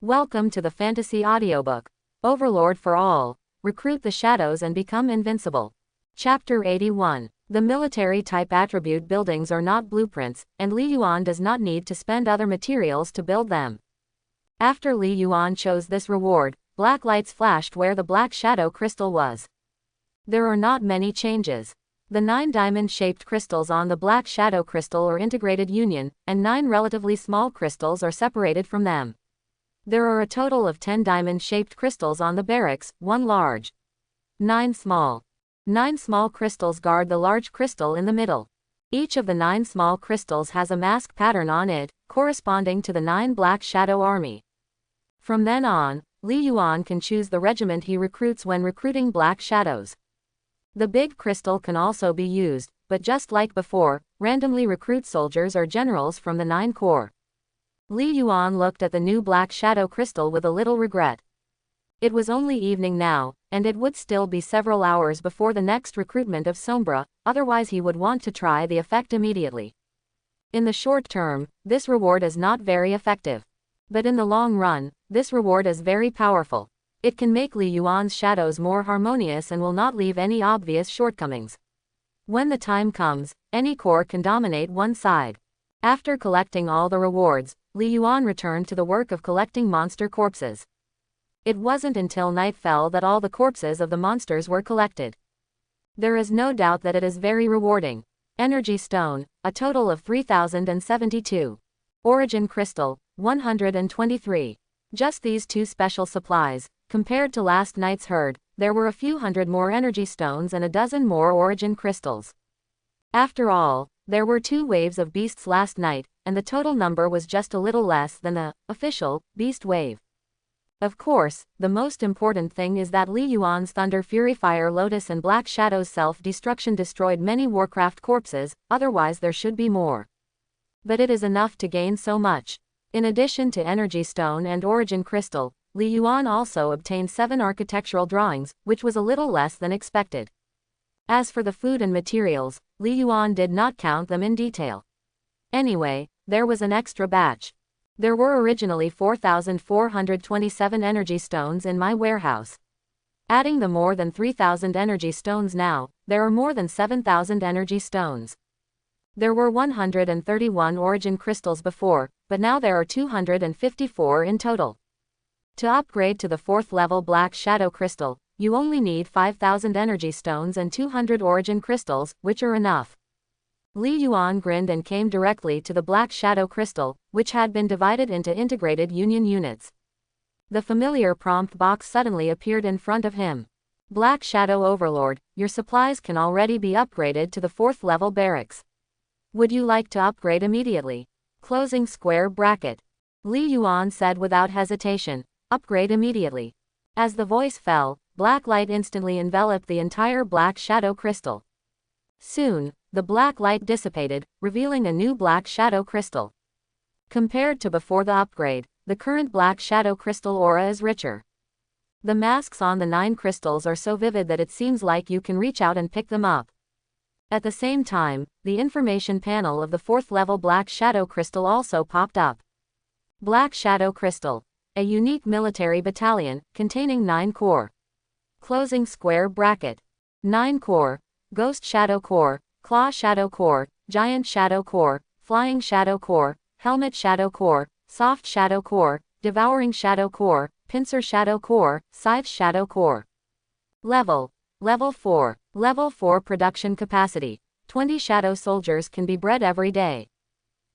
Welcome to the fantasy audiobook, Overlord for All, Recruit the Shadows and Become Invincible. Chapter 81. The military-type attribute buildings are not blueprints, and Li Yuan does not need to spend other materials to build them. After Li Yuan chose this reward, black lights flashed where the black shadow crystal was. There are not many changes. The 9 diamond-shaped crystals on the black shadow crystal are integrated union, and 9 relatively small crystals are separated from them. There are a total of 10 diamond-shaped crystals on the barracks, 1 large. 9 small. 9 small crystals guard the large crystal in the middle. Each of the 9 small crystals has a mask pattern on it, corresponding to the 9 Black Shadow Army. From then on, Li Yuan can choose the regiment he recruits when recruiting Black Shadows. The big crystal can also be used, but just like before, randomly recruit soldiers or generals from the 9 corps. Li Yuan looked at the new black shadow crystal with a little regret. It was only evening now, and it would still be several hours before the next recruitment of Sombra, otherwise he would want to try the effect immediately. In the short term, this reward is not very effective. But in the long run, this reward is very powerful. It can make Li Yuan's shadows more harmonious and will not leave any obvious shortcomings. When the time comes, any corps can dominate one side. After collecting all the rewards, Li Yuan returned to the work of collecting monster corpses. It wasn't until night fell that all the corpses of the monsters were collected. There is no doubt that it is very rewarding. Energy Stone, a total of 3,072. Origin Crystal, 123. Just these 2 special supplies. Compared to last night's herd, there were a few hundred more energy stones and a dozen more origin crystals. After all, there were 2 waves of beasts last night, and the total number was just a little less than the official beast wave. Of course, the most important thing is that Li Yuan's Thunder Fury Fire Lotus and Black Shadow's self-destruction destroyed many Warcraft corpses, otherwise there should be more. But it is enough to gain so much. In addition to Energy Stone and Origin Crystal, Li Yuan also obtained 7 architectural drawings, which was a little less than expected. As for the food and materials, Li Yuan did not count them in detail. Anyway, there was an extra batch. There were originally 4,427 energy stones in my warehouse. Adding the more than 3,000 energy stones now, there are more than 7,000 energy stones. There were 131 origin crystals before, but now there are 254 in total. To upgrade to the 4th level Black Shadow Crystal, you only need 5,000 energy stones and 200 origin crystals, which are enough. Li Yuan grinned and came directly to the Black Shadow Crystal, which had been divided into integrated union units. The familiar prompt box suddenly appeared in front of him. Black Shadow Overlord, your supplies can already be upgraded to the 4th level barracks. Would you like to upgrade immediately? Closing square bracket. Li Yuan said without hesitation, upgrade immediately. As the voice fell, black light instantly enveloped the entire Black Shadow Crystal. Soon, the black light dissipated, revealing a new Black Shadow Crystal. Compared to before the upgrade, the current Black Shadow Crystal aura is richer. The masks on the 9 crystals are so vivid that it seems like you can reach out and pick them up. At the same time, the information panel of the 4th level Black Shadow Crystal also popped up. Black Shadow Crystal. A unique military battalion, containing 9 corps. Closing square bracket. 9 corps. Ghost Shadow Corps, Claw Shadow Corps, Giant Shadow Corps, Flying Shadow Corps, Helmet Shadow Corps, Soft Shadow Corps, Devouring Shadow Corps, Pincer Shadow Corps, Scythe Shadow Corps. Level 4. Level 4 production capacity. 20 shadow soldiers can be bred every day.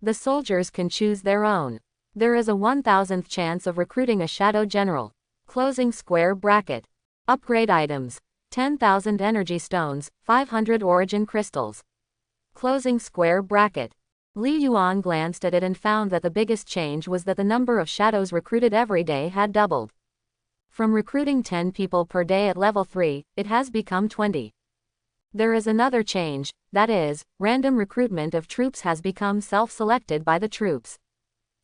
The soldiers can choose their own. There is a 1,000th chance of recruiting a shadow general. Closing square bracket. Upgrade items. 10,000 energy stones, 500 origin crystals. Closing square bracket. Li Yuan glanced at it and found that the biggest change was that the number of shadows recruited every day had doubled. From recruiting 10 people per day at level 3, it has become 20. There is another change, that is, random recruitment of troops has become self-selected by the troops.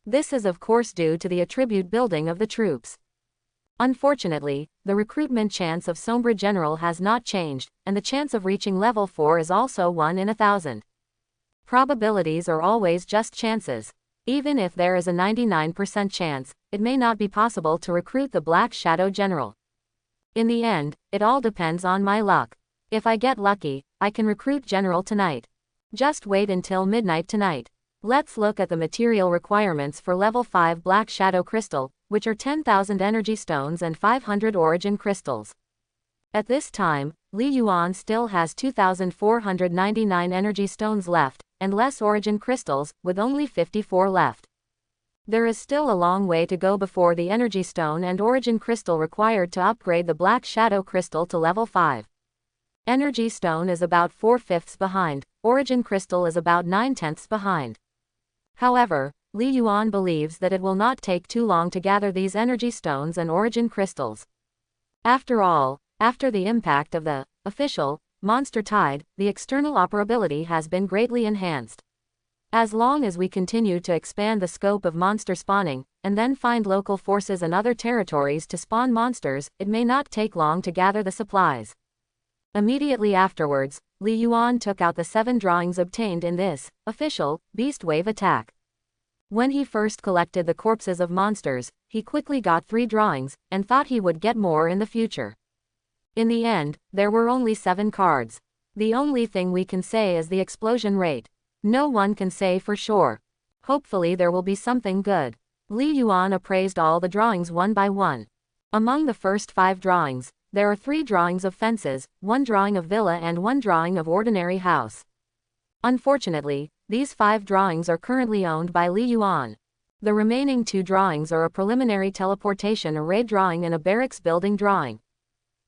This is of course due to the attribute building of the troops. Unfortunately, the recruitment chance of Sombra General has not changed, and the chance of reaching level 4 is also 1 in 1,000. Probabilities are always just chances. Even if there is a 99% chance, it may not be possible to recruit the Black Shadow General. In the end, it all depends on my luck. If I get lucky, I can recruit General tonight. Just wait until midnight tonight. Let's look at the material requirements for level 5 Black Shadow Crystal, which are 10,000 energy stones and 500 origin crystals. At this time, Li Yuan still has 2,499 energy stones left, and less origin crystals, with only 54 left. There is still a long way to go before the energy stone and origin crystal required to upgrade the Black Shadow Crystal to level 5. Energy stone is about 4/5 behind, origin crystal is about 9/10 behind. However, Li Yuan believes that it will not take too long to gather these energy stones and origin crystals. After all, after the impact of the official monster tide, the external operability has been greatly enhanced. As long as we continue to expand the scope of monster spawning, and then find local forces and other territories to spawn monsters, it may not take long to gather the supplies. Immediately afterwards, Li Yuan took out the 7 drawings obtained in this official beast wave attack. When he first collected the corpses of monsters, he quickly got 3 drawings, and thought he would get more in the future. In the end, there were only 7 cards. The only thing we can say is the explosion rate. No one can say for sure. Hopefully there will be something good. Li Yuan appraised all the drawings one by one. Among the first 5 drawings, there are 3 drawings of fences, 1 drawing of villa and 1 drawing of ordinary house. Unfortunately, these 5 drawings are currently owned by Li Yuan. The remaining 2 drawings are a preliminary teleportation array drawing and a barracks building drawing.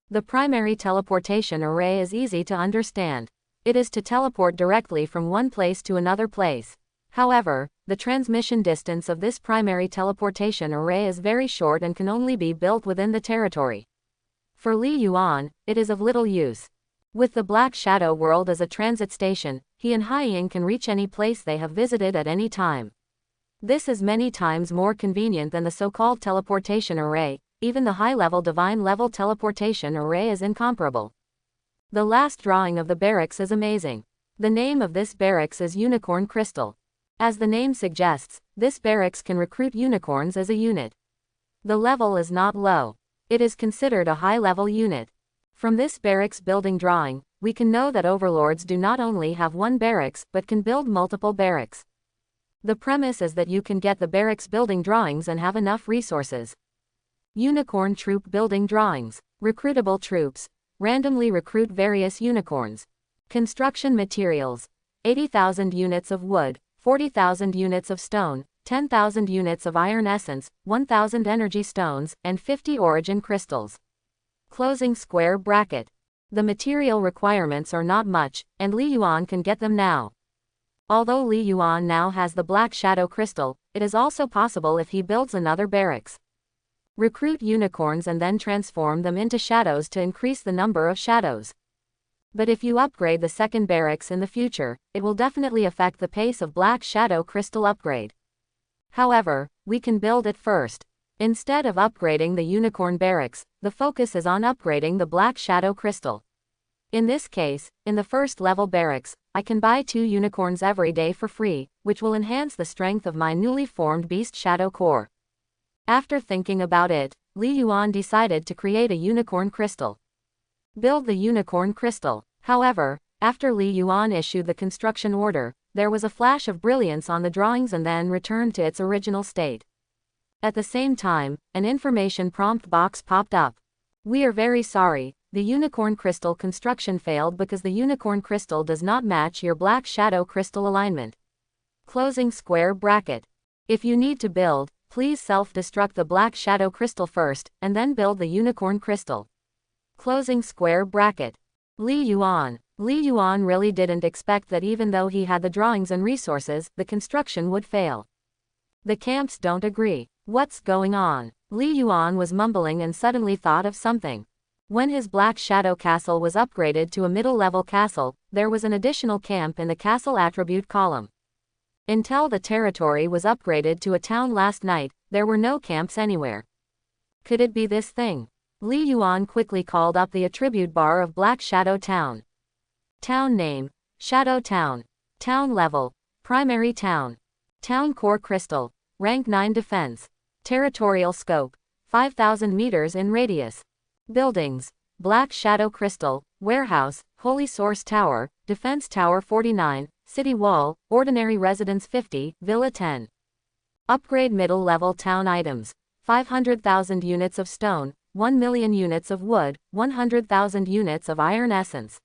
The primary teleportation array is easy to understand. It is to teleport directly from one place to another place. However, the transmission distance of this primary teleportation array is very short and can only be built within the territory. For Li Yuan, it is of little use. With the Black Shadow world as a transit station, he and Haiying can reach any place they have visited at any time. This is many times more convenient than the so-called teleportation array. Even the high-level divine-level teleportation array is incomparable. The last drawing of the barracks is amazing. The name of this barracks is Unicorn Crystal. As the name suggests, this barracks can recruit unicorns as a unit. The level is not low. It is considered a high-level unit. From this barracks building drawing, we can know that overlords do not only have one barracks but can build multiple barracks. The premise is that you can get the barracks building drawings and have enough resources. Unicorn troop building drawings. Recruitable troops. Randomly recruit various unicorns. Construction materials. 80,000 units of wood, 40,000 units of stone, 10,000 units of iron essence, 1,000 energy stones, and 50 origin crystals. Closing square bracket. The material requirements are not much, and Li Yuan can get them now. Although Li Yuan now has the Black Shadow Crystal, it is also possible if he builds another barracks. Recruit unicorns and then transform them into shadows to increase the number of shadows. But if you upgrade the second barracks in the future, it will definitely affect the pace of Black Shadow Crystal upgrade. However, we can build it first. Instead of upgrading the unicorn barracks, the focus is on upgrading the Black Shadow Crystal. In this case, in the first level barracks, I can buy 2 unicorns every day for free, which will enhance the strength of my newly formed Beast Shadow Core. After thinking about it, Li Yuan decided to create a unicorn crystal. Build the unicorn crystal. However, after Li Yuan issued the construction order, there was a flash of brilliance on the drawings and then returned to its original state. At the same time, an information prompt box popped up. We are very sorry, the unicorn crystal construction failed because the unicorn crystal does not match your Black Shadow Crystal alignment. Closing square bracket. If you need to build, please self-destruct the Black Shadow Crystal first, and then build the Unicorn Crystal. Closing square bracket. Li Yuan. Li Yuan really didn't expect that even though he had the drawings and resources, the construction would fail. The camps don't agree. What's going on? Li Yuan was mumbling and suddenly thought of something. When his Black Shadow Castle was upgraded to a middle-level castle, there was an additional camp in the castle attribute column. Until the territory was upgraded to a town last night, there were no camps anywhere. Could it be this thing? Li Yuan quickly called up the attribute bar of Black Shadow Town. Town name: Shadow Town. Town level: Primary Town. Town Core Crystal. Rank 9 Defense. Territorial Scope. 5,000 meters in radius. Buildings. Black Shadow Crystal. Warehouse. Holy Source Tower. Defense Tower 49. City Wall. Ordinary Residence 50. Villa 10. Upgrade Middle Level Town Items. 500,000 units of stone. 1 million units of wood. 100,000 units of iron essence.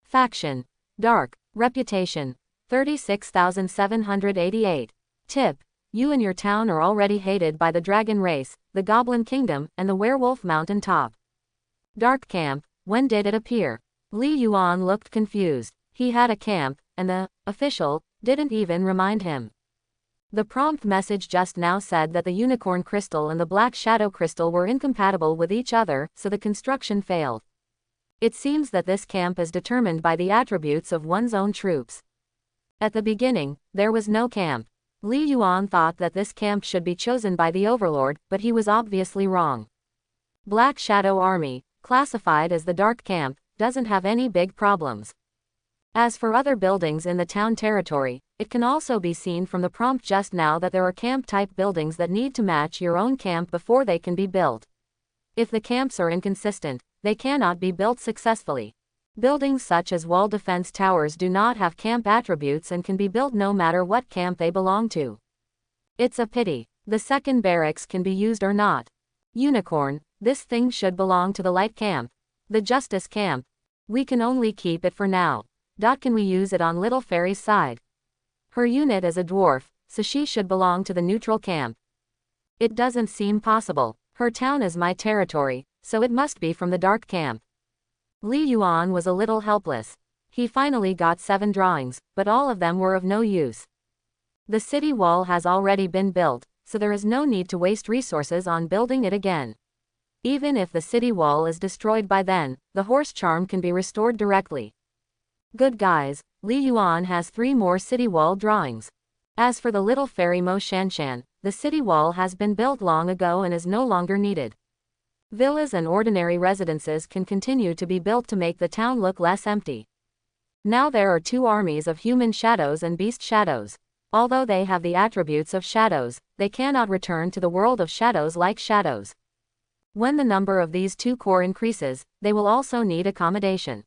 Faction. Dark. Reputation. 36,788. Tip. You and your town are already hated by the Dragon Race, the Goblin Kingdom, and the Werewolf Mountain Top. Dark Camp. When did it appear? Li Yuan looked confused. He had a camp, and the official didn't even remind him. The prompt message just now said that the Unicorn Crystal and the Black Shadow Crystal were incompatible with each other, so the construction failed. It seems that this camp is determined by the attributes of one's own troops. At the beginning, there was no camp. Li Yuan thought that this camp should be chosen by the Overlord, but he was obviously wrong. Black Shadow Army, classified as the Dark Camp, doesn't have any big problems. As for other buildings in the town territory, it can also be seen from the prompt just now that there are camp-type buildings that need to match your own camp before they can be built. If the camps are inconsistent, they cannot be built successfully. Buildings such as wall defense towers do not have camp attributes and can be built no matter what camp they belong to. It's a pity. The second barracks can be used or not. Unicorn, this thing should belong to the light camp. The justice camp. We can only keep it for now. Can we use it on Little Fairy's side? Her unit is a dwarf, so she should belong to the neutral camp. It doesn't seem possible. Her town is my territory, so it must be from the dark camp. Li Yuan was a little helpless. He finally got 7 drawings, but all of them were of no use. The city wall has already been built, so there is no need to waste resources on building it again. Even if the city wall is destroyed by then, the horse charm can be restored directly. Good guys, Li Yuan has 3 more city wall drawings. As for the little fairy Mo Shanshan, the city wall has been built long ago and is no longer needed. Villas and ordinary residences can continue to be built to make the town look less empty. Now there are 2 armies of human shadows and beast shadows. Although they have the attributes of shadows, they cannot return to the world of shadows like shadows. When the number of these 2 core increases, they will also need accommodation.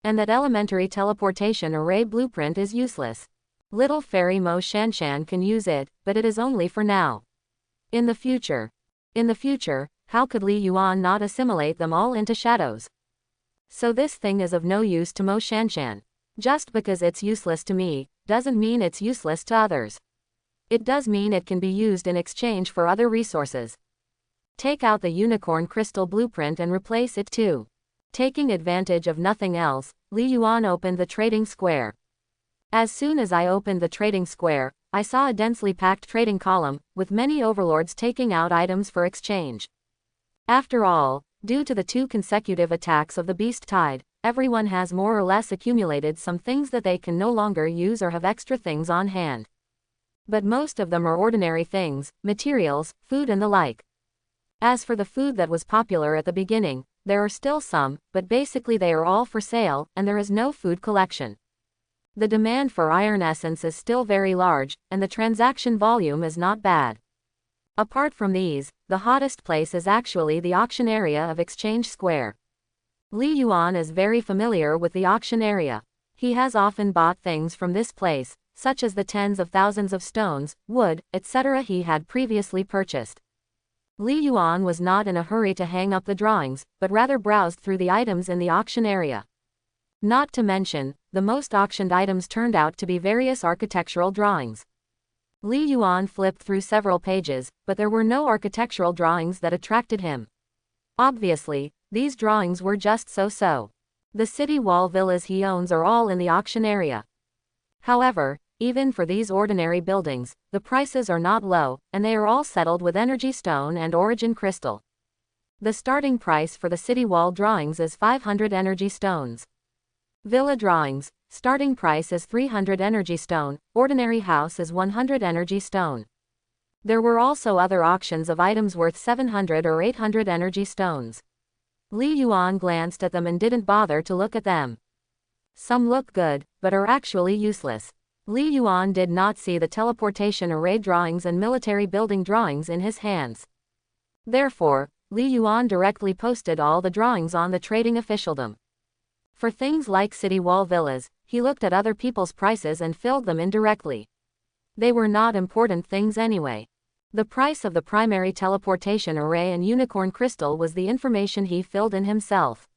And that elementary teleportation array blueprint is useless. Little fairy Mo Shanshan can use it, but it is only for now. In the future, how could Li Yuan not assimilate them all into shadows? So this thing is of no use to Mo Shanshan. Just because it's useless to me, doesn't mean it's useless to others. It does mean it can be used in exchange for other resources. Take out the unicorn crystal blueprint and replace it too. Taking advantage of nothing else, Li Yuan opened the trading square. As soon as I opened the trading square, I saw a densely packed trading column, with many overlords taking out items for exchange. After all, due to the 2 consecutive attacks of the beast tide, everyone has more or less accumulated some things that they can no longer use or have extra things on hand. But most of them are ordinary things, materials, food and the like. As for the food that was popular at the beginning, there are still some, but basically they are all for sale, and there is no food collection. The demand for iron essence is still very large, and the transaction volume is not bad. Apart from these, the hottest place is actually the auction area of Exchange Square. Li Yuan is very familiar with the auction area. He has often bought things from this place, such as the tens of thousands of stones, wood, etc. he had previously purchased. Li Yuan was not in a hurry to hang up the drawings, but rather browsed through the items in the auction area. Not to mention, the most auctioned items turned out to be various architectural drawings. Li Yuan flipped through several pages, but there were no architectural drawings that attracted him. Obviously, these drawings were just so-so. The city wall villas he owns are all in the auction area. However, even for these ordinary buildings, the prices are not low, and they are all settled with energy stone and origin crystal. The starting price for the city wall drawings is 500 energy stones. Villa drawings, starting price is 300 energy stone, ordinary house is 100 energy stone. There were also other auctions of items worth 700 or 800 energy stones. Li Yuan glanced at them and didn't bother to look at them. Some look good, but are actually useless. Li Yuan did not see the teleportation array drawings and military building drawings in his hands. Therefore, Li Yuan directly posted all the drawings on the trading officialdom. For things like city wall villas, he looked at other people's prices and filled them in directly. They were not important things anyway. The price of the primary teleportation array and unicorn crystal was the information he filled in himself.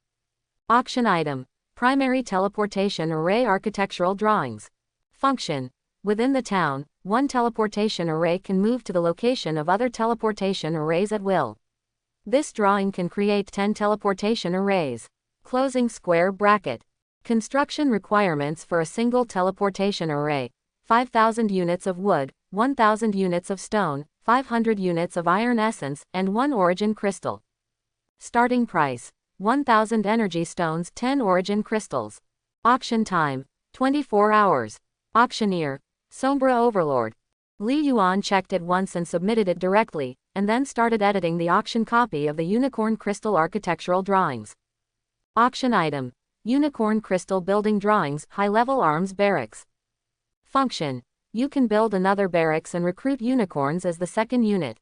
Auction item: primary teleportation array architectural drawings. Function: within the town, one teleportation array can move to the location of other teleportation arrays at will. This drawing can create 10 teleportation arrays. Closing square bracket. Construction requirements for a single teleportation array: 5,000 units of wood, 1,000 units of stone, 500 units of iron essence, and 1 origin crystal. Starting price: 1,000 energy stones, 10 origin crystals. Auction time: 24 hours. Auctioneer: Sombra Overlord. Li Yuan checked it once and submitted it directly, and then started editing the auction copy of the unicorn crystal architectural drawings. Auction item: unicorn crystal building drawings, high-level arms barracks. Function: you can build another barracks and recruit unicorns as the second unit.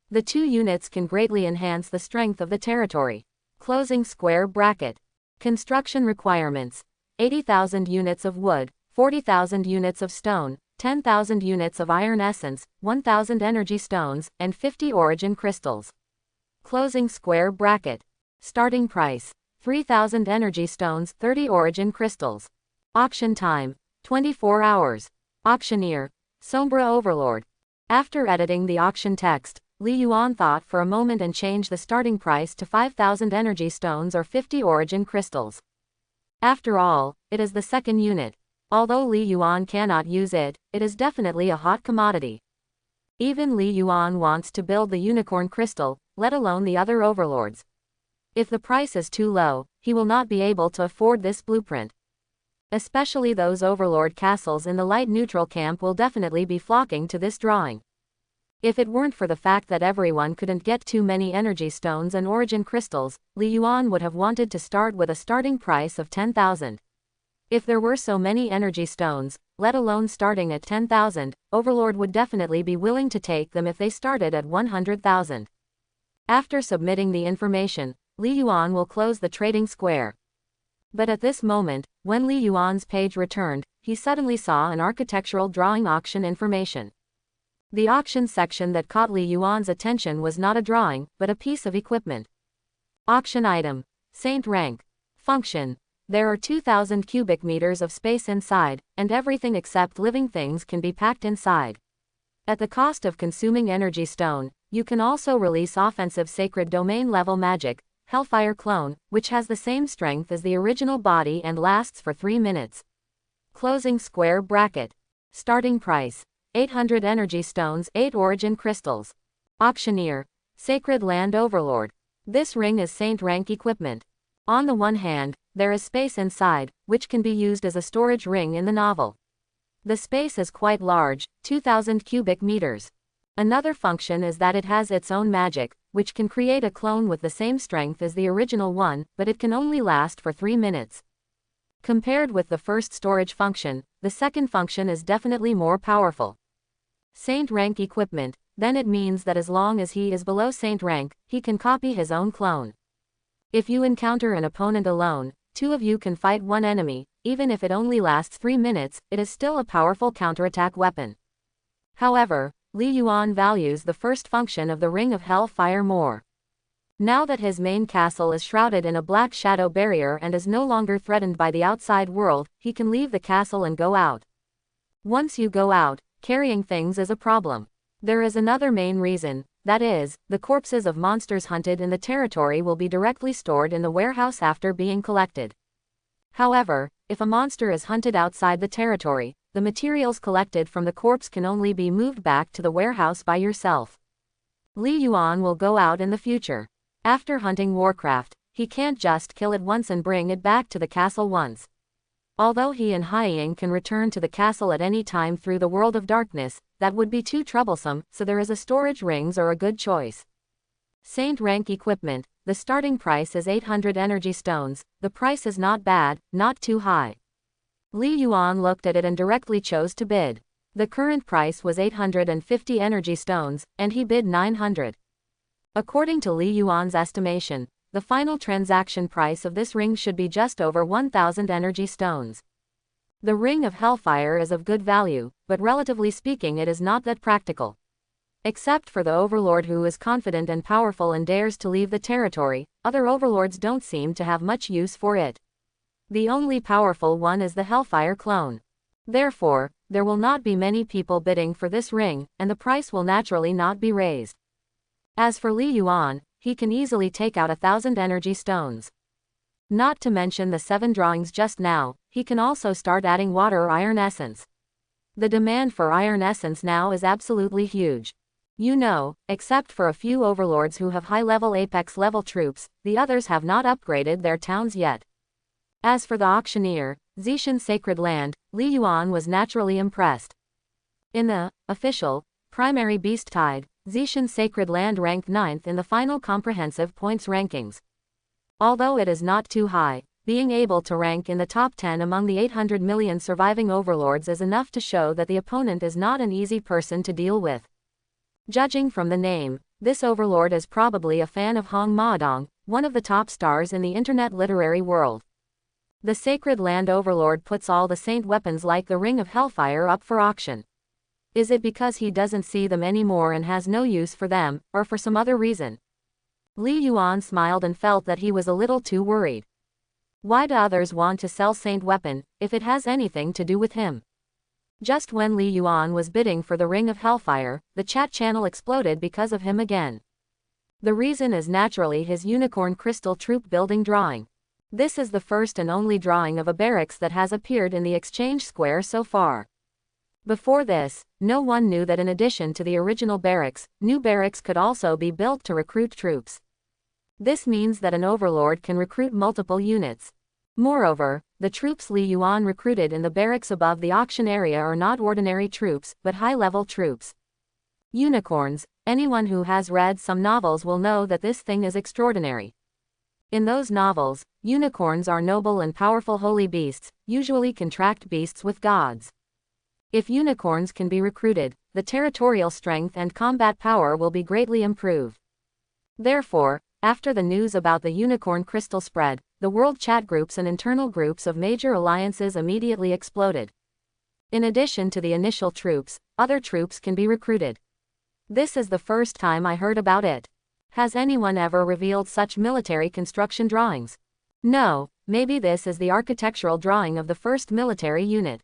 The 2 units can greatly enhance the strength of the territory. Closing square bracket. Construction requirements: 80,000 units of wood, 40,000 units of stone, 10,000 units of iron essence, 1,000 energy stones, and 50 origin crystals. Closing square bracket. Starting price: 3,000 energy stones, 30 origin crystals. Auction time: 24 hours. Auctioneer: Sombra Overlord. After editing the auction text, Li Yuan thought for a moment and changed the starting price to 5,000 energy stones or 50 origin crystals. After all, it is the second unit. Although Li Yuan cannot use it, it is definitely a hot commodity. Even Li Yuan wants to build the unicorn crystal, let alone the other overlords. If the price is too low, he will not be able to afford this blueprint. Especially those overlord castles in the light neutral camp will definitely be flocking to this drawing. If it weren't for the fact that everyone couldn't get too many energy stones and origin crystals, Li Yuan would have wanted to start with a starting price of 10,000. If there were so many energy stones, let alone starting at 10,000, Overlord would definitely be willing to take them if they started at 100,000. After submitting the information, Li Yuan will close the trading square. But at this moment, when Li Yuan's page returned, he suddenly saw an architectural drawing auction information. The auction section that caught Li Yuan's attention was not a drawing, but a piece of equipment. Auction item: Saint rank. Function: there are 2,000 cubic meters of space inside, and everything except living things can be packed inside. At the cost of consuming energy stone, you can also release offensive sacred domain level magic, Hellfire clone, which has the same strength as the original body and lasts for 3 minutes. Closing square bracket. Starting price: 800 energy stones, 8 origin crystals. Auctioneer: Sacred Land Overlord. This ring is Saint rank equipment. On the one hand, there is space inside, which can be used as a storage ring in the novel. The space is quite large, 2,000 cubic meters. Another function is that it has its own magic, which can create a clone with the same strength as the original one, but it can only last for 3 minutes. Compared with the first storage function, the second function is definitely more powerful. Saint rank equipment, then it means that as long as he is below Saint rank, he can copy his own clone. If you encounter an opponent alone, 2 of you can fight one enemy. Even if it only lasts 3 minutes, it is still a powerful counterattack weapon. However, Li Yuan values the first function of the Ring of Hellfire more. Now that his main castle is shrouded in a black shadow barrier and is no longer threatened by the outside world, he can leave the castle and go out. Once you go out, carrying things is a problem. There is another main reason, that is, the corpses of monsters hunted in the territory will be directly stored in the warehouse after being collected. However, if a monster is hunted outside the territory, the materials collected from the corpse can only be moved back to the warehouse by yourself. Li Yuan will go out in the future. After hunting Warcraft, he can't just kill it once and bring it back to the castle once. Although he and Haiying can return to the castle at any time through the World of Darkness, that would be too troublesome, so there is a storage rings are a good choice. Saint rank equipment, the starting price is 800 energy stones. The price is not bad, not too high. Li Yuan looked at it and directly chose to bid. The current price was 850 energy stones, and he bid 900. According to Li Yuan's estimation, the final transaction price of this ring should be just over 1,000 energy stones. The ring of Hellfire is of good value, but relatively speaking it is not that practical. Except for the Overlord who is confident and powerful and dares to leave the territory, other Overlords don't seem to have much use for it. The only powerful one is the Hellfire clone. Therefore, there will not be many people bidding for this ring, and the price will naturally not be raised. As for Li Yuan, he can easily take out 1,000 energy stones. Not to mention the 7 drawings just now, he can also start adding water or iron essence. The demand for iron essence now is absolutely huge. You know, except for a few overlords who have high-level apex level troops, the others have not upgraded their towns yet. As for the auctioneer, Zishan's sacred land, Li Yuan was naturally impressed. In the official, primary beast tide, Zishan's sacred land ranked 9th in the final comprehensive points rankings. Although it is not too high, being able to rank in the top 10 among the 800 million surviving overlords is enough to show that the opponent is not an easy person to deal with. Judging from the name, this overlord is probably a fan of Hong Maodong, one of the top stars in the internet literary world. The Sacred Land Overlord puts all the saint weapons like the Ring of Hellfire up for auction. Is it because he doesn't see them anymore and has no use for them, or for some other reason? Li Yuan smiled and felt that he was a little too worried. Why do others want to sell saint weapon, if it has anything to do with him? Just when Li Yuan was bidding for the Ring of Hellfire, the chat channel exploded because of him again. The reason is naturally his unicorn crystal troop building drawing. This is the first and only drawing of a barracks that has appeared in the exchange square so far. Before this, no one knew that in addition to the original barracks, new barracks could also be built to recruit troops. This means that an overlord can recruit multiple units. Moreover, the troops Li Yuan recruited in the barracks above the auction area are not ordinary troops, but high-level troops. Unicorns, anyone who has read some novels will know that this thing is extraordinary. In those novels, unicorns are noble and powerful holy beasts, usually contract beasts with gods. If unicorns can be recruited, the territorial strength and combat power will be greatly improved. Therefore, after the news about the unicorn crystal spread, the world chat groups and internal groups of major alliances immediately exploded. In addition to the initial troops, other troops can be recruited. This is the first time I heard about it. Has anyone ever revealed such military construction drawings? No, maybe this is the architectural drawing of the first military unit.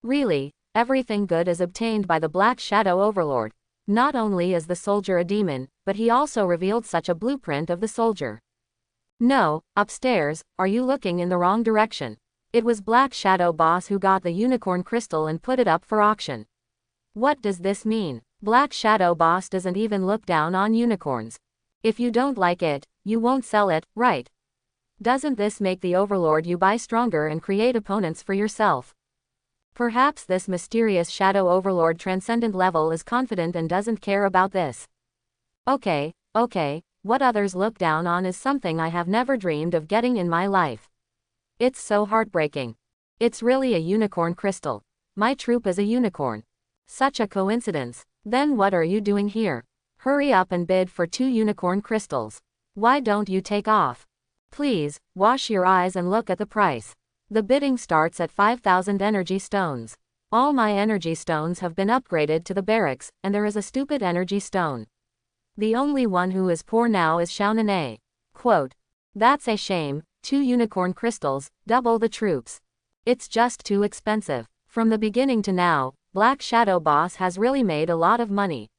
Really, everything good is obtained by the Black Shadow Overlord. Not only is the soldier a demon, but he also revealed such a blueprint of the soldier. No, upstairs, are you looking in the wrong direction? It was Black Shadow Boss who got the unicorn crystal and put it up for auction. What does this mean? Black Shadow Boss doesn't even look down on unicorns. If you don't like it, you won't sell it, right? Doesn't this make the overlord you buy stronger and create opponents for yourself? Perhaps this mysterious shadow overlord transcendent level is confident and doesn't care about this. Okay, what others look down on is something I have never dreamed of getting in my life. It's so heartbreaking. It's really a unicorn crystal. My troop is a unicorn. Such a coincidence. Then what are you doing here? Hurry up and bid for 2 unicorn crystals. Why don't you take off? Please, wash your eyes and look at the price. The bidding starts at 5,000 energy stones. All my energy stones have been upgraded to the barracks, and there is a stupid energy stone. The only one who is poor now is Xiaonane. Quote. That's a shame, 2 unicorn crystals, double the troops. It's just too expensive. From the beginning to now, Black Shadow Boss has really made a lot of money.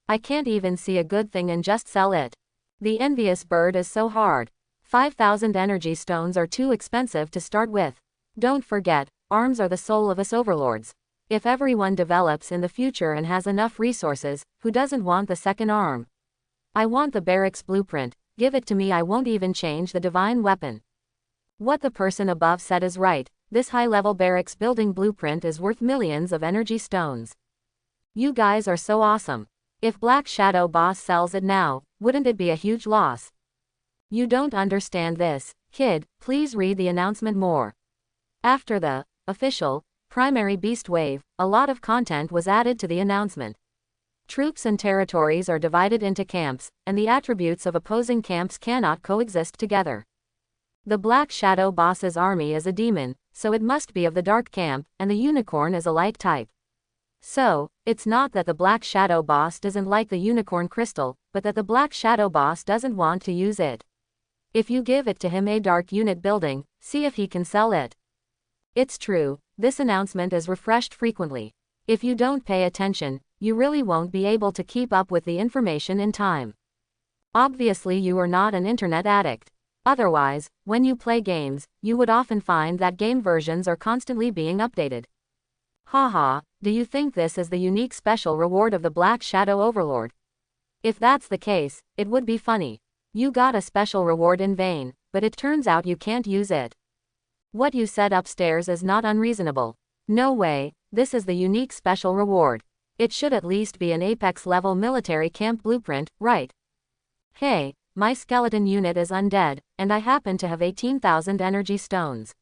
I can't even see a good thing and just sell it. The envious bird is so hard. 5,000 energy stones are too expensive to start with. Don't forget, arms are the soul of us overlords. If everyone develops in the future and has enough resources, who doesn't want the second arm? I want the barracks blueprint, give it to me, I won't even change the divine weapon. What the person above said is right, this high-level barracks building blueprint is worth millions of energy stones. You guys are so awesome. If Black Shadow Boss sells it now, wouldn't it be a huge loss? You don't understand this, kid, please read the announcement more. After the official, primary beast wave, a lot of content was added to the announcement. Troops and territories are divided into camps, and the attributes of opposing camps cannot coexist together. The Black Shadow boss's army is a demon, so it must be of the dark camp, and the unicorn is a light type. So, it's not that the Black Shadow boss doesn't like the unicorn crystal, but that the Black Shadow boss doesn't want to use it. If you give it to him a dark unit building, see if he can sell it. It's true, this announcement is refreshed frequently. If you don't pay attention, you really won't be able to keep up with the information in time. Obviously you are not an internet addict. Otherwise, when you play games, you would often find that game versions are constantly being updated. Haha, do you think this is the unique special reward of the Black Shadow Overlord? If that's the case, it would be funny. You got a special reward in vain, but it turns out you can't use it. What you said upstairs is not unreasonable. No way, this is the unique special reward. It should at least be an Apex level military camp blueprint, right? Hey, my skeleton unit is undead, and I happen to have 18,000 energy stones.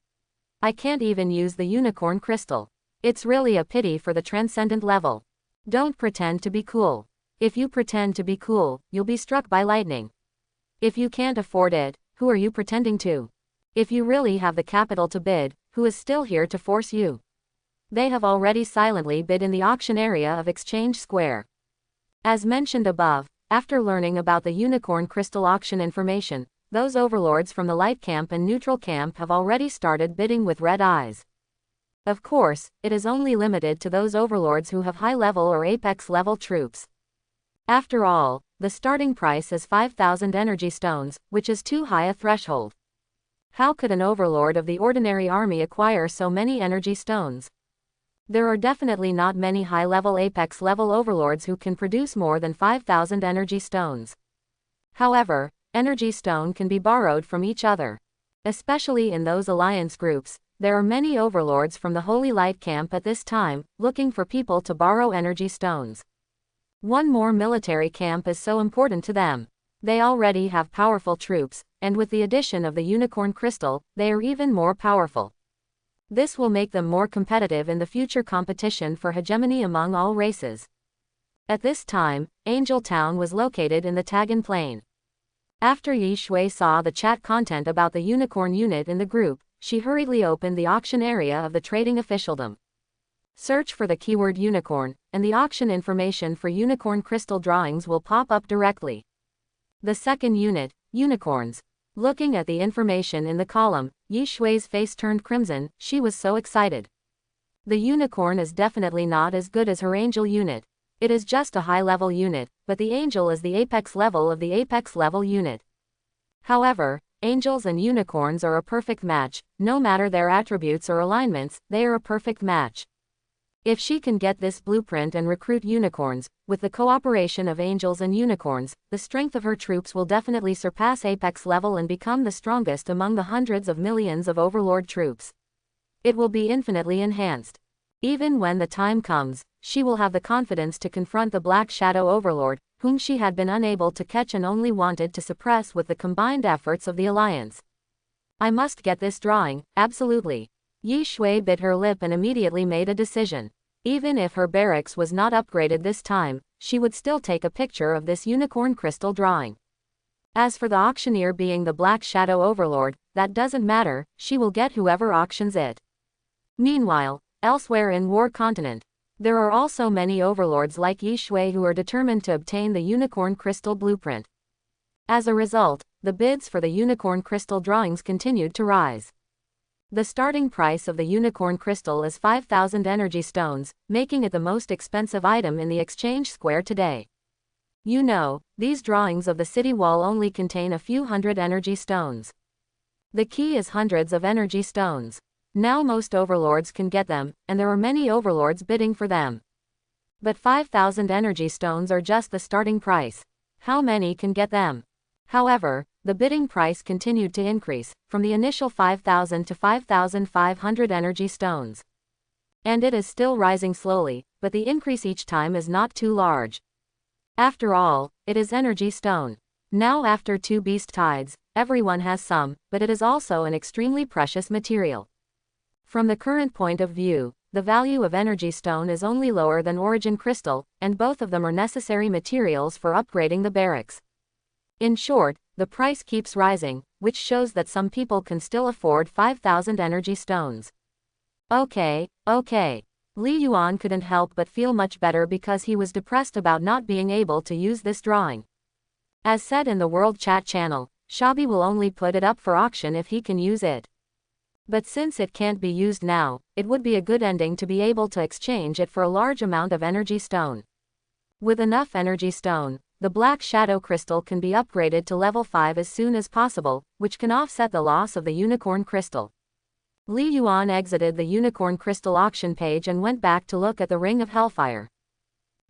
I can't even use the unicorn crystal. It's really a pity for the transcendent level. Don't pretend to be cool. If you pretend to be cool, you'll be struck by lightning. If you can't afford it, who are you pretending to? If you really have the capital to bid, who is still here to force you? They have already silently bid in the auction area of Exchange Square. As mentioned above, after learning about the unicorn crystal auction information, those overlords from the light camp and neutral camp have already started bidding with red eyes. Of course, it is only limited to those overlords who have high-level or apex-level troops. After all, the starting price is 5,000 energy stones, which is too high a threshold. How could an overlord of the ordinary army acquire so many energy stones? There are definitely not many high-level apex-level overlords who can produce more than 5,000 energy stones. However, energy stone can be borrowed from each other. Especially in those alliance groups, there are many overlords from the Holy Light camp at this time, looking for people to borrow energy stones. One more military camp is so important to them. They already have powerful troops, and with the addition of the unicorn crystal, they are even more powerful. This will make them more competitive in the future competition for hegemony among all races. At this time, Angel Town was located in the Tagan Plain. After Yi Shui saw the chat content about the unicorn unit in the group, she hurriedly opened the auction area of the trading officialdom. Search for the keyword unicorn, and the auction information for unicorn crystal drawings will pop up directly. The second unit, unicorns. Looking at the information in the column, Yi Shui's face turned crimson, she was so excited. The unicorn is definitely not as good as her angel unit. It is just a high-level unit, but the angel is the apex level of the apex level unit. However, angels and unicorns are a perfect match, no matter their attributes or alignments, they are a perfect match. If she can get this blueprint and recruit unicorns, with the cooperation of angels and unicorns, the strength of her troops will definitely surpass apex level and become the strongest among the hundreds of millions of overlord troops. It will be infinitely enhanced. Even when the time comes, she will have the confidence to confront the Black Shadow Overlord, whom she had been unable to catch and only wanted to suppress with the combined efforts of the Alliance. I must get this drawing, absolutely. Yi Shui bit her lip and immediately made a decision. Even if her barracks was not upgraded this time, she would still take a picture of this unicorn crystal drawing. As for the auctioneer being the Black Shadow Overlord, that doesn't matter, she will get whoever auctions it. Meanwhile, elsewhere in War Continent, there are also many overlords like Yi Shui who are determined to obtain the unicorn crystal blueprint. As a result, the bids for the unicorn crystal drawings continued to rise. The starting price of the unicorn crystal is 5,000 energy stones, making it the most expensive item in the exchange square today. You know, these drawings of the city wall only contain a few hundred energy stones. The key is hundreds of energy stones. Now most overlords can get them, and there are many overlords bidding for them. But 5,000 energy stones are just the starting price. How many can get them? However, the bidding price continued to increase, from the initial 5,000 to 5,500 energy stones. And it is still rising slowly, but the increase each time is not too large. After all, it is energy stone. Now after 2 beast tides, everyone has some, but it is also an extremely precious material. From the current point of view, the value of energy stone is only lower than origin crystal, and both of them are necessary materials for upgrading the barracks. In short, the price keeps rising, which shows that some people can still afford 5,000 energy stones. Okay. Li Yuan couldn't help but feel much better because he was depressed about not being able to use this drawing. As said in the World Chat channel, Shabi will only put it up for auction if he can use it. But since it can't be used now, it would be a good ending to be able to exchange it for a large amount of energy stone. With enough energy stone, the Black Shadow Crystal can be upgraded to level 5 as soon as possible, which can offset the loss of the Unicorn Crystal. Li Yuan exited the Unicorn Crystal auction page and went back to look at the Ring of Hellfire.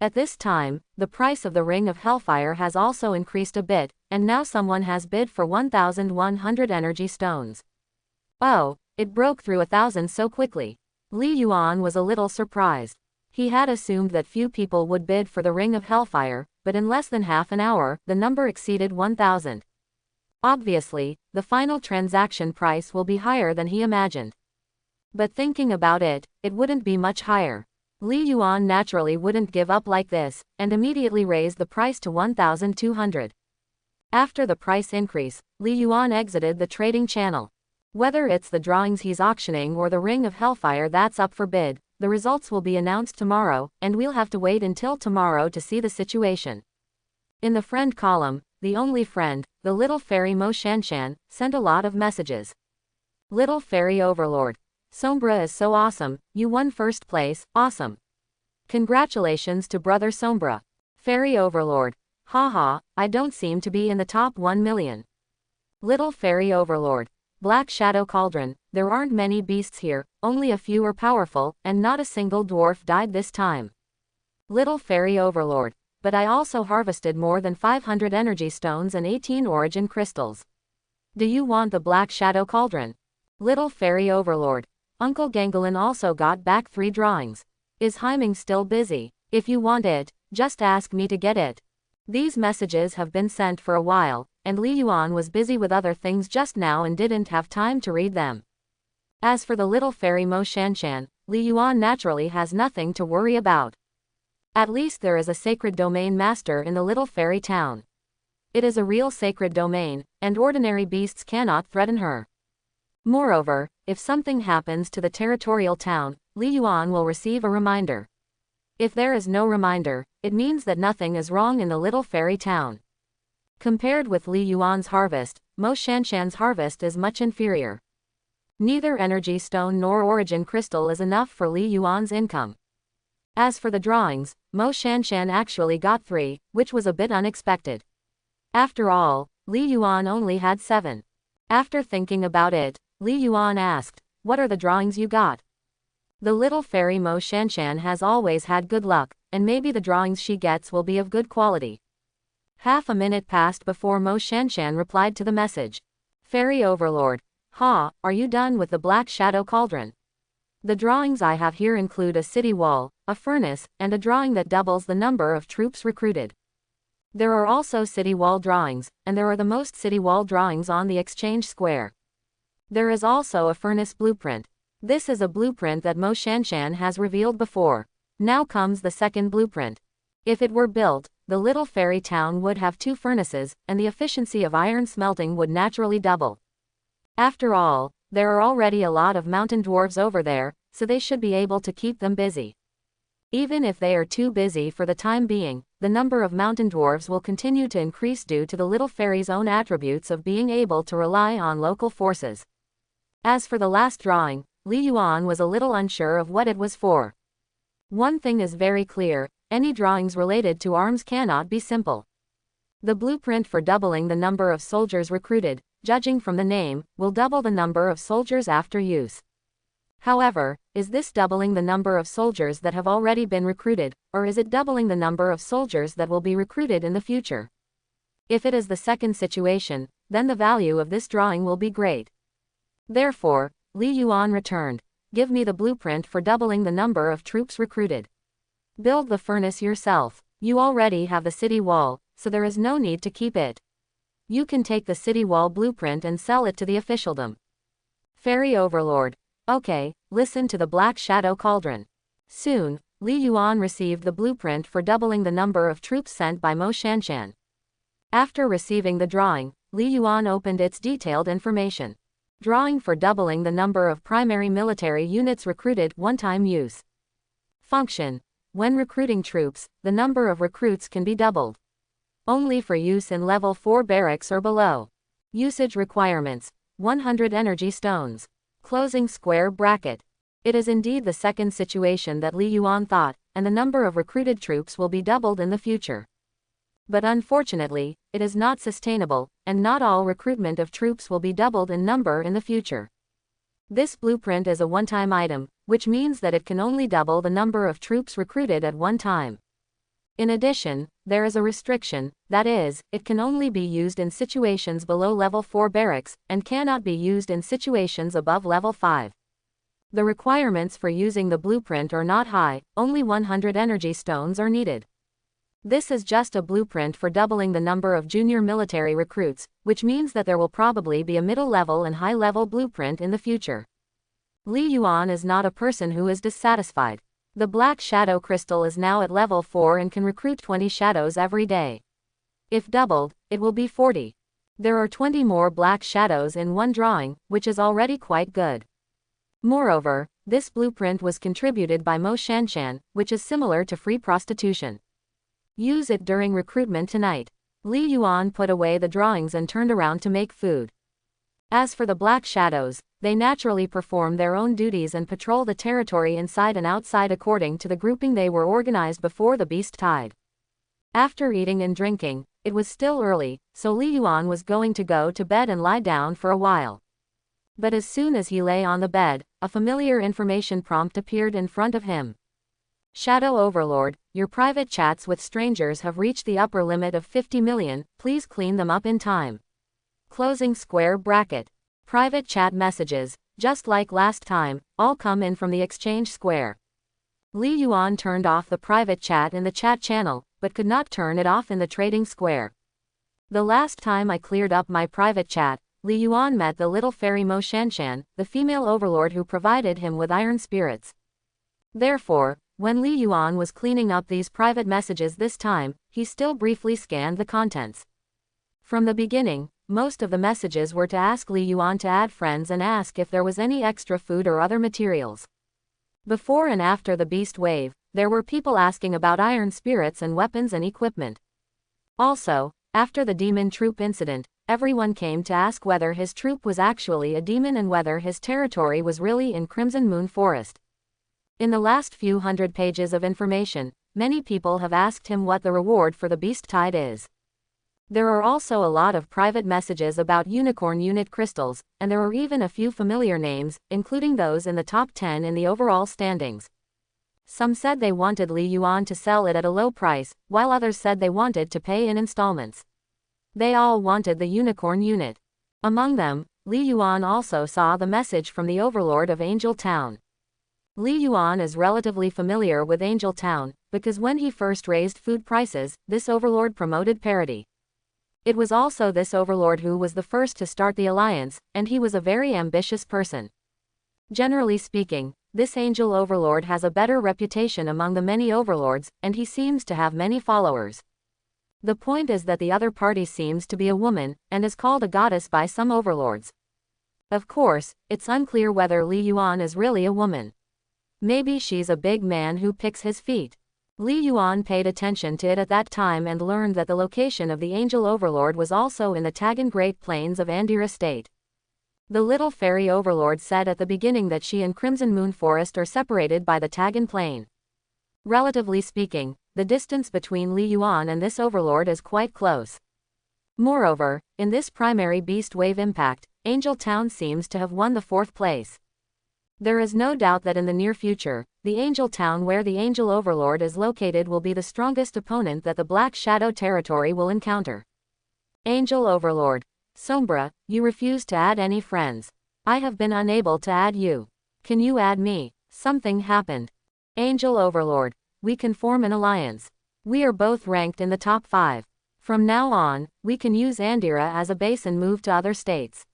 At this time, the price of the Ring of Hellfire has also increased a bit, and now someone has bid for 1,100 energy stones. Oh, it broke through 1,000 so quickly. Li Yuan was a little surprised. He had assumed that few people would bid for the Ring of Hellfire, but in less than half an hour, the number exceeded 1,000. Obviously, the final transaction price will be higher than he imagined. But thinking about it, it wouldn't be much higher. Li Yuan naturally wouldn't give up like this, and immediately raised the price to 1,200. After the price increase, Li Yuan exited the trading channel. Whether it's the drawings he's auctioning or the Ring of Hellfire that's up for bid, the results will be announced tomorrow, and we'll have to wait until tomorrow to see the situation. In the friend column, the only friend, the little fairy Mo Shanshan, sent a lot of messages. Little fairy Overlord. Sombra is so awesome, you won first place, awesome. Congratulations to brother Sombra. Fairy Overlord. Haha, I don't seem to be in the top 1 million. Little fairy Overlord. Black Shadow Cauldron, there aren't many beasts here, only a few are powerful, and not a single dwarf died this time. Little fairy Overlord. But I also harvested more than 500 energy stones and 18 origin crystals. Do you want the Black Shadow Cauldron? Little fairy Overlord. Uncle Gangelin also got back 3 drawings. Is Heiming still busy? If you want it, just ask me to get it. These messages have been sent for a while, and Li Yuan was busy with other things just now and didn't have time to read them. As for the little fairy Mo Shanshan, Li Yuan naturally has nothing to worry about. At least there is a sacred domain master in the little fairy town. It is a real sacred domain, and ordinary beasts cannot threaten her. Moreover, if something happens to the territorial town, Li Yuan will receive a reminder. If there is no reminder, it means that nothing is wrong in the little fairy town. Compared with Li Yuan's harvest, Mo Shanshan's harvest is much inferior. Neither energy stone nor origin crystal is enough for Li Yuan's income. As for the drawings, Mo Shanshan actually got 3, which was a bit unexpected. After all, Li Yuan only had 7. After thinking about it, Li Yuan asked, "What are the drawings you got?" The little fairy Mo Shanshan has always had good luck, and maybe the drawings she gets will be of good quality. Half a minute passed before Mo Shanshan replied to the message. Fairy Overlord. Ha, are you done with the Black Shadow Cauldron? The drawings I have here include a city wall, a furnace, and a drawing that doubles the number of troops recruited. There are also city wall drawings, and there are the most city wall drawings on the exchange square. There is also a furnace blueprint. This is a blueprint that Mo Shanshan has revealed before. Now comes the second blueprint. If it were built, the little fairy town would have 2 furnaces, and the efficiency of iron smelting would naturally double. After all, there are already a lot of mountain dwarves over there, so they should be able to keep them busy. Even if they are too busy for the time being, the number of mountain dwarves will continue to increase due to the little fairy's own attributes of being able to rely on local forces. As for the last drawing, Li Yuan was a little unsure of what it was for. One thing is very clear, any drawings related to arms cannot be simple. The blueprint for doubling the number of soldiers recruited, judging from the name, will double the number of soldiers after use. However, is this doubling the number of soldiers that have already been recruited, or is it doubling the number of soldiers that will be recruited in the future? If it is the second situation, then the value of this drawing will be great. Therefore, Li Yuan returned. Give me the blueprint for doubling the number of troops recruited. Build the furnace yourself. You already have the city wall, so there is no need to keep it. You can take the city wall blueprint and sell it to the officialdom. Fairy Overlord. Okay, listen to the Black Shadow Cauldron. Soon, Li Yuan received the blueprint for doubling the number of troops sent by Mo Shanshan. After receiving the drawing, Li Yuan opened its detailed information. Drawing for doubling the number of primary military units recruited, one-time use. Function. When recruiting troops, the number of recruits can be doubled. Only for use in level 4 barracks or below. Usage requirements. 100 energy stones. Closing square bracket. It is indeed the second situation that Li Yuan thought, and the number of recruited troops will be doubled in the future. But unfortunately, it is not sustainable, and not all recruitment of troops will be doubled in number in the future. This blueprint is a one-time item, which means that it can only double the number of troops recruited at one time. In addition, there is a restriction, that is, it can only be used in situations below level 4 barracks, and cannot be used in situations above level 5. The requirements for using the blueprint are not high, only 100 energy stones are needed. This is just a blueprint for doubling the number of junior military recruits, which means that there will probably be a middle-level and high-level blueprint in the future. Li Yuan is not a person who is dissatisfied. The Black Shadow Crystal is now at level 4 and can recruit 20 shadows every day. If doubled, it will be 40. There are 20 more Black Shadows in one drawing, which is already quite good. Moreover, this blueprint was contributed by Mo Shanshan, which is similar to free prostitution. Use it during recruitment tonight. Li Yuan put away the drawings and turned around to make food. As for the Black Shadows, they naturally perform their own duties and patrol the territory inside and outside according to the grouping they were organized before the beast tide. After eating and drinking, it was still early, so Li Yuan was going to go to bed and lie down for a while. But as soon as he lay on the bed, a familiar information prompt appeared in front of him. Shadow Overlord, your private chats with strangers have reached the upper limit of 50 million, please clean them up in time. Closing square bracket. Private chat messages, just like last time, all come in from the exchange square. Li Yuan turned off the private chat in the chat channel, but could not turn it off in the trading square. The last time I cleared up my private chat, Li Yuan met the little fairy Mo Shanshan, the female overlord who provided him with iron spirits. Therefore, when Li Yuan was cleaning up these private messages this time, he still briefly scanned the contents. From the beginning, most of the messages were to ask Li Yuan to add friends and ask if there was any extra food or other materials. Before and after the beast wave, there were people asking about iron spirits and weapons and equipment. Also, after the demon troop incident, everyone came to ask whether his troop was actually a demon and whether his territory was really in Crimson Moon Forest. In the last few hundred pages of information, many people have asked him what the reward for the beast tide is. There are also a lot of private messages about unicorn unit crystals, and there are even a few familiar names, including those in the top 10 in the overall standings. Some said they wanted Li Yuan to sell it at a low price, while others said they wanted to pay in installments. They all wanted the unicorn unit. Among them, Li Yuan also saw the message from the Overlord of Angel Town. Li Yuan is relatively familiar with Angel Town, because when he first raised food prices, this Overlord promoted parity. It was also this Overlord who was the first to start the alliance, and he was a very ambitious person. Generally speaking, this Angel Overlord has a better reputation among the many Overlords, and he seems to have many followers. The point is that the other party seems to be a woman, and is called a goddess by some Overlords. Of course, it's unclear whether Li Yuan is really a woman. Maybe she's a big man who picks his feet. Li Yuan paid attention to it at that time and learned that the location of the Angel Overlord was also in the Tagan Great Plains of Andira State. The little fairy Overlord said at the beginning that she and Crimson Moon Forest are separated by the Tagan Plain. Relatively speaking, the distance between Li Yuan and this Overlord is quite close. Moreover, in this primary beast wave impact, Angel Town seems to have won the 4th place. There is no doubt that in the near future, the Angel Town where the Angel Overlord is located will be the strongest opponent that the Black Shadow territory will encounter. Angel Overlord. Sombra, you refuse to add any friends. I have been unable to add you. Can you add me? Something happened. Angel Overlord. We can form an alliance. We are both ranked in the top 5. From now on, we can use Andira as a base and move to other states.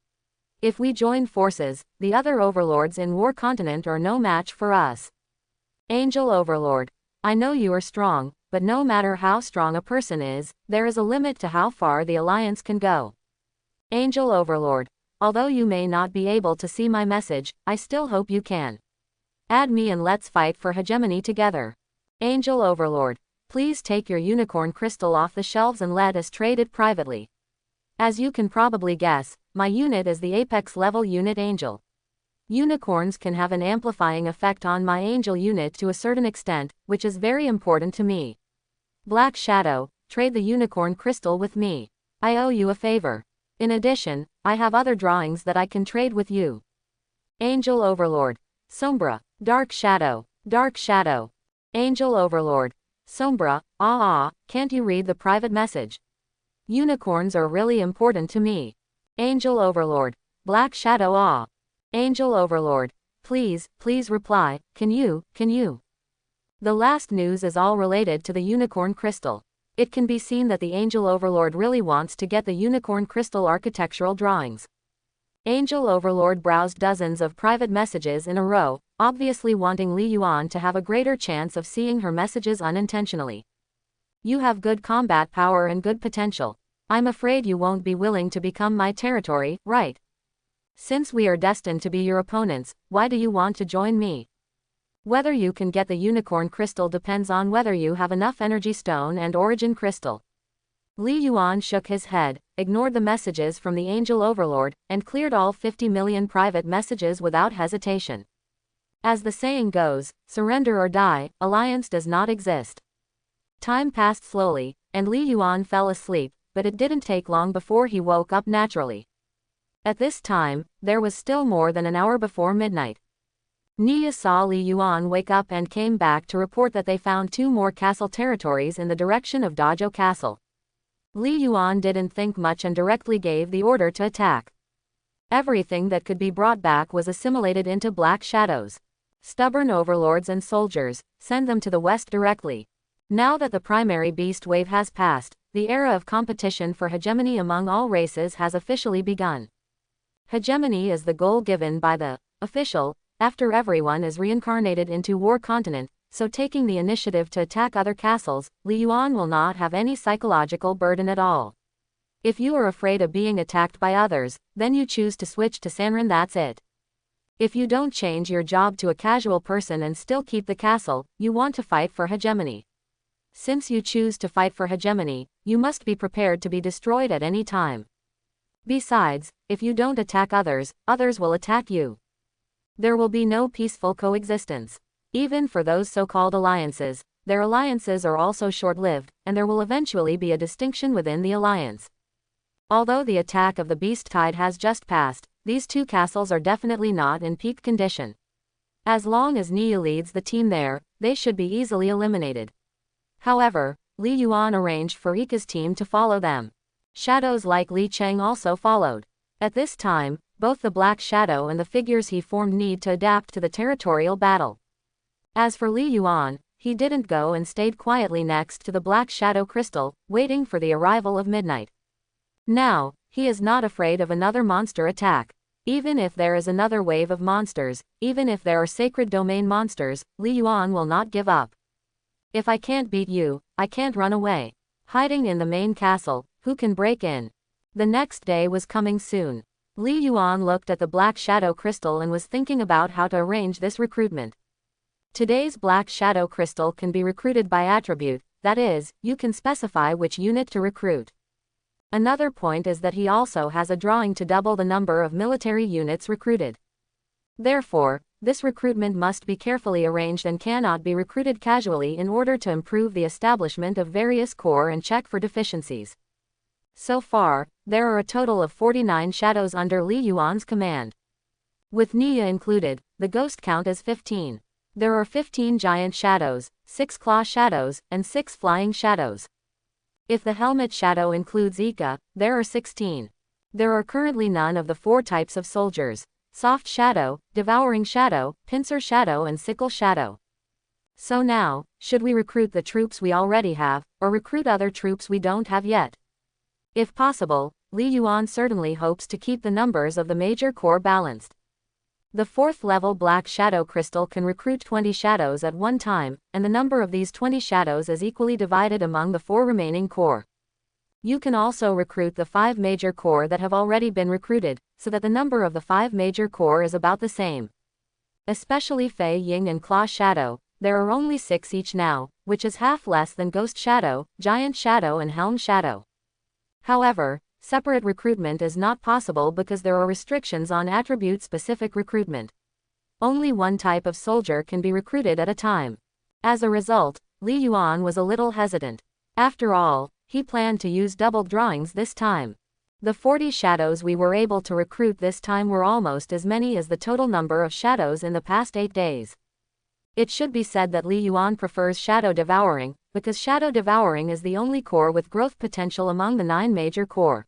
If we join forces, the other overlords in War Continent are no match for us. Angel Overlord. I know you are strong, but no matter how strong a person is, there is a limit to how far the Alliance can go. Angel Overlord. Although you may not be able to see my message, I still hope you can. Add me and let's fight for hegemony together. Angel Overlord. Please take your unicorn crystal off the shelves and let us trade it privately. As you can probably guess, my unit is the apex level unit Angel. Unicorns can have an amplifying effect on my Angel unit to a certain extent, which is very important to me. Black Shadow, trade the unicorn crystal with me. I owe you a favor. In addition, I have other drawings that I can trade with you. Angel Overlord. Sombra. Dark Shadow. Dark Shadow. Angel Overlord. Sombra. Can't you read the private message? Unicorns are really important to me. Angel Overlord. Black Shadow. Angel Overlord. Please reply, can you? The last news is all related to the unicorn crystal. It can be seen that the Angel Overlord really wants to get the unicorn crystal architectural drawings. Angel Overlord browsed dozens of private messages in a row, obviously wanting Li Yuan to have a greater chance of seeing her messages unintentionally. You have good combat power and good potential. I'm afraid you won't be willing to become my territory, right? Since we are destined to be your opponents, why do you want to join me? Whether you can get the unicorn crystal depends on whether you have enough energy stone and origin crystal. Li Yuan shook his head, ignored the messages from the Angel Overlord, and cleared all 50 million private messages without hesitation. As the saying goes, surrender or die, alliance does not exist. Time passed slowly, and Li Yuan fell asleep, but it didn't take long before he woke up naturally. At this time, there was still more than an hour before midnight. Nia saw Li Yuan wake up and came back to report that they found 2 more castle territories in the direction of Dajo Castle. Li Yuan didn't think much and directly gave the order to attack. Everything that could be brought back was assimilated into black shadows. Stubborn overlords and soldiers, send them to the west directly. Now that the primary beast wave has passed, the era of competition for hegemony among all races has officially begun. Hegemony is the goal given by the official, after everyone is reincarnated into War Continent, so taking the initiative to attack other castles, Li Yuan will not have any psychological burden at all. If you are afraid of being attacked by others, then you choose to switch to Sanrin, that's it. If you don't change your job to a casual person and still keep the castle, you want to fight for hegemony. Since you choose to fight for hegemony, you must be prepared to be destroyed at any time. Besides, if you don't attack others, others will attack you. There will be no peaceful coexistence. Even for those so-called alliances, their alliances are also short-lived, and there will eventually be a distinction within the alliance. Although the attack of the beast tide has just passed, these 2 castles are definitely not in peak condition. As long as Nia leads the team there, they should be easily eliminated. However, Li Yuan arranged for Ika's team to follow them. Shadows like Li Cheng also followed. At this time, both the Black Shadow and the figures he formed need to adapt to the territorial battle. As for Li Yuan, he didn't go and stayed quietly next to the Black Shadow crystal, waiting for the arrival of midnight. Now, he is not afraid of another monster attack. Even if there is another wave of monsters, even if there are sacred domain monsters, Li Yuan will not give up. If I can't beat you, I can't run away. Hiding in the main castle, who can break in? The next day was coming soon. Li Yuan looked at the Black Shadow crystal and was thinking about how to arrange this recruitment. Today's Black Shadow crystal can be recruited by attribute, that is, you can specify which unit to recruit. Another point is that he also has a drawing to double the number of military units recruited. Therefore, this recruitment must be carefully arranged and cannot be recruited casually in order to improve the establishment of various corps and check for deficiencies. So far, there are a total of 49 shadows under Li Yuan's command. With Nia included, the ghost count is 15. There are 15 giant shadows, 6 claw shadows, and 6 flying shadows. If the helmet shadow includes Ika, there are 16. There are currently none of the 4 types of soldiers: soft shadow, devouring shadow, pincer shadow and sickle shadow. So now, should we recruit the troops we already have, or recruit other troops we don't have yet? If possible, Li Yuan certainly hopes to keep the numbers of the major core balanced. The 4th level Black Shadow Crystal can recruit 20 shadows at one time, and the number of these 20 shadows is equally divided among the 4 remaining core. You can also recruit the 5 major core that have already been recruited, so that the number of the 5 major core is about the same. Especially Fei Ying and Claw Shadow, there are only 6 each now, which is half less than Ghost Shadow, Giant Shadow and Helm Shadow. However, separate recruitment is not possible because there are restrictions on attribute-specific recruitment. Only one type of soldier can be recruited at a time. As a result, Li Yuan was a little hesitant. After all, he planned to use double drawings this time. The 40 shadows we were able to recruit this time were almost as many as the total number of shadows in the past 8 days. It should be said that Li Yuan prefers Shadow Devouring, because Shadow Devouring is the only core with growth potential among the 9 major core.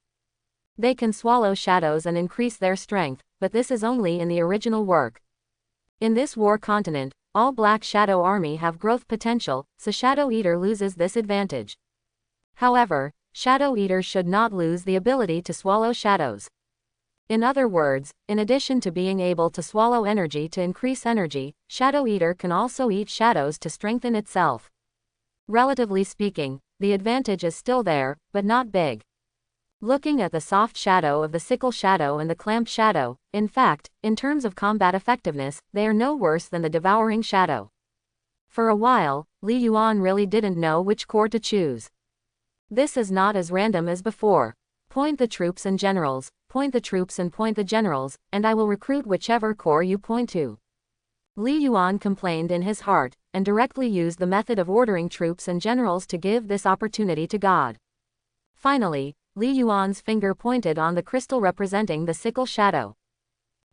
They can swallow shadows and increase their strength, but this is only in the original work. In this war continent, all Black Shadow Army have growth potential, so Shadow Eater loses this advantage. However, Shadow Eater should not lose the ability to swallow shadows. In other words, in addition to being able to swallow energy to increase energy, Shadow Eater can also eat shadows to strengthen itself. Relatively speaking, the advantage is still there, but not big. Looking at the soft shadow of the Sickle Shadow and the Clamp Shadow, in fact, in terms of combat effectiveness, they are no worse than the Devouring Shadow. For a while, Li Yuan really didn't know which core to choose. This is not as random as before. Point the troops and generals, point the troops and point the generals, and I will recruit whichever core you point to. Li Yuan complained in his heart, and directly used the method of ordering troops and generals to give this opportunity to God. Finally, Li Yuan's finger pointed on the crystal representing the Sickle Shadow.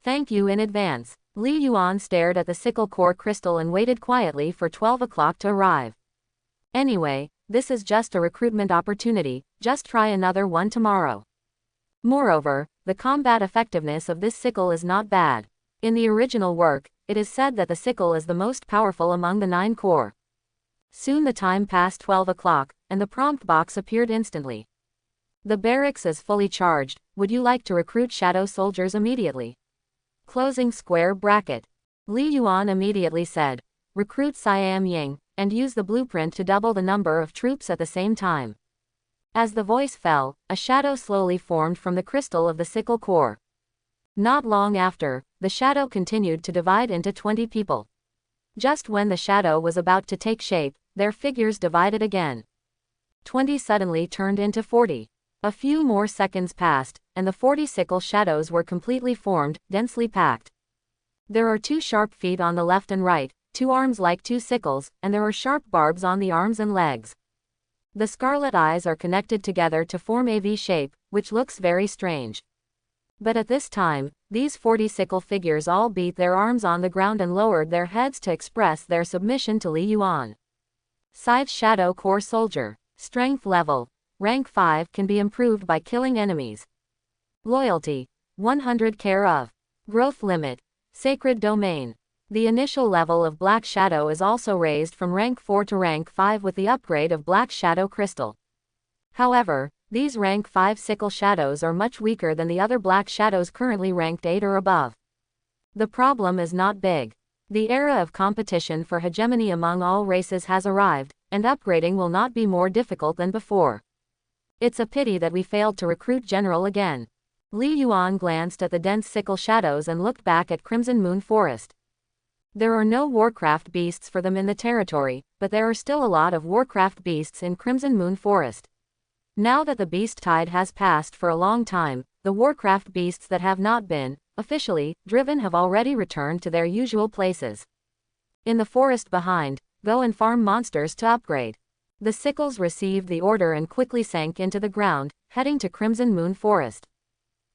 Thank you in advance. Li Yuan stared at the Sickle core crystal and waited quietly for 12 o'clock to arrive. Anyway, this is just a recruitment opportunity, just try another one tomorrow. Moreover, the combat effectiveness of this sickle is not bad. In the original work, it is said that the sickle is the most powerful among the 9 core. Soon the time passed 12 o'clock, and the prompt box appeared instantly. The barracks is fully charged, would you like to recruit shadow soldiers immediately? Closing square bracket. Li Yuan immediately said, recruit Siam Ying, and use the blueprint to double the number of troops at the same time. As the voice fell, a shadow slowly formed from the crystal of the Sickle core. Not long after, the shadow continued to divide into 20 people. Just when the shadow was about to take shape, their figures divided again. 20 suddenly turned into 40. A few more seconds passed, and the 40 sickle shadows were completely formed, densely packed. There are 2 sharp feet on the left and right, 2 arms like 2 sickles, and there are sharp barbs on the arms and legs. The scarlet eyes are connected together to form a V shape, which looks very strange. But at this time, these 40 sickle figures all beat their arms on the ground and lowered their heads to express their submission to Li Yuan. Scythe Shadow Core Soldier. Strength level. Rank 5 can be improved by killing enemies. Loyalty. 100 care of. Growth limit. Sacred Domain. The initial level of Black Shadow is also raised from rank 4 to rank 5 with the upgrade of Black Shadow Crystal. However, these rank 5 Sickle Shadows are much weaker than the other Black Shadows currently ranked 8 or above. The problem is not big. The era of competition for hegemony among all races has arrived, and upgrading will not be more difficult than before. It's a pity that we failed to recruit General again. Li Yuan glanced at the dense Sickle Shadows and looked back at Crimson Moon Forest. There are no Warcraft beasts for them in the territory, but there are still a lot of Warcraft beasts in Crimson Moon Forest. Now that the beast tide has passed for a long time, the Warcraft beasts that have not been, officially, driven have already returned to their usual places. In the forest behind, go and farm monsters to upgrade. The Sickles received the order and quickly sank into the ground, heading to Crimson Moon Forest.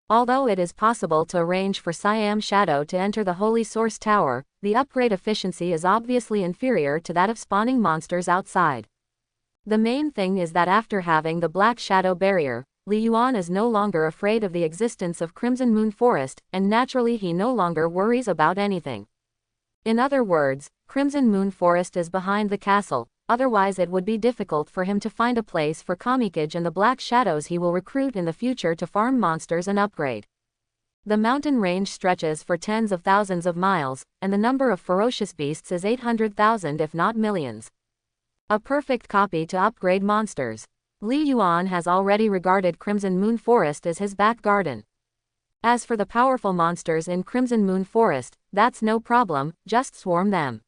Although it is possible to arrange for Siam Shadow to enter the Holy Source Tower, the upgrade efficiency is obviously inferior to that of spawning monsters outside. The main thing is that after having the Black Shadow Barrier, Li Yuan is no longer afraid of the existence of Crimson Moon Forest, and naturally he no longer worries about anything. In other words, Crimson Moon Forest is behind the castle, otherwise it would be difficult for him to find a place for kamikage and the black shadows he will recruit in the future to farm monsters and upgrade. The mountain range stretches for tens of thousands of miles, and the number of ferocious beasts is 800,000 if not millions. A perfect copy to upgrade monsters. Li Yuan has already regarded Crimson Moon Forest as his back garden. As for the powerful monsters in Crimson Moon Forest, that's no problem, just swarm them.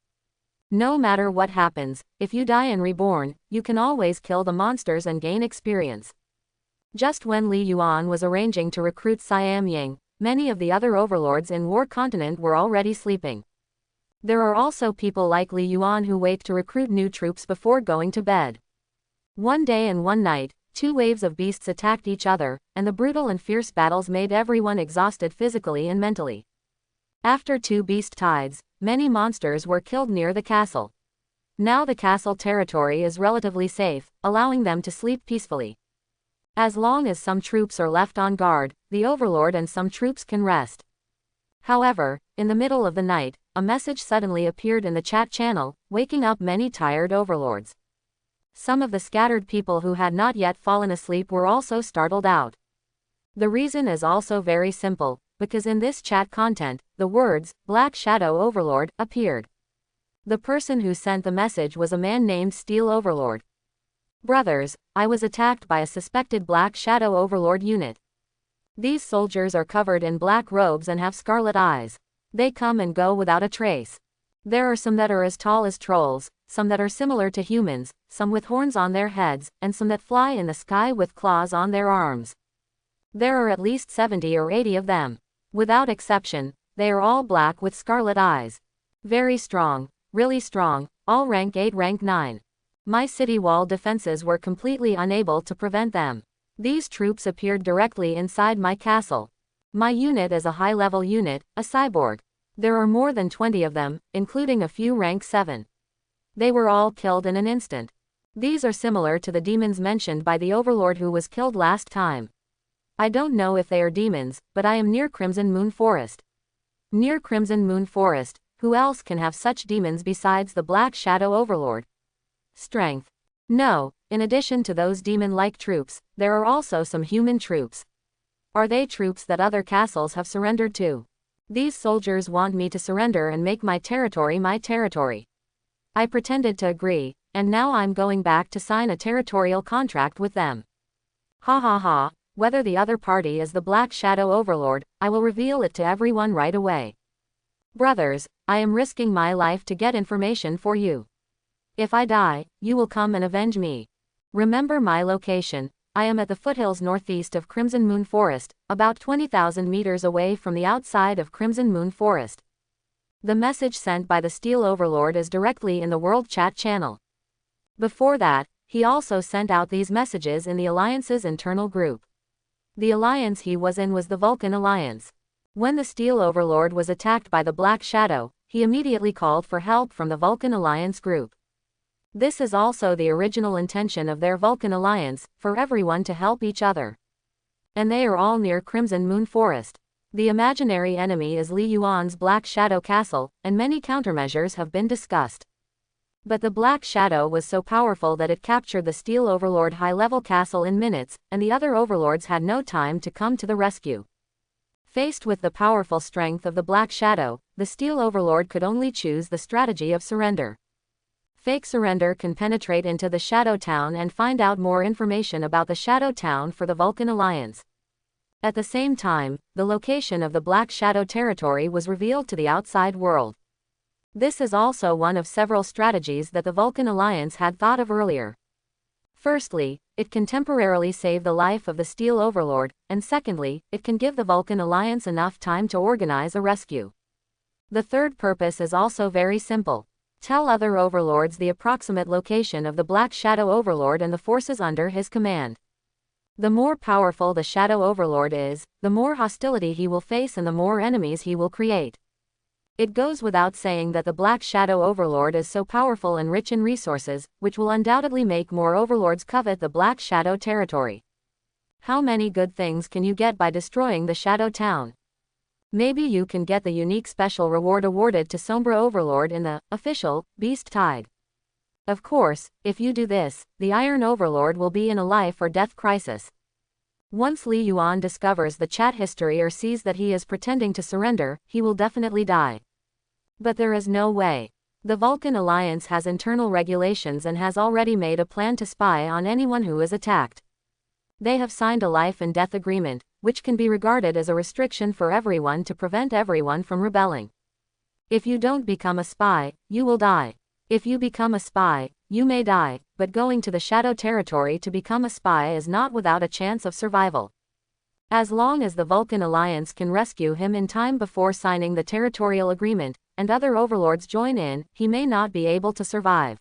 No matter what happens, if you die and reborn, you can always kill the monsters and gain experience. Just when Li Yuan was arranging to recruit Siam Ying, many of the other overlords in War Continent were already sleeping. There are also people like Li Yuan who wait to recruit new troops before going to bed. One day and one night, 2 waves of beasts attacked each other, and the brutal and fierce battles made everyone exhausted physically and mentally. After 2 beast tides, many monsters were killed near the castle. Now the castle territory is relatively safe, allowing them to sleep peacefully. As long as some troops are left on guard, the Overlord and some troops can rest. However, in the middle of the night, a message suddenly appeared in the chat channel, waking up many tired overlords. Some of the scattered people who had not yet fallen asleep were also startled out. The reason is also very simple, because in this chat content, the words, Black Shadow Overlord, appeared. The person who sent the message was a man named Steel Overlord. Brothers, I was attacked by a suspected Black Shadow Overlord unit. These soldiers are covered in black robes and have scarlet eyes. They come and go without a trace. There are some that are as tall as trolls, some that are similar to humans, some with horns on their heads, and some that fly in the sky with claws on their arms. There are at least 70 or 80 of them. Without exception, they are all black with scarlet eyes. Very strong, really strong, all rank 8 rank 9. My city wall defenses were completely unable to prevent them. These troops appeared directly inside my castle. My unit is a high-level unit, a cyborg. There are more than 20 of them, including a few rank 7. They were all killed in an instant. These are similar to the demons mentioned by the Overlord who was killed last time. I don't know if they are demons, but I am near Crimson Moon Forest. Near Crimson Moon Forest, who else can have such demons besides the Black Shadow Overlord? Strength. No, in addition to those demon-like troops, there are also some human troops. Are they troops that other castles have surrendered to? These soldiers want me to surrender and make my territory my territory. I pretended to agree, and now I'm going back to sign a territorial contract with them. Ha ha ha, whether the other party is the Black Shadow Overlord, I will reveal it to everyone right away. Brothers, I am risking my life to get information for you. If I die, you will come and avenge me. Remember my location. I am at the foothills northeast of Crimson Moon Forest, about 20,000 meters away from the outside of Crimson Moon Forest. The message sent by the Steel Overlord is directly in the World Chat channel. Before that, he also sent out these messages in the Alliance's internal group. The alliance he was in was the Vulcan Alliance. When the Steel Overlord was attacked by the Black Shadow, he immediately called for help from the Vulcan Alliance group. This is also the original intention of their Vulcan Alliance, for everyone to help each other. And they are all near Crimson Moon Forest. The imaginary enemy is Li Yuan's Black Shadow Castle, and many countermeasures have been discussed. But the Black Shadow was so powerful that it captured the Steel Overlord high-level castle in minutes, and the other overlords had no time to come to the rescue. Faced with the powerful strength of the Black Shadow, the Steel Overlord could only choose the strategy of surrender. Fake surrender can penetrate into the Shadow Town and find out more information about the Shadow Town for the Vulcan Alliance. At the same time, the location of the Black Shadow territory was revealed to the outside world. This is also one of several strategies that the Vulcan Alliance had thought of earlier. Firstly, it can temporarily save the life of the Steel Overlord, and secondly, it can give the Vulcan Alliance enough time to organize a rescue. The third purpose is also very simple. Tell other overlords the approximate location of the Black Shadow Overlord and the forces under his command. The more powerful the Shadow Overlord is, the more hostility he will face and the more enemies he will create. It goes without saying that the Black Shadow Overlord is so powerful and rich in resources, which will undoubtedly make more overlords covet the Black Shadow territory. How many good things can you get by destroying the Shadow Town? Maybe you can get the unique special reward awarded to Sombra Overlord in the official Beast Tide. Of course, if you do this, the Iron Overlord will be in a life or death crisis. Once Li Yuan discovers the chat history or sees that he is pretending to surrender, he will definitely die. But there is no way. The Vulcan Alliance has internal regulations and has already made a plan to spy on anyone who is attacked. They have signed a life and death agreement, which can be regarded as a restriction for everyone to prevent everyone from rebelling. If you don't become a spy, you will die. If you become a spy, you may die, but going to the shadow territory to become a spy is not without a chance of survival. As long as the Vulcan Alliance can rescue him in time before signing the territorial agreement, and other overlords join in, he may not be able to survive.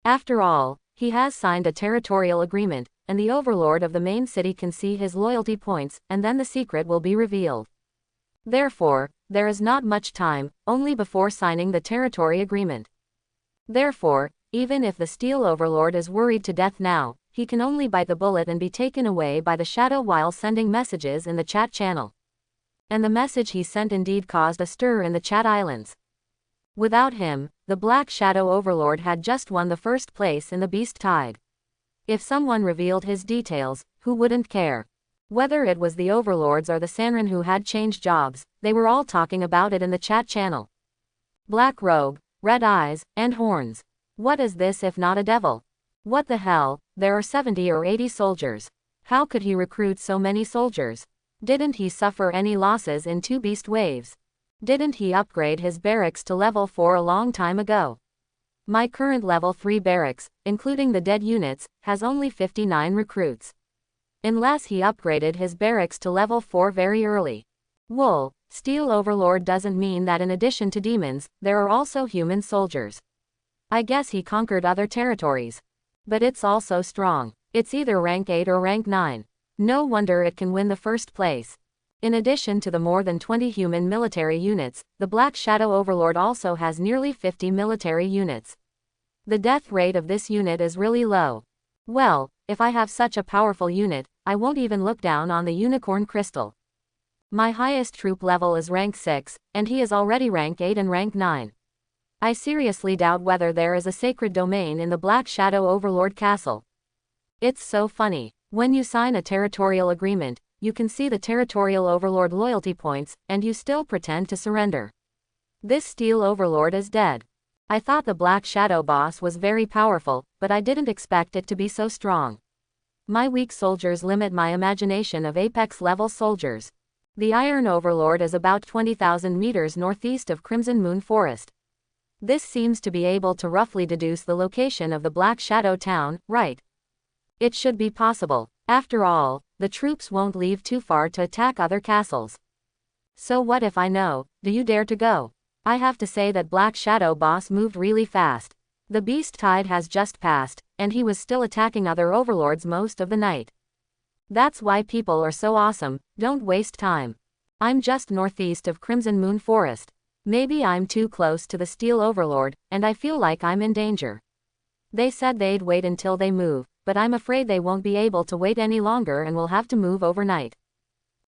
After all, he has signed a territorial agreement, and the overlord of the main city can see his loyalty points, and then the secret will be revealed. Therefore, there is not much time, only before signing the territory agreement. Therefore, even if the Steel Overlord is worried to death now, he can only bite the bullet and be taken away by the shadow while sending messages in the chat channel. And the message he sent indeed caused a stir in the chat islands. Without him, the Black Shadow Overlord had just won the first place in the Beast Tide. If someone revealed his details, who wouldn't care? Whether it was the overlords or the Sanrin who had changed jobs, they were all talking about it in the chat channel. Black robe, red eyes, and horns. What is this if not a devil? What the hell, there are 70 or 80 soldiers. How could he recruit so many soldiers? Didn't he suffer any losses in 2 beast waves? Didn't he upgrade his barracks to level 4 a long time ago? My current level 3 barracks, including the dead units, has only 59 recruits. Unless he upgraded his barracks to level 4 very early. Wool, Steel Overlord doesn't mean that in addition to demons, there are also human soldiers. I guess he conquered other territories. But it's also strong. It's either rank 8 or rank 9. No wonder it can win the first place. In addition to the more than 20 human military units, the Black Shadow Overlord also has nearly 50 military units. The death rate of this unit is really low. Well, if I have such a powerful unit, I won't even look down on the unicorn crystal. My highest troop level is rank 6, and he is already rank 8 and rank 9. I seriously doubt whether there is a sacred domain in the Black Shadow Overlord castle. It's so funny. When you sign a territorial agreement, you can see the territorial overlord loyalty points, and you still pretend to surrender. This Steel Overlord is dead. I thought the Black Shadow boss was very powerful, but I didn't expect it to be so strong. My weak soldiers limit my imagination of apex level soldiers. The Iron Overlord is about 20,000 meters northeast of Crimson Moon Forest. This seems to be able to roughly deduce the location of the Black Shadow town, right? It should be possible. After all, the troops won't leave too far to attack other castles. So what if I know? Do you dare to go? I have to say that Black Shadow boss moved really fast. The Beast Tide has just passed, and he was still attacking other overlords most of the night. That's why people are so awesome, don't waste time. I'm just northeast of Crimson Moon Forest. Maybe I'm too close to the Steel Overlord, and I feel like I'm in danger. They said they'd wait until they move, but I'm afraid they won't be able to wait any longer and will have to move overnight.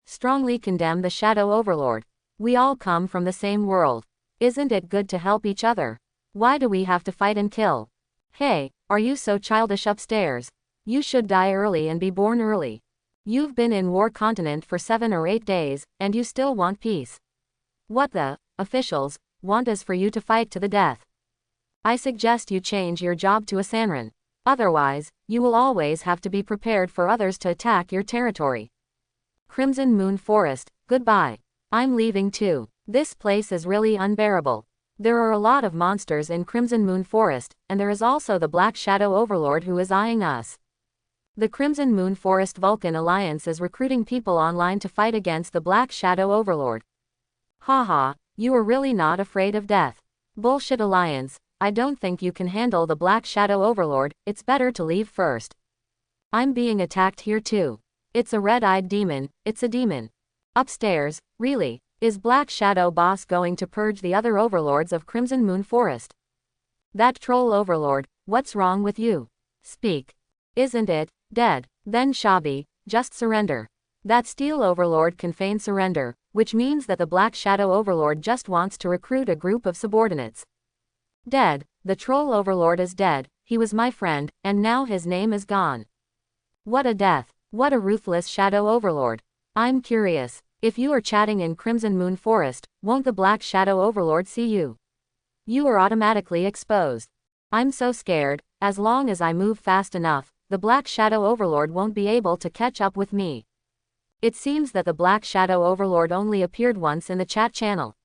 Strongly condemn the Shadow Overlord. We all come from the same world. Isn't it good to help each other? Why do we have to fight and kill? Hey, are you so childish upstairs? You should die early and be born early. You've been in war continent for 7 or 8 days, and you still want peace. What the officials want is for you to fight to the death. I suggest you change your job to a Sanrin. Otherwise, you will always have to be prepared for others to attack your territory. Crimson Moon Forest, goodbye. I'm leaving too. This place is really unbearable. There are a lot of monsters in Crimson Moon Forest, and there is also the Black Shadow Overlord who is eyeing us. The Crimson Moon Forest Vulcan Alliance is recruiting people online to fight against the Black Shadow Overlord. Haha, you are really not afraid of death. Bullshit Alliance. I don't think you can handle the Black Shadow Overlord, it's better to leave first. I'm being attacked here too. It's a red-eyed demon, it's a demon. Upstairs, really, is Black Shadow boss going to purge the other overlords of Crimson Moon Forest? That troll overlord, what's wrong with you? Speak. Isn't it dead? Then Shabi, just surrender. That Steel Overlord can feign surrender, which means that the Black Shadow Overlord just wants to recruit a group of subordinates. Dead, the Troll Overlord is dead, he was my friend, and now his name is gone. What a death. What a ruthless Shadow Overlord. I'm curious, if you are chatting in Crimson Moon Forest, won't the Black Shadow Overlord see you? You are automatically exposed. I'm so scared, as long as I move fast enough, the Black Shadow Overlord won't be able to catch up with me. It seems that the Black Shadow Overlord only appeared once in the chat channel.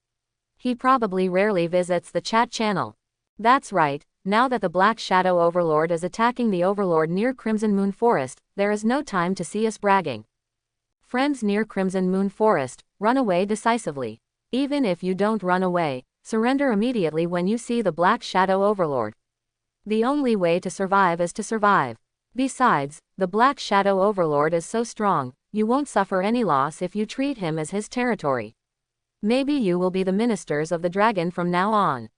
He probably rarely visits the chat channel. That's right, now that the Black Shadow Overlord is attacking the Overlord near Crimson Moon Forest, there is no time to see us bragging. Friends near Crimson Moon Forest, run away decisively. Even if you don't run away, surrender immediately when you see the Black Shadow Overlord. The only way to survive is to survive. Besides, the Black Shadow Overlord is so strong, you won't suffer any loss if you treat him as his territory. Maybe you will be the ministers of the dragon from now on.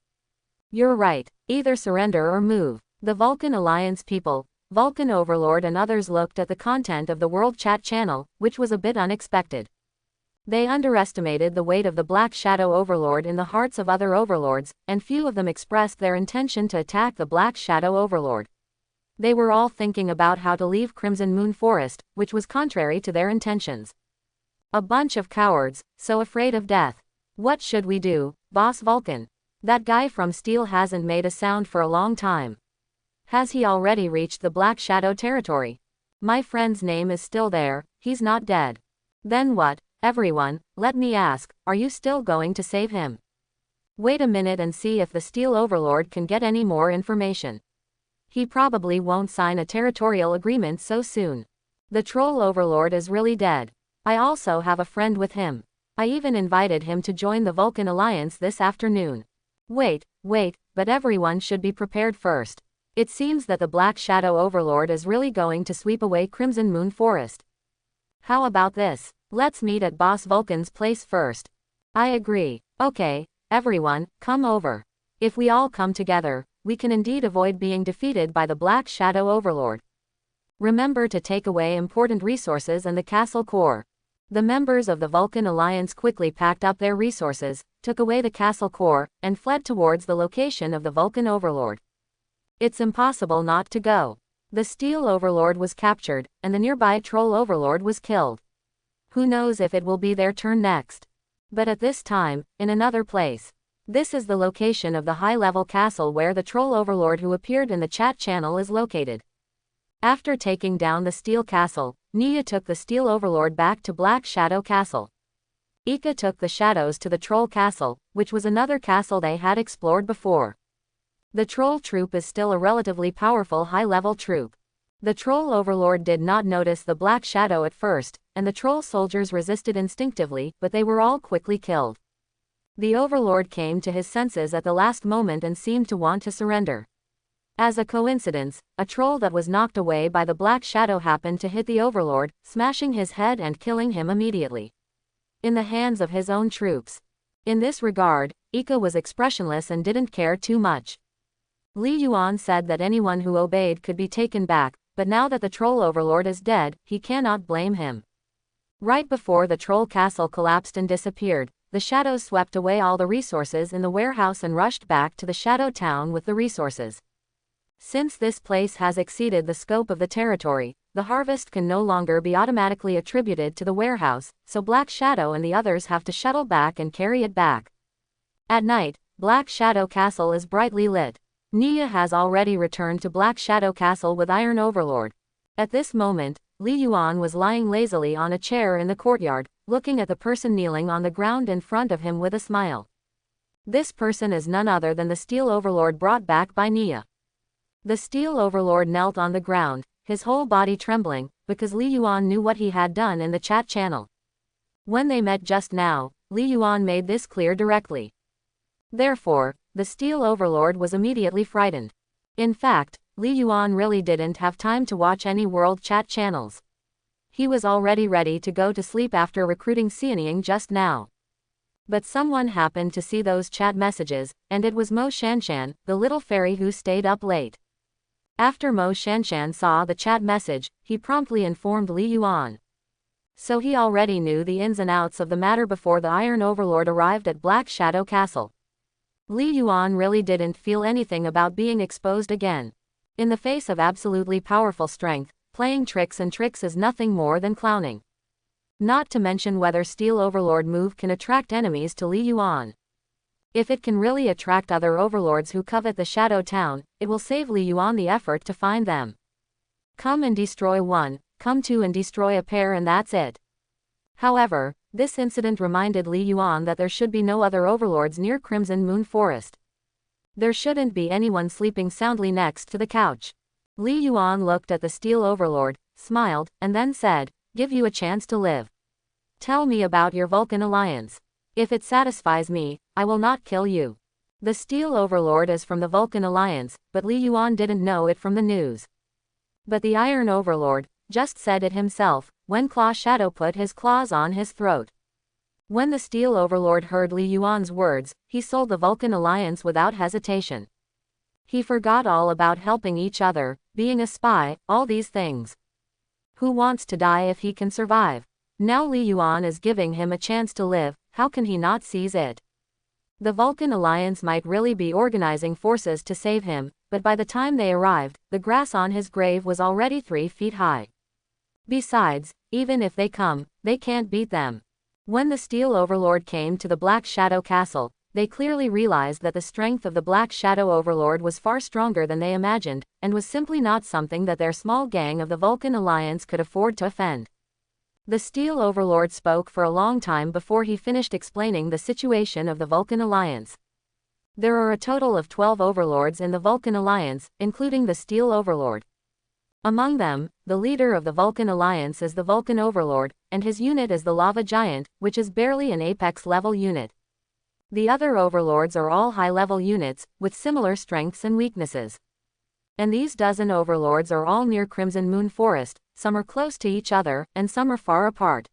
You're right, either surrender or move. The Vulcan Alliance people, Vulcan Overlord and others looked at the content of the World Chat channel, which was a bit unexpected. They underestimated the weight of the Black Shadow Overlord in the hearts of other overlords, and few of them expressed their intention to attack the Black Shadow Overlord. They were all thinking about how to leave Crimson Moon Forest, which was contrary to their intentions. A bunch of cowards, so afraid of death. What should we do, Boss Vulcan? That guy from Steel hasn't made a sound for a long time. Has he already reached the Black Shadow territory? My friend's name is still there, he's not dead. Then what? Everyone, let me ask, are you still going to save him? Wait a minute and see if the Steel Overlord can get any more information. He probably won't sign a territorial agreement so soon. The Troll Overlord is really dead. I also have a friend with him. I even invited him to join the Vulcan Alliance this afternoon. Wait, but everyone should be prepared first. It seems that the Black Shadow Overlord is really going to sweep away Crimson Moon Forest. How about this? Let's meet at Boss Vulcan's place first. I agree. Okay, everyone, come over. If we all come together, we can indeed avoid being defeated by the Black Shadow Overlord. Remember to take away important resources and the castle core. The members of the Vulcan Alliance quickly packed up their resources, took away the castle core, and fled towards the location of the Vulcan Overlord. It's impossible not to go. The Steel Overlord was captured, and the nearby Troll Overlord was killed. Who knows if it will be their turn next? But at this time, in another place. This is the location of the high-level castle where the Troll Overlord who appeared in the chat channel is located. After taking down the Steel Castle, Nia took the Steel Overlord back to Black Shadow Castle. Ika took the Shadows to the Troll Castle, which was another castle they had explored before. The Troll troop is still a relatively powerful high-level troop. The Troll Overlord did not notice the Black Shadow at first, and the Troll soldiers resisted instinctively, but they were all quickly killed. The Overlord came to his senses at the last moment and seemed to want to surrender. As a coincidence, a troll that was knocked away by the Black Shadow happened to hit the Overlord, smashing his head and killing him immediately. In the hands of his own troops. In this regard, Ika was expressionless and didn't care too much. Li Yuan said that anyone who obeyed could be taken back, but now that the Troll Overlord is dead, he cannot blame him. Right before the Troll Castle collapsed and disappeared, the Shadows swept away all the resources in the warehouse and rushed back to the Shadow Town with the resources. Since this place has exceeded the scope of the territory, the harvest can no longer be automatically attributed to the warehouse, so Black Shadow and the others have to shuttle back and carry it back. At night, Black Shadow Castle is brightly lit. Nia has already returned to Black Shadow Castle with Iron Overlord. At this moment, Li Yuan was lying lazily on a chair in the courtyard, looking at the person kneeling on the ground in front of him with a smile. This person is none other than the Steel Overlord brought back by Nia. The Steel Overlord knelt on the ground, his whole body trembling, because Li Yuan knew what he had done in the chat channel. When they met just now, Li Yuan made this clear directly. Therefore, the Steel Overlord was immediately frightened. In fact, Li Yuan really didn't have time to watch any world chat channels. He was already ready to go to sleep after recruiting Xianying just now. But someone happened to see those chat messages, and it was Mo Shanshan, the little fairy who stayed up late. After Mo Shanshan saw the chat message, he promptly informed Li Yuan. So he already knew the ins and outs of the matter before the Iron Overlord arrived at Black Shadow Castle. Li Yuan really didn't feel anything about being exposed again. In the face of absolutely powerful strength, playing tricks and tricks is nothing more than clowning. Not to mention whether Steel Overlord move can attract enemies to Li Yuan. If it can really attract other overlords who covet the Shadow Town, it will save Li Yuan the effort to find them. Come and destroy one, come two and destroy a pair and that's it. However, this incident reminded Li Yuan that there should be no other overlords near Crimson Moon Forest. There shouldn't be anyone sleeping soundly next to the couch. Li Yuan looked at the Steel Overlord, smiled, and then said, "Give you a chance to live. Tell me about your Vulcan Alliance. If it satisfies me, I will not kill you." The Steel Overlord is from the Vulcan Alliance, but Li Yuan didn't know it from the news. But the Iron Overlord just said it himself, when Claw Shadow put his claws on his throat. When the Steel Overlord heard Li Yuan's words, he sold the Vulcan Alliance without hesitation. He forgot all about helping each other, being a spy, all these things. Who wants to die if he can survive? Now Li Yuan is giving him a chance to live, how can he not seize it? The Vulcan Alliance might really be organizing forces to save him, but by the time they arrived, the grass on his grave was already 3 feet high. Besides, even if they come, they can't beat them. When the Steel Overlord came to the Black Shadow Castle, they clearly realized that the strength of the Black Shadow Overlord was far stronger than they imagined, and was simply not something that their small gang of the Vulcan Alliance could afford to offend. The Steel Overlord spoke for a long time before he finished explaining the situation of the Vulcan Alliance. There are a total of 12 overlords in the Vulcan Alliance, including the Steel Overlord. Among them, the leader of the Vulcan Alliance is the Vulcan Overlord, and his unit is the Lava Giant, which is barely an apex-level unit. The other overlords are all high-level units, with similar strengths and weaknesses. And these dozen overlords are all near Crimson Moon Forest, some are close to each other, and some are far apart.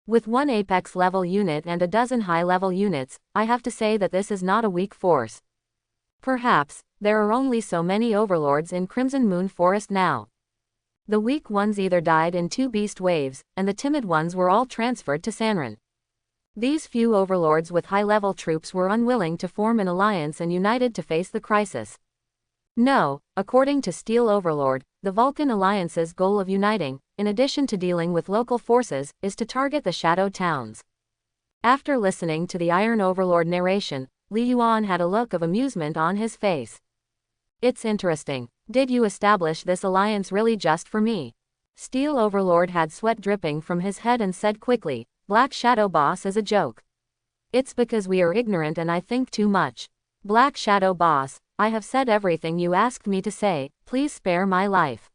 With one apex-level unit and a dozen high-level units, I have to say that this is not a weak force. Perhaps, there are only so many overlords in Crimson Moon Forest now. The weak ones either died in 2 beast waves, and the timid ones were all transferred to Sanran. These few overlords with high-level troops were unwilling to form an alliance and united to face the crisis. No, according to Steel Overlord, the Vulcan Alliance's goal of uniting, in addition to dealing with local forces, is to target the Shadow Towns. After listening to the Iron Overlord narration, Li Yuan had a look of amusement on his face. "It's interesting. Did you establish this alliance really just for me?" Steel Overlord had sweat dripping from his head and said quickly, "Black Shadow Boss is a joke. It's because we are ignorant and I think too much. Black Shadow Boss, I have said everything you asked me to say, please spare my life.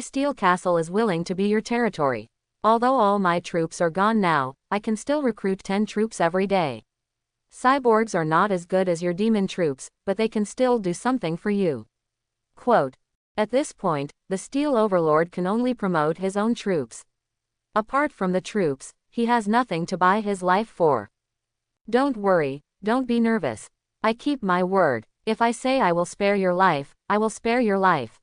Steel Castle is willing to be your territory. Although all my troops are gone now, I can still recruit 10 troops every day. Cyborgs are not as good as your demon troops, but they can still do something for you." Quote. At this point, the Steel Overlord can only promote his own troops. Apart from the troops, he has nothing to buy his life for. "Don't worry, don't be nervous. I keep my word. If I say I will spare your life, I will spare your life."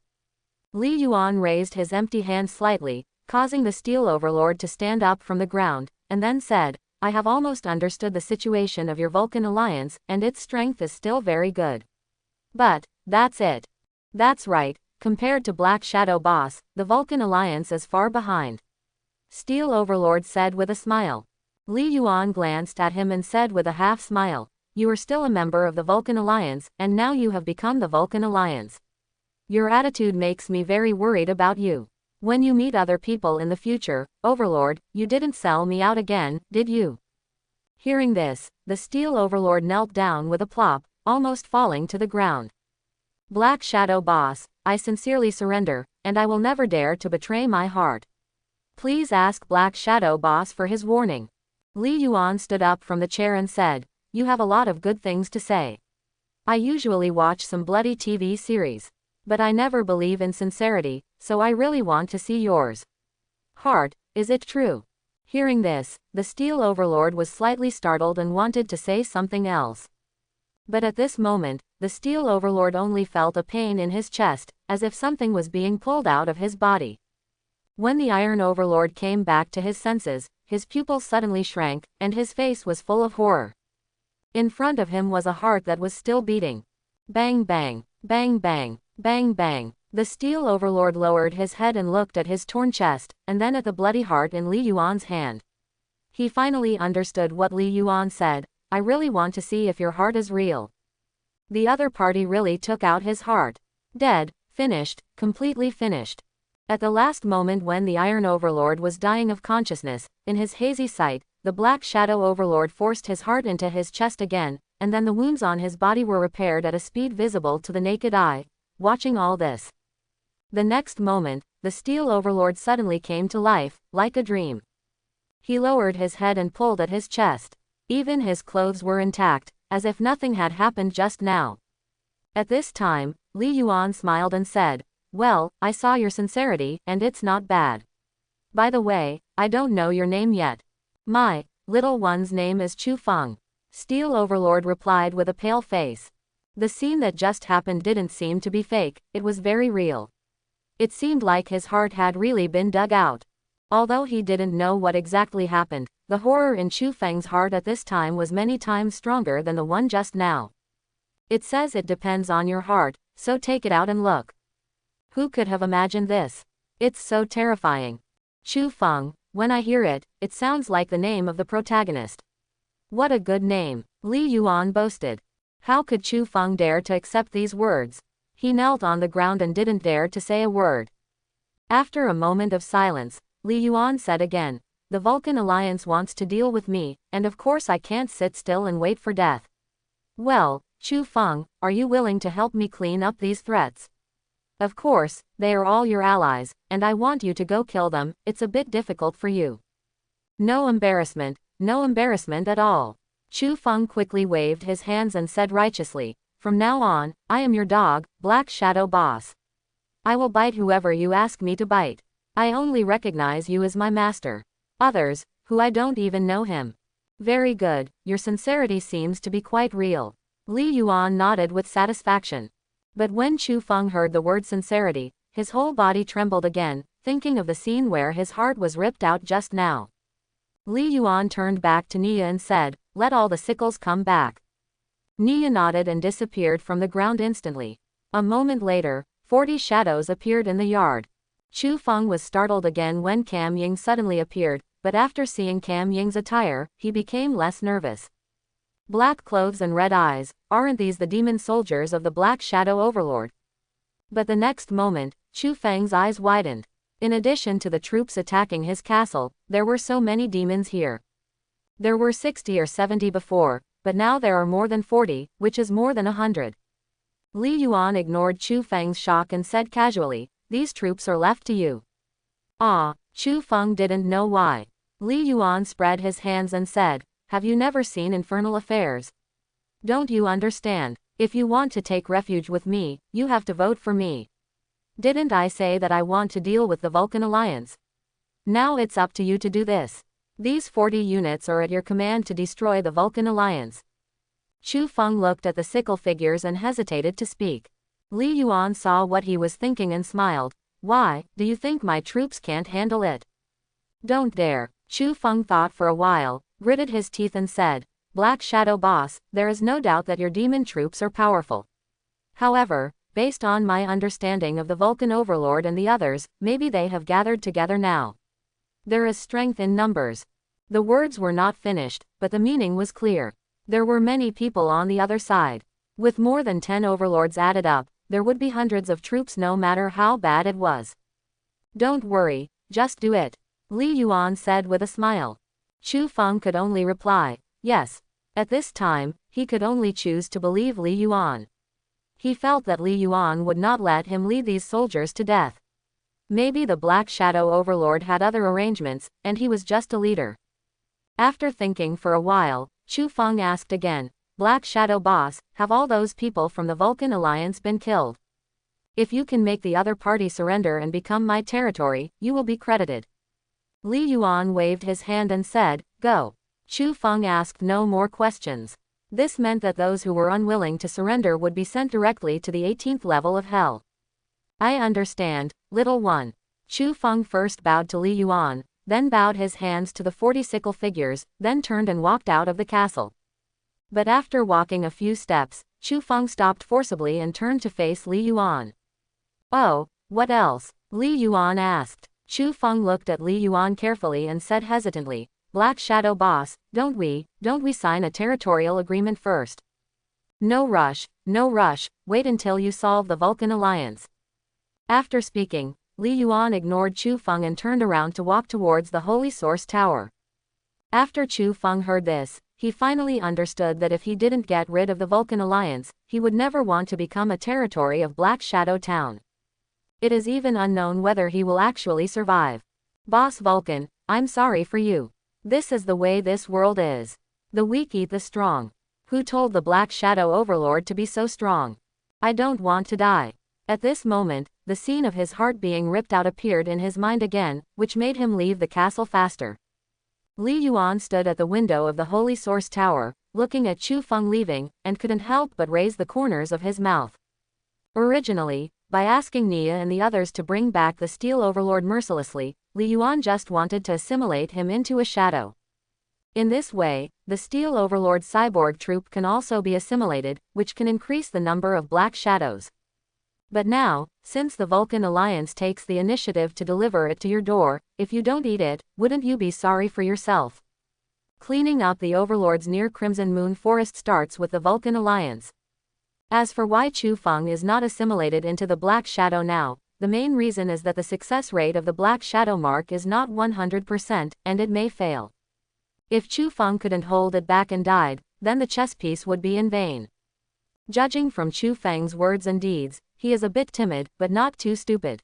Li Yuan raised his empty hand slightly, causing the Steel Overlord to stand up from the ground, and then said, "I have almost understood the situation of your Vulcan Alliance, and its strength is still very good. But, that's it. That's right, compared to Black Shadow Boss, the Vulcan Alliance is far behind." Steel Overlord said with a smile. Li Yuan glanced at him and said with a half smile, "You are still a member of the Vulcan Alliance, and now you have become the Vulcan Alliance. Your attitude makes me very worried about you. When you meet other people in the future, Overlord, you didn't sell me out again, did you?" Hearing this, the Steel Overlord knelt down with a plop, almost falling to the ground. "Black Shadow Boss, I sincerely surrender, and I will never dare to betray my heart. Please ask Black Shadow Boss for his warning." Li Yuan stood up from the chair and said, "You have a lot of good things to say. I usually watch some bloody TV series. But I never believe in sincerity, so I really want to see yours. Heart, is it true?" Hearing this, the Steel Overlord was slightly startled and wanted to say something else. But at this moment, the Steel Overlord only felt a pain in his chest, as if something was being pulled out of his body. When the Iron Overlord came back to his senses, his pupils suddenly shrank, and his face was full of horror. In front of him was a heart that was still beating. Bang bang, bang bang. Bang bang. The steel overlord lowered his head and looked at his torn chest, and then at the bloody heart in Li Yuan's hand. He finally understood what Li Yuan said. I really want to see if your heart is real. The other party really took out his heart. Dead, finished, completely finished. At the last moment when the Iron Overlord was dying of consciousness, in his hazy sight, the Black Shadow Overlord forced his heart into his chest again, and then the wounds on his body were repaired at a speed visible to the naked eye. Watching all this. The next moment, the Steel Overlord suddenly came to life, like a dream. He lowered his head and pulled at his chest. Even his clothes were intact, as if nothing had happened just now. At this time, Li Yuan smiled and said, well, I saw your sincerity, and it's not bad. By the way, I don't know your name yet. My little one's name is Chu Feng. Steel Overlord replied with a pale face. The scene that just happened didn't seem to be fake, it was very real. It seemed like his heart had really been dug out. Although he didn't know what exactly happened, the horror in Chu Feng's heart at this time was many times stronger than the one just now. It says it depends on your heart, so take it out and look. Who could have imagined this? It's so terrifying. Chu Feng, when I hear it, it sounds like the name of the protagonist. What a good name, Li Yuan boasted. How could Chu Feng dare to accept these words? He knelt on the ground and didn't dare to say a word. After a moment of silence, Li Yuan said again, the Vulcan Alliance wants to deal with me, and of course I can't sit still and wait for death. Well, Chu Feng, are you willing to help me clean up these threats? Of course, they are all your allies, and I want you to go kill them. It's a bit difficult for you. No embarrassment at all. Chu Feng quickly waved his hands and said righteously, from now on, I am your dog, Black Shadow Boss. I will bite whoever you ask me to bite. I only recognize you as my master. Others, who I don't even know him. Very good, your sincerity seems to be quite real. Li Yuan nodded with satisfaction. But when Chu Feng heard the word sincerity, his whole body trembled again, thinking of the scene where his heart was ripped out just now. Li Yuan turned back to Nia and said, let all the sickles come back. Nia nodded and disappeared from the ground instantly. A moment later, 40 shadows appeared in the yard. Chu Feng was startled again when Cam Ying suddenly appeared, but after seeing Cam Ying's attire, he became less nervous. Black clothes and red eyes, aren't these the demon soldiers of the Black Shadow Overlord? But the next moment, Chu Feng's eyes widened. In addition to the troops attacking his castle, there were so many demons here. There were 60 or 70 before, but now there are more than 40, which is more than 100. Li Yuan ignored Chu Feng's shock and said casually, these troops are left to you. Ah, Chu Feng didn't know why. Li Yuan spread his hands and said, have you never seen Infernal Affairs? Don't you understand? If you want to take refuge with me, you have to vote for me. Didn't I say that I want to deal with the Vulcan Alliance? Now it's up to you to do this. These 40 units are at your command to destroy the Vulcan Alliance. Chu Feng looked at the Sickle figures and hesitated to speak. Li Yuan saw what he was thinking and smiled. Why, do you think my troops can't handle it? Don't dare. Chu Feng thought for a while, gritted his teeth and said, Black Shadow Boss, there is no doubt that your demon troops are powerful. However, based on my understanding of the Vulcan Overlord and the others, maybe they have gathered together now. There is strength in numbers. The words were not finished, but the meaning was clear. There were many people on the other side. With more than 10 overlords added up, there would be hundreds of troops no matter how bad it was. Don't worry, just do it. Li Yuan said with a smile. Chu Feng could only reply, yes. At this time, he could only choose to believe Li Yuan. He felt that Li Yuan would not let him lead these soldiers to death. Maybe the Black Shadow Overlord had other arrangements, and he was just a leader. After thinking for a while, Chu Feng asked again, Black Shadow Boss, have all those people from the Vulcan Alliance been killed? If you can make the other party surrender and become my territory, you will be credited. Li Yuan waved his hand and said, go. Chu Feng asked no more questions. This meant that those who were unwilling to surrender would be sent directly to the 18th level of hell. I understand, little one. Chu Feng first bowed to Li Yuan, then bowed his hands to the 40 sickle figures, then turned and walked out of the castle. But after walking a few steps, Chu Feng stopped forcibly and turned to face Li Yuan. Oh, what else? Li Yuan asked. Chu Feng looked at Li Yuan carefully and said hesitantly, Black Shadow boss, don't we sign a territorial agreement first? No rush, wait until you solve the Vulcan Alliance. After speaking, Li Yuan ignored Chu Feng and turned around to walk towards the Holy Source Tower. After Chu Feng heard this, he finally understood that if he didn't get rid of the Vulcan Alliance, he would never want to become a territory of Black Shadow Town. It is even unknown whether he will actually survive. Boss Vulcan, I'm sorry for you. This is the way this world is. The weak eat the strong. Who told the Black Shadow Overlord to be so strong? I don't want to die. At this moment, the scene of his heart being ripped out appeared in his mind again, which made him leave the castle faster. Li Yuan stood at the window of the Holy Source Tower, looking at Chu Feng leaving, and couldn't help but raise the corners of his mouth. Originally, by asking Nia and the others to bring back the Steel Overlord mercilessly, Li Yuan just wanted to assimilate him into a shadow. In this way, the Steel Overlord cyborg troop can also be assimilated, which can increase the number of black shadows. But now, since the Vulcan Alliance takes the initiative to deliver it to your door, if you don't eat it, wouldn't you be sorry for yourself? Cleaning up the Overlord's near Crimson Moon Forest starts with the Vulcan Alliance. As for why Chu Feng is not assimilated into the Black Shadow now, the main reason is that the success rate of the Black Shadow mark is not 100%, and it may fail. If Chu Feng couldn't hold it back and died, then the chess piece would be in vain. Judging from Chu Feng's words and deeds, he is a bit timid, but not too stupid.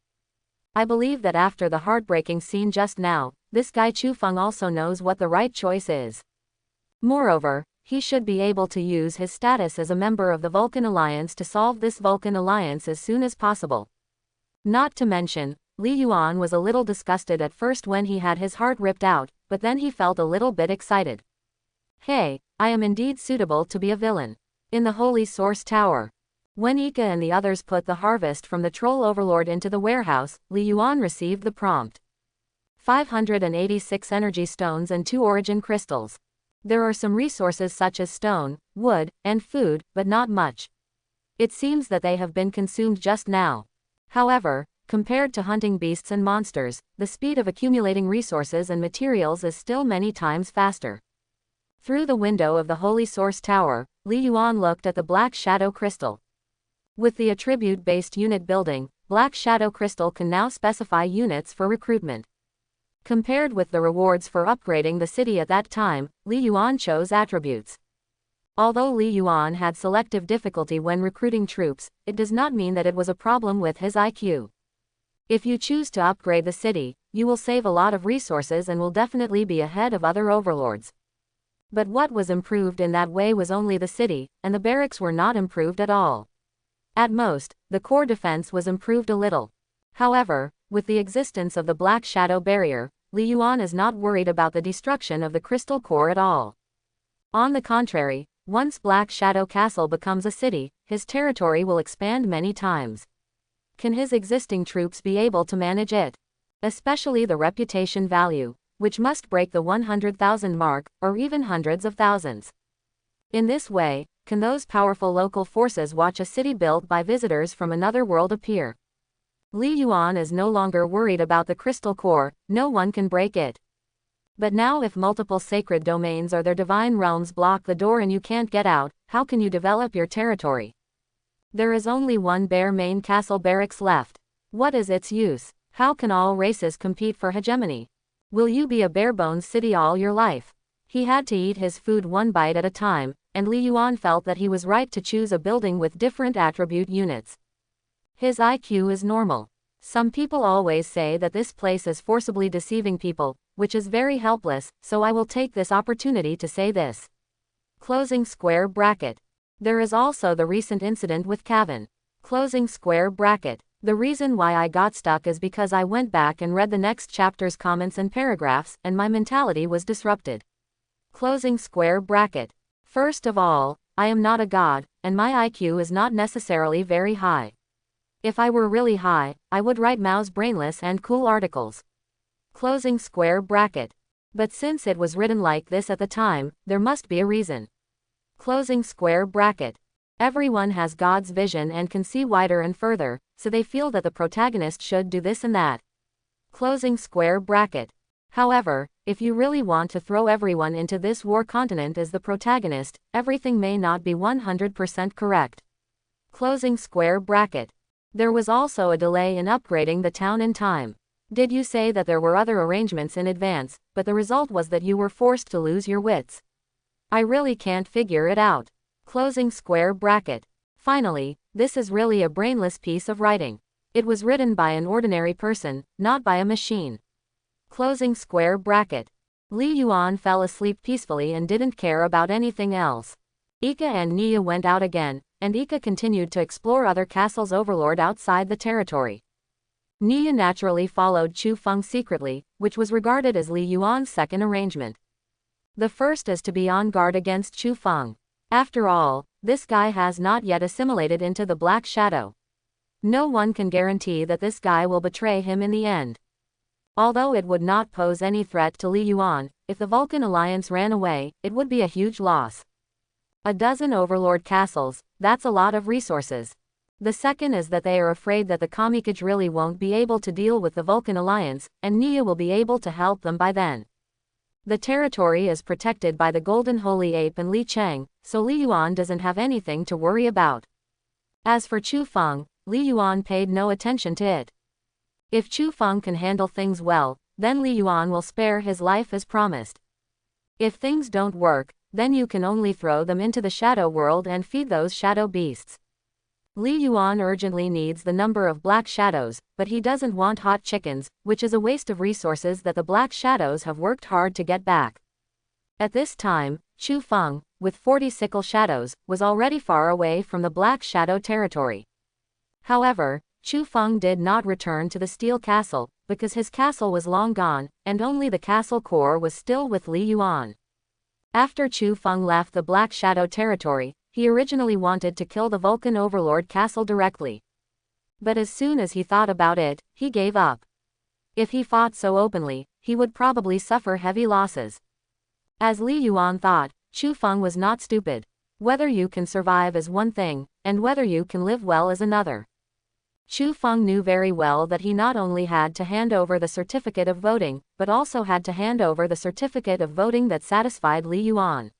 I believe that after the heartbreaking scene just now, this guy Chu Feng also knows what the right choice is. Moreover, he should be able to use his status as a member of the Vulcan Alliance to solve this Vulcan Alliance as soon as possible. Not to mention, Li Yuan was a little disgusted at first when he had his heart ripped out, but then he felt a little bit excited. Hey, I am indeed suitable to be a villain. In the Holy Source Tower. When Ika and the others put the harvest from the Troll Overlord into the warehouse, Li Yuan received the prompt. 586 energy stones and 2 origin crystals. There are some resources such as stone, wood, and food, but not much. It seems that they have been consumed just now. However, compared to hunting beasts and monsters, the speed of accumulating resources and materials is still many times faster. Through the window of the Holy Source Tower, Li Yuan looked at the Black Shadow Crystal. With the attribute-based unit building, Black Shadow Crystal can now specify units for recruitment. Compared with the rewards for upgrading the city at that time, Li Yuan chose attributes. Although Li Yuan had selective difficulty when recruiting troops, it does not mean that it was a problem with his IQ. If you choose to upgrade the city, you will save a lot of resources and will definitely be ahead of other overlords. But what was improved in that way was only the city, and the barracks were not improved at all. At most, the core defense was improved a little. However, with the existence of the Black Shadow Barrier, Li Yuan is not worried about the destruction of the crystal core at all. On the contrary, once Black Shadow Castle becomes a city, his territory will expand many times. Can his existing troops be able to manage it? Especially the reputation value, which must break the 100,000 mark, or even hundreds of thousands. In this way, can those powerful local forces watch a city built by visitors from another world appear? Li Yuan is no longer worried about the crystal core, no one can break it. But now if multiple sacred domains or their divine realms block the door and you can't get out, how can you develop your territory? There is only one bare main castle barracks left. What is its use? How can all races compete for hegemony? Will you be a bare-bones city all your life? He had to eat his food one bite at a time, and Li Yuan felt that he was right to choose a building with different attribute units. His IQ is normal. Some people always say that this place is forcibly deceiving people, which is very helpless, so I will take this opportunity to say this. Closing square bracket. There is also the recent incident with Cavan. Closing square bracket. The reason why I got stuck is because I went back and read the next chapter's comments and paragraphs, and my mentality was disrupted. Closing square bracket. First of all, I am not a god, and my IQ is not necessarily very high. If I were really high, I would write Mao's brainless and cool articles. Closing square bracket. But since it was written like this at the time, there must be a reason. Closing square bracket. Everyone has God's vision and can see wider and further, so they feel that the protagonist should do this and that. Closing square bracket. However, if you really want to throw everyone into this war continent as the protagonist, everything may not be 100% correct. Closing square bracket. There was also a delay in upgrading the town in time. Did you say that there were other arrangements in advance, but the result was that you were forced to lose your wits? I really can't figure it out. Closing square bracket. Finally, this is really a brainless piece of writing. It was written by an ordinary person, not by a machine. Closing square bracket. Li Yuan fell asleep peacefully and didn't care about anything else. Ika and Nia went out again, and Ika continued to explore other castles Overlord outside the territory. Nia naturally followed Chu Feng secretly, which was regarded as Li Yuan's second arrangement. The first is to be on guard against Chu Feng. After all, this guy has not yet assimilated into the Black Shadow. No one can guarantee that this guy will betray him in the end. Although it would not pose any threat to Li Yuan, if the Vulcan Alliance ran away, it would be a huge loss. A dozen Overlord castles, that's a lot of resources. The second is that they are afraid that the Kamikage really won't be able to deal with the Vulcan Alliance, and Nia will be able to help them by then. The territory is protected by the Golden Holy Ape and Li Cheng, so Li Yuan doesn't have anything to worry about. As for Chu Feng, Li Yuan paid no attention to it. If Chu Feng can handle things well, then Li Yuan will spare his life as promised. If things don't work, then you can only throw them into the shadow world and feed those shadow beasts. Li Yuan urgently needs the number of black shadows, but he doesn't want hot chickens, which is a waste of resources that the black shadows have worked hard to get back. At this time, Chu Feng, with 40 sickle shadows, was already far away from the black shadow territory. However, Chu Feng did not return to the Steel Castle, because his castle was long gone, and only the castle core was still with Li Yuan. After Chu Feng left the Black Shadow territory, he originally wanted to kill the Vulcan Overlord castle directly. But as soon as he thought about it, he gave up. If he fought so openly, he would probably suffer heavy losses. As Li Yuan thought, Chu Feng was not stupid. Whether you can survive is one thing, and whether you can live well is another. Chu Feng knew very well that he not only had to hand over the certificate of voting, but also had to hand over the certificate of voting that satisfied Li Yuan.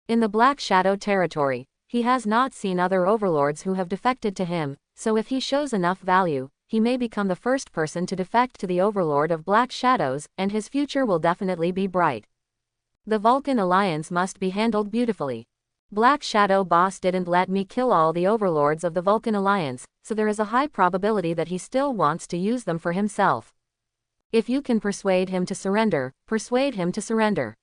In the Black Shadow territory, he has not seen other overlords who have defected to him, so if he shows enough value, he may become the first person to defect to the Overlord of Black Shadows, and his future will definitely be bright. The Vulcan Alliance must be handled beautifully. Black Shadow boss didn't let me kill all the overlords of the Vulcan Alliance, so there is a high probability that he still wants to use them for himself. If you can persuade him to surrender, persuade him to surrender.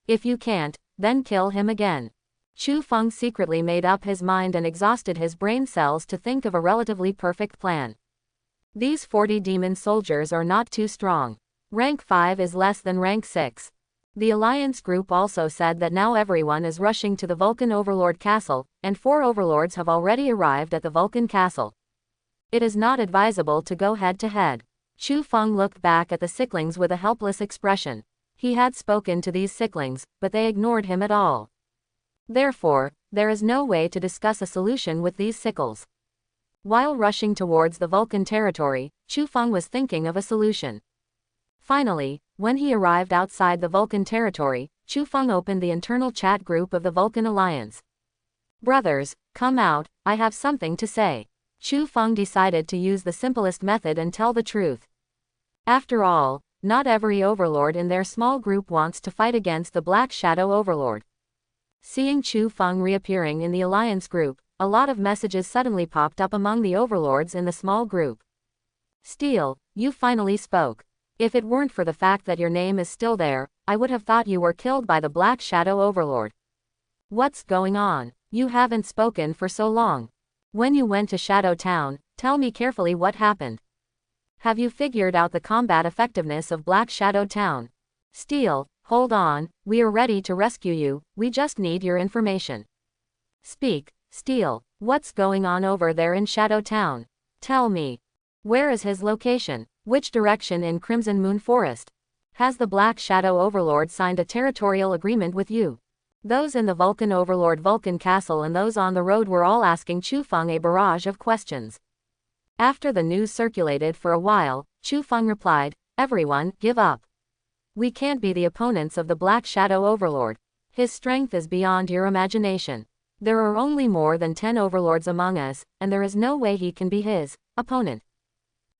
If you can't, then kill him again. Chu Feng secretly made up his mind and exhausted his brain cells to think of a relatively perfect plan. These 40 demon soldiers are not too strong. Rank 5 is less than rank 6. The Alliance group also said that now everyone is rushing to the Vulcan Overlord Castle, and 4 overlords have already arrived at the Vulcan Castle. It is not advisable to go head-to-head. Chu Feng looked back at the Sicklings with a helpless expression. He had spoken to these Sicklings, but they ignored him at all. Therefore, there is no way to discuss a solution with these Sickles. While rushing towards the Vulcan territory, Chu Feng was thinking of a solution. Finally, when he arrived outside the Vulcan territory, Chu Feng opened the internal chat group of the Vulcan Alliance. Brothers, come out, I have something to say. Chu Feng decided to use the simplest method and tell the truth. After all, not every overlord in their small group wants to fight against the Black Shadow Overlord. Seeing Chu Feng reappearing in the Alliance group, a lot of messages suddenly popped up among the overlords in the small group. Steel, you finally spoke. If it weren't for the fact that your name is still there, I would have thought you were killed by the Black Shadow Overlord. What's going on? You haven't spoken for so long. When you went to Shadow Town, tell me carefully what happened. Have you figured out the combat effectiveness of Black Shadow Town? Steel, hold on, we are ready to rescue you, we just need your information. Speak, Steel, what's going on over there in Shadow Town? Tell me. Where is his location? Which direction in Crimson Moon Forest? Has the Black Shadow Overlord signed a territorial agreement with you? Those in the Vulcan Overlord Vulcan Castle and those on the road were all asking Chu Feng a barrage of questions. After the news circulated for a while, Chu Feng replied, "Everyone, give up. We can't be the opponents of the Black Shadow Overlord. His strength is beyond your imagination. There are only more than 10 overlords among us, and there is no way he can be his opponent.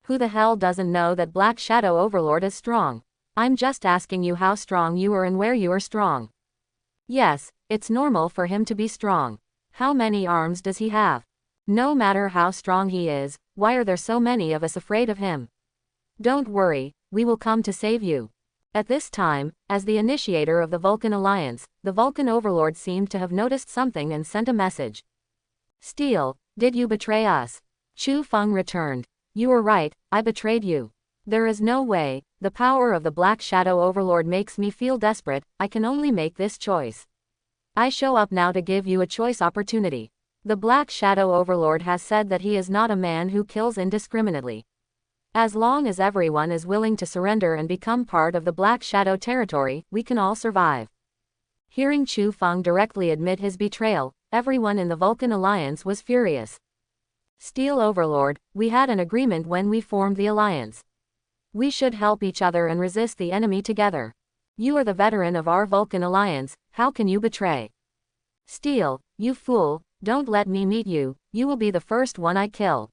Who the hell doesn't know that Black Shadow Overlord is strong? I'm just asking you how strong you are and where you are strong." "Yes, it's normal for him to be strong. How many arms does he have? No matter how strong he is, why are there so many of us afraid of him? Don't worry, we will come to save you." At this time, as the initiator of the Vulcan Alliance, the Vulcan Overlord seemed to have noticed something and sent a message. "Steel, did you betray us?" Chu Feng returned. "You were right, I betrayed you. There is no way. The power of the Black Shadow Overlord makes me feel desperate. I can only make this choice. I show up now to give you a choice opportunity. The Black Shadow Overlord has said that he is not a man who kills indiscriminately. As long as everyone is willing to surrender and become part of the Black Shadow territory, we can all survive." Hearing Chu Feng directly admit his betrayal, everyone in the Vulcan Alliance was furious. "Steel Overlord, we had an agreement when we formed the alliance. We should help each other and resist the enemy together. You are the veteran of our Vulcan Alliance, how can you betray?" "Steel, you fool, don't let me meet you, you will be the first one I kill."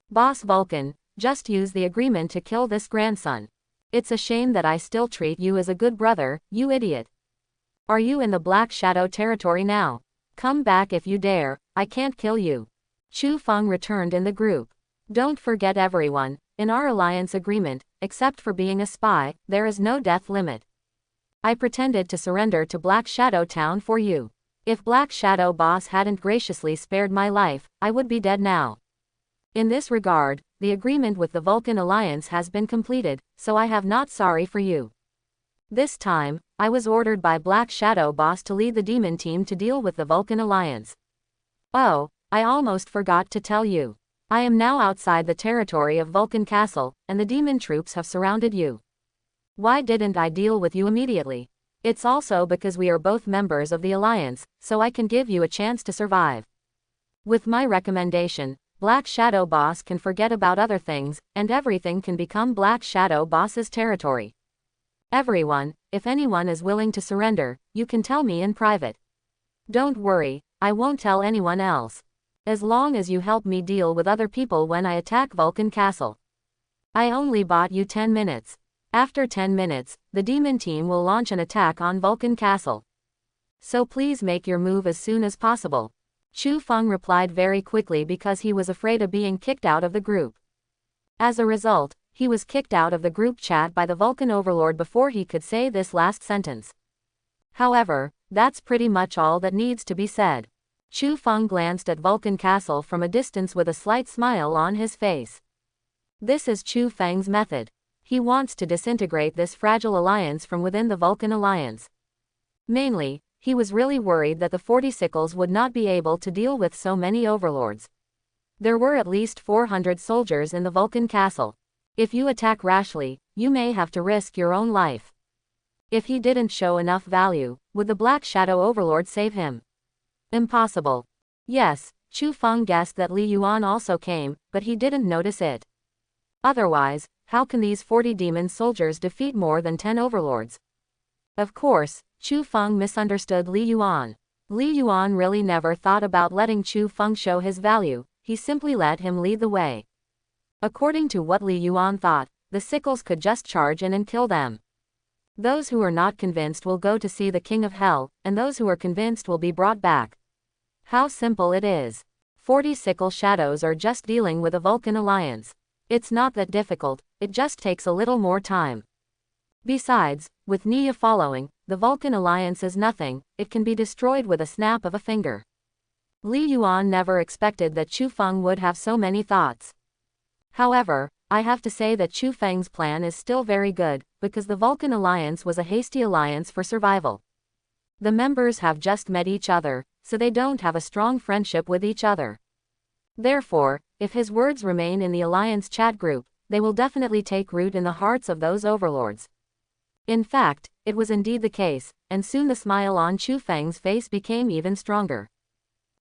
"Boss Vulcan, just use the agreement to kill this grandson. It's a shame that I still treat you as a good brother, you idiot. Are you in the Black Shadow territory now? Come back if you dare, I can't kill you." Chu Feng returned in the group. "Don't forget everyone, in our alliance agreement, except for being a spy, there is no death limit. I pretended to surrender to Black Shadow Town for you. If Black Shadow Boss hadn't graciously spared my life, I would be dead now. In this regard, the agreement with the Vulcan Alliance has been completed, so I have not sorry for you. This time, I was ordered by Black Shadow Boss to lead the demon team to deal with the Vulcan Alliance. Oh, I almost forgot to tell you. I am now outside the territory of Vulcan Castle, and the demon troops have surrounded you. Why didn't I deal with you immediately? It's also because we are both members of the Alliance, so I can give you a chance to survive. With my recommendation, Black Shadow Boss can forget about other things, and everything can become Black Shadow Boss's territory. Everyone, if anyone is willing to surrender, you can tell me in private. Don't worry, I won't tell anyone else. As long as you help me deal with other people when I attack Vulcan Castle. I only bought you 10 minutes. After 10 minutes, the demon team will launch an attack on Vulcan Castle. So please make your move as soon as possible." Chu Feng replied very quickly because he was afraid of being kicked out of the group. As a result, he was kicked out of the group chat by the Vulcan Overlord before he could say this last sentence. However, that's pretty much all that needs to be said. Chu Feng glanced at Vulcan Castle from a distance with a slight smile on his face. This is Chu Feng's method. He wants to disintegrate this fragile alliance from within the Vulcan Alliance. Mainly, he was really worried that the 40 Sickles would not be able to deal with so many overlords. There were at least 400 soldiers in the Vulcan Castle. If you attack rashly, you may have to risk your own life. If he didn't show enough value, would the Black Shadow Overlord save him? Impossible. Yes, Chu Feng guessed that Li Yuan also came, but he didn't notice it. Otherwise, how can these 40 demon soldiers defeat more than 10 overlords? Of course, Chu Feng misunderstood Li Yuan. Li Yuan really never thought about letting Chu Feng show his value, he simply let him lead the way. According to what Li Yuan thought, the Sickles could just charge in and kill them. Those who are not convinced will go to see the King of Hell, and those who are convinced will be brought back. How simple it is. 40 Sickle shadows are just dealing with a Vulcan Alliance. It's not that difficult, it just takes a little more time. Besides, with Nia following, the Vulcan Alliance is nothing, it can be destroyed with a snap of a finger. Li Yuan never expected that Chu Feng would have so many thoughts. However, I have to say that Chu Feng's plan is still very good, because the Vulcan Alliance was a hasty alliance for survival. The members have just met each other, so they don't have a strong friendship with each other. Therefore, if his words remain in the Alliance chat group, they will definitely take root in the hearts of those overlords. In fact, it was indeed the case, and soon the smile on Chu Feng's face became even stronger.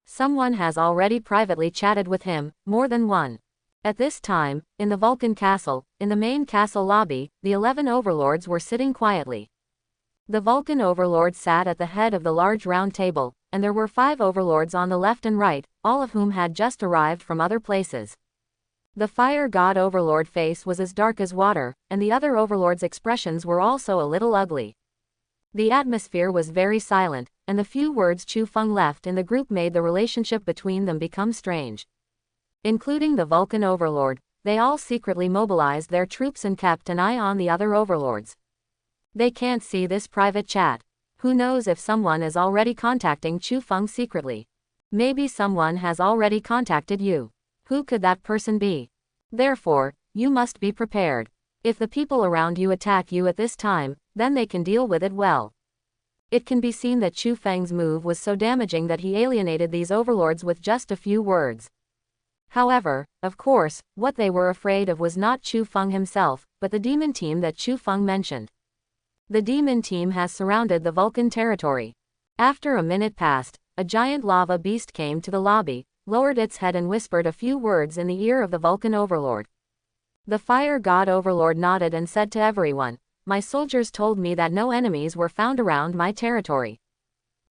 Someone has already privately chatted with him, more than one. At this time, in the Vulcan castle, in the main castle lobby, the 11 overlords were sitting quietly. The Vulcan overlord sat at the head of the large round table, and there were 5 overlords on the left and right, all of whom had just arrived from other places. The fire god overlord face was as dark as water, and the other overlords' expressions were also a little ugly. The atmosphere was very silent, and the few words Chu Feng left in the group made the relationship between them become strange. Including the Vulcan overlord, they all secretly mobilized their troops and kept an eye on the other overlords. They can't see this private chat. Who knows if someone is already contacting Chu Feng secretly? Maybe someone has already contacted you. Who could that person be? Therefore, you must be prepared. If the people around you attack you at this time, then they can deal with it well. It can be seen that Chu Feng's move was so damaging that he alienated these overlords with just a few words. However, of course, what they were afraid of was not Chu Feng himself, but the demon team that Chu Feng mentioned. The demon team has surrounded the Vulcan territory. After a minute passed, a giant lava beast came to the lobby, lowered its head and whispered a few words in the ear of the Vulcan overlord. The fire god overlord nodded and said to everyone, "My soldiers told me that no enemies were found around my territory."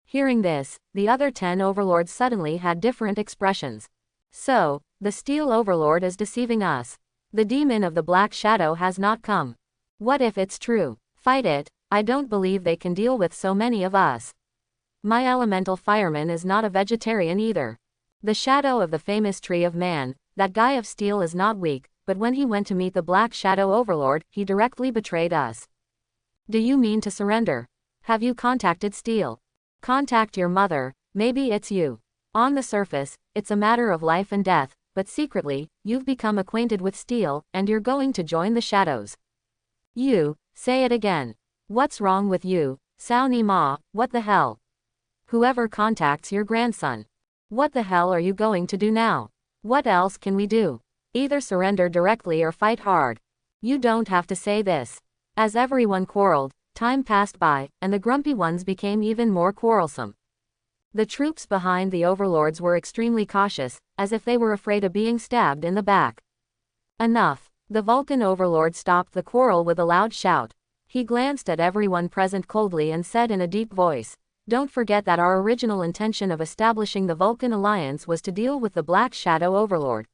Hearing this, the other 10 overlords suddenly had different expressions. So, the steel overlord is deceiving us. The demon of the black shadow has not come. What if it's true? Fight it. I don't believe they can deal with so many of us. My elemental fireman is not a vegetarian either. The shadow of the famous tree of man, that guy of steel is not weak, but when he went to meet the black shadow overlord, he directly betrayed us. Do you mean to surrender? Have you contacted steel? Contact your mother, maybe it's you. On the surface, it's a matter of life and death, but secretly, you've become acquainted with steel, and you're going to join the shadows. You, say it again. What's wrong with you, Sao Ni Ma, what the hell? Whoever contacts your grandson. What the hell are you going to do now? What else can we do? Either surrender directly or fight hard. You don't have to say this. As everyone quarreled, time passed by, and the grumpy ones became even more quarrelsome. The troops behind the overlords were extremely cautious, as if they were afraid of being stabbed in the back. Enough. The Vulcan overlord stopped the quarrel with a loud shout. He glanced at everyone present coldly and said in a deep voice, "Don't forget that our original intention of establishing the Vulcan Alliance was to deal with the Black Shadow Overlord.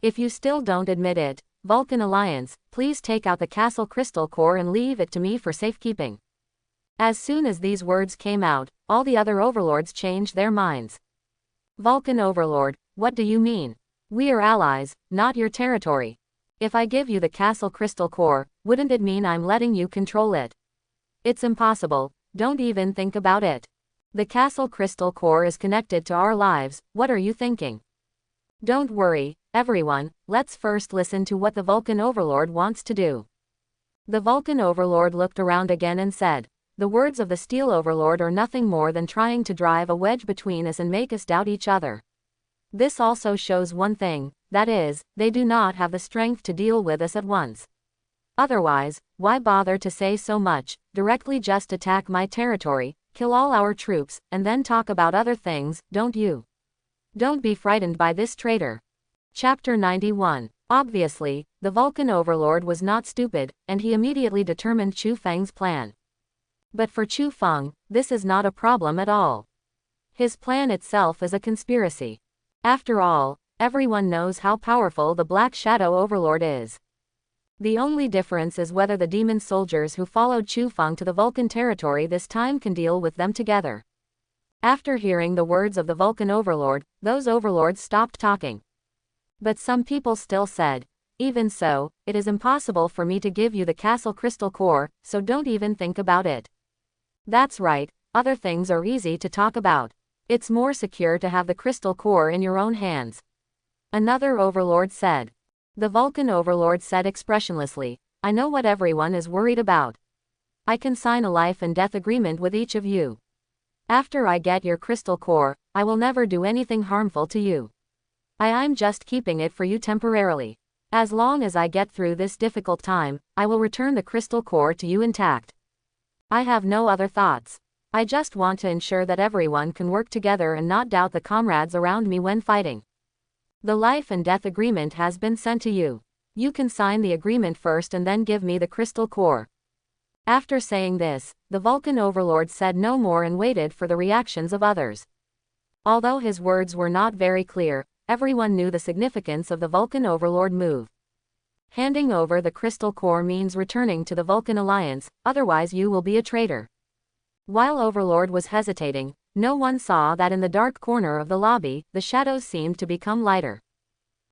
If you still don't admit it, Vulcan Alliance, please take out the castle crystal core and leave it to me for safekeeping." As soon as these words came out, all the other overlords changed their minds. Vulcan Overlord, what do you mean? We are allies, not your territory. If I give you the castle crystal core, wouldn't it mean I'm letting you control it? It's impossible, don't even think about it. The castle crystal core is connected to our lives, what are you thinking? Don't worry, everyone, let's first listen to what the Vulcan Overlord wants to do. The Vulcan Overlord looked around again and said, "The words of the Steel Overlord are nothing more than trying to drive a wedge between us and make us doubt each other. This also shows one thing, that is, they do not have the strength to deal with us at once. Otherwise, why bother to say so much, directly just attack my territory, kill all our troops, and then talk about other things, don't you? Don't be frightened by this traitor." Chapter 91. Obviously, the Vulcan Overlord was not stupid, and he immediately determined Chu Feng's plan. But for Chu Feng, this is not a problem at all. His plan itself is a conspiracy. After all, everyone knows how powerful the Black Shadow Overlord is. The only difference is whether the demon soldiers who followed Chu Feng to the Vulcan territory this time can deal with them together. After hearing the words of the Vulcan Overlord, those overlords stopped talking. But some people still said, "Even so, it is impossible for me to give you the castle crystal core, so don't even think about it." That's right, other things are easy to talk about. It's more secure to have the crystal core in your own hands. Another overlord said. The Vulcan Overlord said expressionlessly, "I know what everyone is worried about. I can sign a life and death agreement with each of you. After I get your crystal core, I will never do anything harmful to you. I'm just keeping it for you temporarily. As long as I get through this difficult time, I will return the crystal core to you intact. I have no other thoughts. I just want to ensure that everyone can work together and not doubt the comrades around me when fighting. The life and death agreement has been sent to you. You can sign the agreement first and then give me the crystal core. After saying this, the Vulcan Overlord said no more and waited for the reactions of others. Although his words were not very clear, everyone knew the significance of the Vulcan Overlord move. Handing over the crystal core means returning to the Vulcan Alliance, otherwise you will be a traitor. While Overlord was hesitating, no one saw that in the dark corner of the lobby, the shadows seemed to become lighter.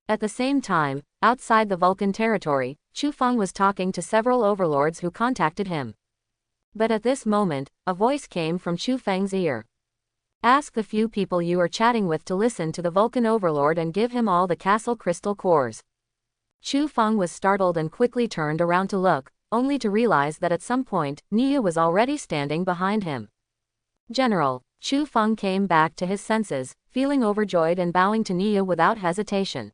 At the same time, outside the Vulcan territory, Chu Feng was talking to several overlords who contacted him. But at this moment, a voice came from Chu Feng's ear. Ask the few people you are chatting with to listen to the Vulcan Overlord and give him all the castle crystal cores. Chu Feng was startled and quickly turned around to look, only to realize that at some point, Nia was already standing behind him. General, Chu Feng came back to his senses, feeling overjoyed and bowing to Nia without hesitation.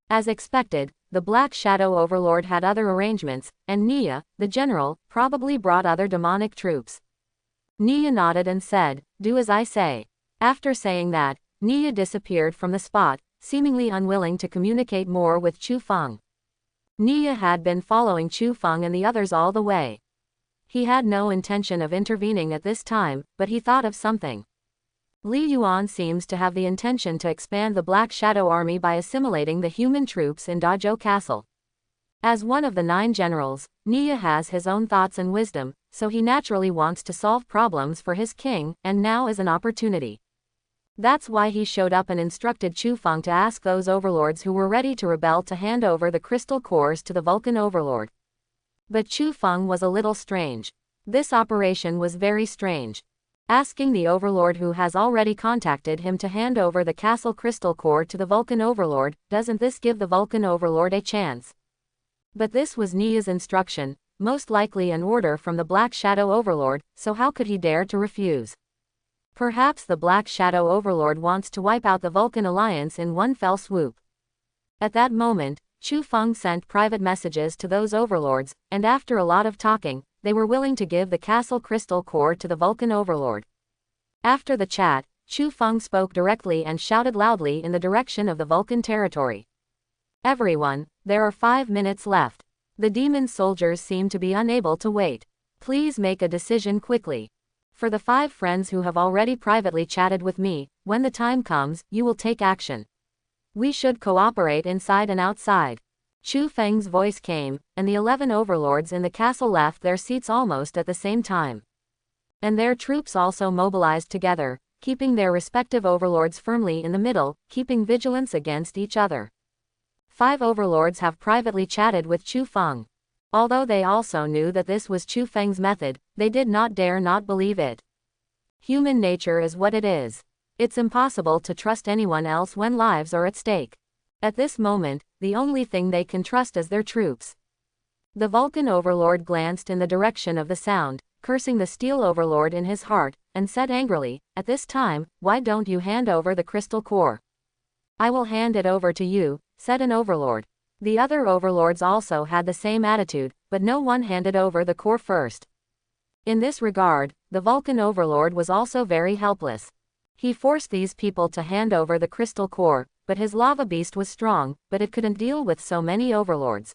As expected, the Black Shadow Overlord had other arrangements, and Nia, the general, probably brought other demonic troops. Nia nodded and said, "Do as I say." After saying that, Nia disappeared from the spot, seemingly unwilling to communicate more with Chu Feng. Nia had been following Chu Feng and the others all the way. He had no intention of intervening at this time, but he thought of something. Li Yuan seems to have the intention to expand the Black Shadow Army by assimilating the human troops in Dazhou Castle. As one of the 9 generals, Nia has his own thoughts and wisdom, so he naturally wants to solve problems for his king, and now is an opportunity. That's why he showed up and instructed Chu Feng to ask those overlords who were ready to rebel to hand over the crystal cores to the Vulcan Overlord. But Chu Feng was a little strange. This operation was very strange. Asking the Overlord who has already contacted him to hand over the castle crystal core to the Vulcan Overlord, doesn't this give the Vulcan Overlord a chance? But this was Nia's instruction, most likely an order from the Black Shadow Overlord, so how could he dare to refuse? Perhaps the Black Shadow Overlord wants to wipe out the Vulcan Alliance in one fell swoop. At that moment, Chu Feng sent private messages to those overlords, and after a lot of talking, they were willing to give the castle crystal core to the Vulcan Overlord. After the chat, Chu Feng spoke directly and shouted loudly in the direction of the Vulcan territory. Everyone, there are 5 minutes left. The demon soldiers seem to be unable to wait. Please make a decision quickly. For the 5 friends who have already privately chatted with me, when the time comes, you will take action. We should cooperate inside and outside. Chu Feng's voice came, and the 11 overlords in the castle left their seats almost at the same time. And their troops also mobilized together, keeping their respective overlords firmly in the middle, keeping vigilance against each other. 5 overlords have privately chatted with Chu Feng. Although they also knew that this was Chu Feng's method, they did not dare not believe it. Human nature is what it is. It's impossible to trust anyone else when lives are at stake. At this moment, the only thing they can trust is their troops. The Vulcan Overlord glanced in the direction of the sound, cursing the Steel Overlord in his heart, and said angrily, "At this time, why don't you hand over the crystal core?" "I will hand it over to you," said an overlord. The other overlords also had the same attitude, but no one handed over the core first. In this regard, the Vulcan Overlord was also very helpless. He forced these people to hand over the crystal core, but his lava beast was strong, but it couldn't deal with so many overlords.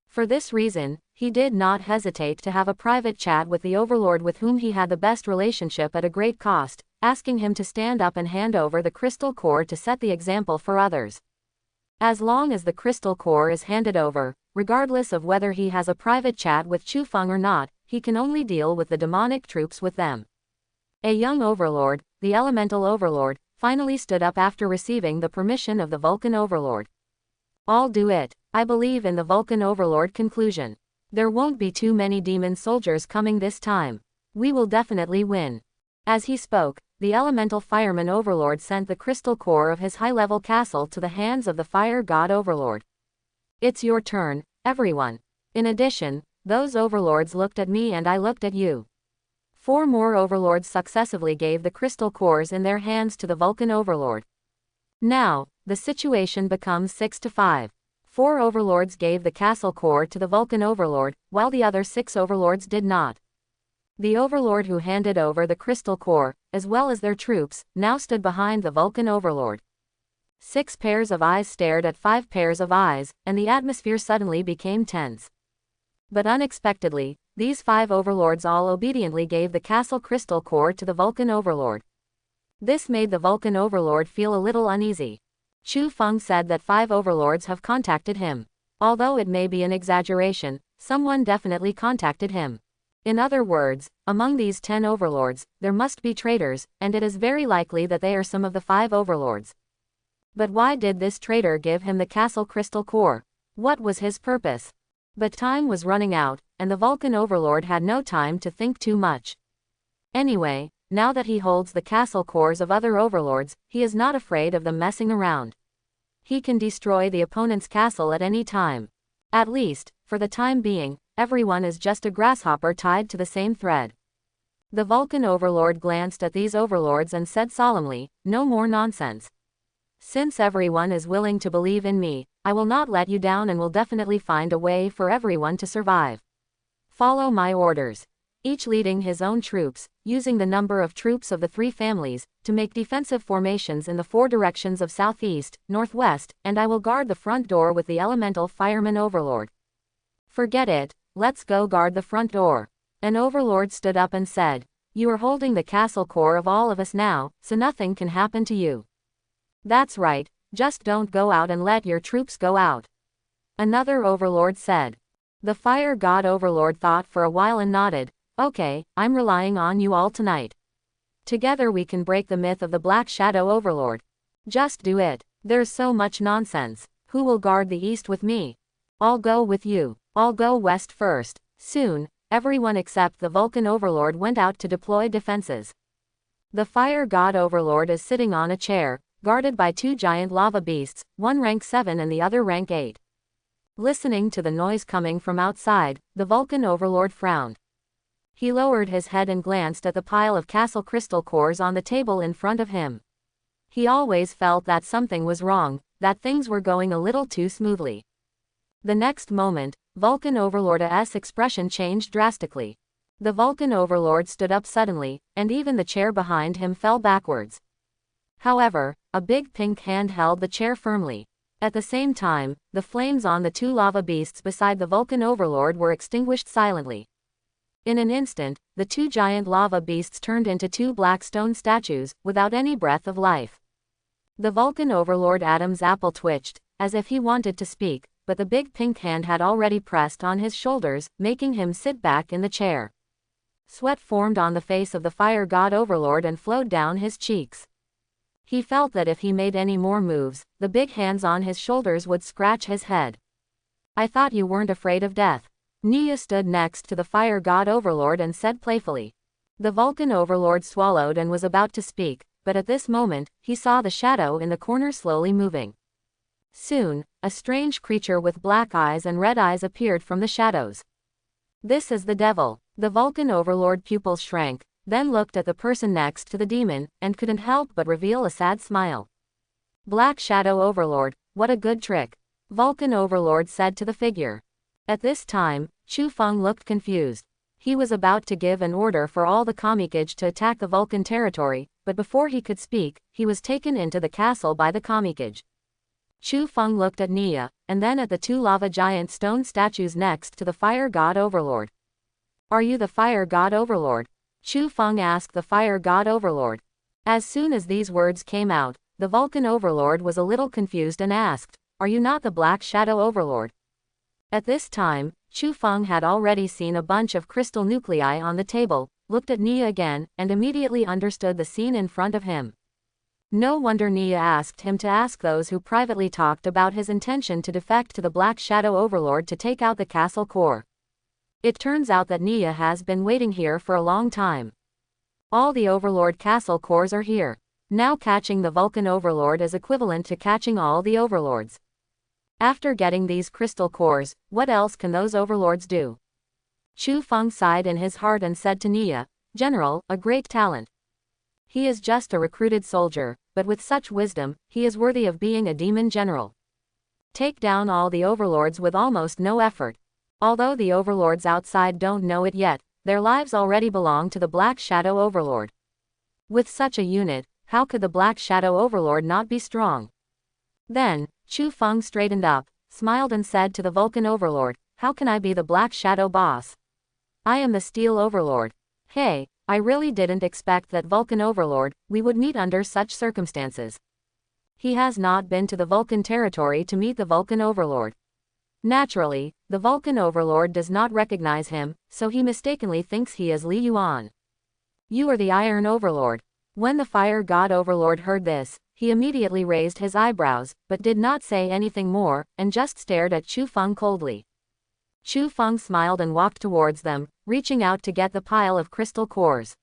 For this reason, he did not hesitate to have a private chat with the overlord with whom he had the best relationship at a great cost, asking him to stand up and hand over the crystal core to set the example for others. As long as the crystal core is handed over, regardless of whether he has a private chat with Chu Feng or not, he can only deal with the demonic troops with them. A young overlord, the elemental overlord, finally stood up after receiving the permission of the Vulcan Overlord. "I'll do it. I believe in the Vulcan Overlord conclusion. There won't be too many demon soldiers coming this time. We will definitely win." As he spoke, the elemental fireman overlord sent the crystal core of his high-level castle to the hands of the fire god overlord. "It's your turn, everyone." In addition, those overlords looked at me and I looked at you. 4 more overlords successively gave the crystal cores in their hands to the Vulcan Overlord. Now, the situation becomes 6-5. 4 overlords gave the castle core to the Vulcan Overlord, while the other 6 overlords did not. The Overlord who handed over the Crystal Core, as well as their troops, now stood behind the Vulcan Overlord. 6 pairs of eyes stared at 5 pairs of eyes, and the atmosphere suddenly became tense. But unexpectedly, these 5 overlords all obediently gave the castle crystal core to the Vulcan Overlord. This made the Vulcan Overlord feel a little uneasy. Chu Feng said that 5 overlords have contacted him. Although it may be an exaggeration, someone definitely contacted him. In other words, among these 10 overlords, there must be traitors, and it is very likely that they are some of the 5 overlords. But why did this traitor give him the castle crystal core? What was his purpose? But time was running out, and the Vulcan Overlord had no time to think too much. Anyway, now that he holds the castle cores of other overlords, he is not afraid of them messing around. He can destroy the opponent's castle at any time. At least, for the time being, everyone is just a grasshopper tied to the same thread. The Vulcan Overlord glanced at these overlords and said solemnly, "No more nonsense. Since everyone is willing to believe in me, I will not let you down and will definitely find a way for everyone to survive. Follow my orders." Each leading his own troops, using the number of troops of the 3 families, to make defensive formations in the 4 directions of southeast, northwest, and I will guard the front door with the elemental fireman Overlord. "Forget it, let's go guard the front door." An overlord stood up and said, "You are holding the castle core of all of us now, so nothing can happen to you." "That's right, just don't go out and let your troops go out." Another overlord said. The fire god Overlord thought for a while and nodded. "Okay, I'm relying on you all tonight. Together we can break the myth of the Black Shadow Overlord. Just do it. There's so much nonsense. Who will guard the east with me?" "I'll go with you. I'll go west first." Soon, everyone except the Vulcan Overlord went out to deploy defenses. The fire god Overlord is sitting on a chair, guarded by 2 giant lava beasts, one rank 7 and the other rank 8. Listening to the noise coming from outside, the Vulcan Overlord frowned. He lowered his head and glanced at the pile of castle crystal cores on the table in front of him. He always felt that something was wrong, that things were going a little too smoothly. The next moment, Vulcan Overlord's expression changed drastically. The Vulcan Overlord stood up suddenly, and even the chair behind him fell backwards. However, a big pink hand held the chair firmly. At the same time, the flames on the 2 lava beasts beside the Vulcan Overlord were extinguished silently. In an instant, the 2 giant lava beasts turned into 2 black stone statues, without any breath of life. The Vulcan Overlord Adam's apple twitched, as if he wanted to speak, but the big pink hand had already pressed on his shoulders, making him sit back in the chair. Sweat formed on the face of the fire god Overlord and flowed down his cheeks. He felt that if he made any more moves, the big hands on his shoulders would scratch his head. "I thought you weren't afraid of death." Nia stood next to the fire god Overlord and said playfully. The Vulcan Overlord swallowed and was about to speak, but at this moment, he saw the shadow in the corner slowly moving. Soon, a strange creature with black eyes and red eyes appeared from the shadows. "This is the devil." The Vulcan Overlord pupils shrank, then looked at the person next to the demon, and couldn't help but reveal a sad smile. "Black Shadow Overlord, what a good trick," Vulcan Overlord said to the figure. At this time, Chu Feng looked confused. He was about to give an order for all the Kamikage to attack the Vulcan territory, but before he could speak, he was taken into the castle by the Kamikage. Chu Feng looked at Nia, and then at the 2 lava giant stone statues next to the fire god Overlord. "Are you the fire god Overlord?" Chu Feng asked the fire god Overlord. As soon as these words came out, the Vulcan Overlord was a little confused and asked, "Are you not the Black Shadow Overlord?" At this time, Chu Feng had already seen a bunch of crystal nuclei on the table, looked at Nia again, and immediately understood the scene in front of him. No wonder Nia asked him to ask those who privately talked about his intention to defect to the Black Shadow Overlord to take out the castle core. It turns out that Nia has been waiting here for a long time. All the Overlord castle cores are here. Now catching the Vulcan Overlord is equivalent to catching all the Overlords. After getting these crystal cores, what else can those Overlords do? Chu Feng sighed in his heart and said to Nia, "General, a great talent. He is just a recruited soldier, but with such wisdom, he is worthy of being a demon general. Take down all the Overlords with almost no effort. Although the Overlords outside don't know it yet, their lives already belong to the Black Shadow Overlord. With such a unit, how could the Black Shadow Overlord not be strong? Then, Chu Feng straightened up, smiled and said to the Vulcan Overlord, "How can I be the Black Shadow boss? I am the Steel Overlord." Hey, I really didn't expect that Vulcan Overlord, we would meet under such circumstances. He has not been to the Vulcan territory to meet the Vulcan Overlord. Naturally, the Vulcan Overlord does not recognize him, so he mistakenly thinks he is Li Yuan. You are the Iron Overlord. When the Fire God Overlord heard this, he immediately raised his eyebrows, but did not say anything more, and just stared at Chu Feng coldly. Chu Feng smiled and walked towards them, reaching out to get the pile of crystal cores.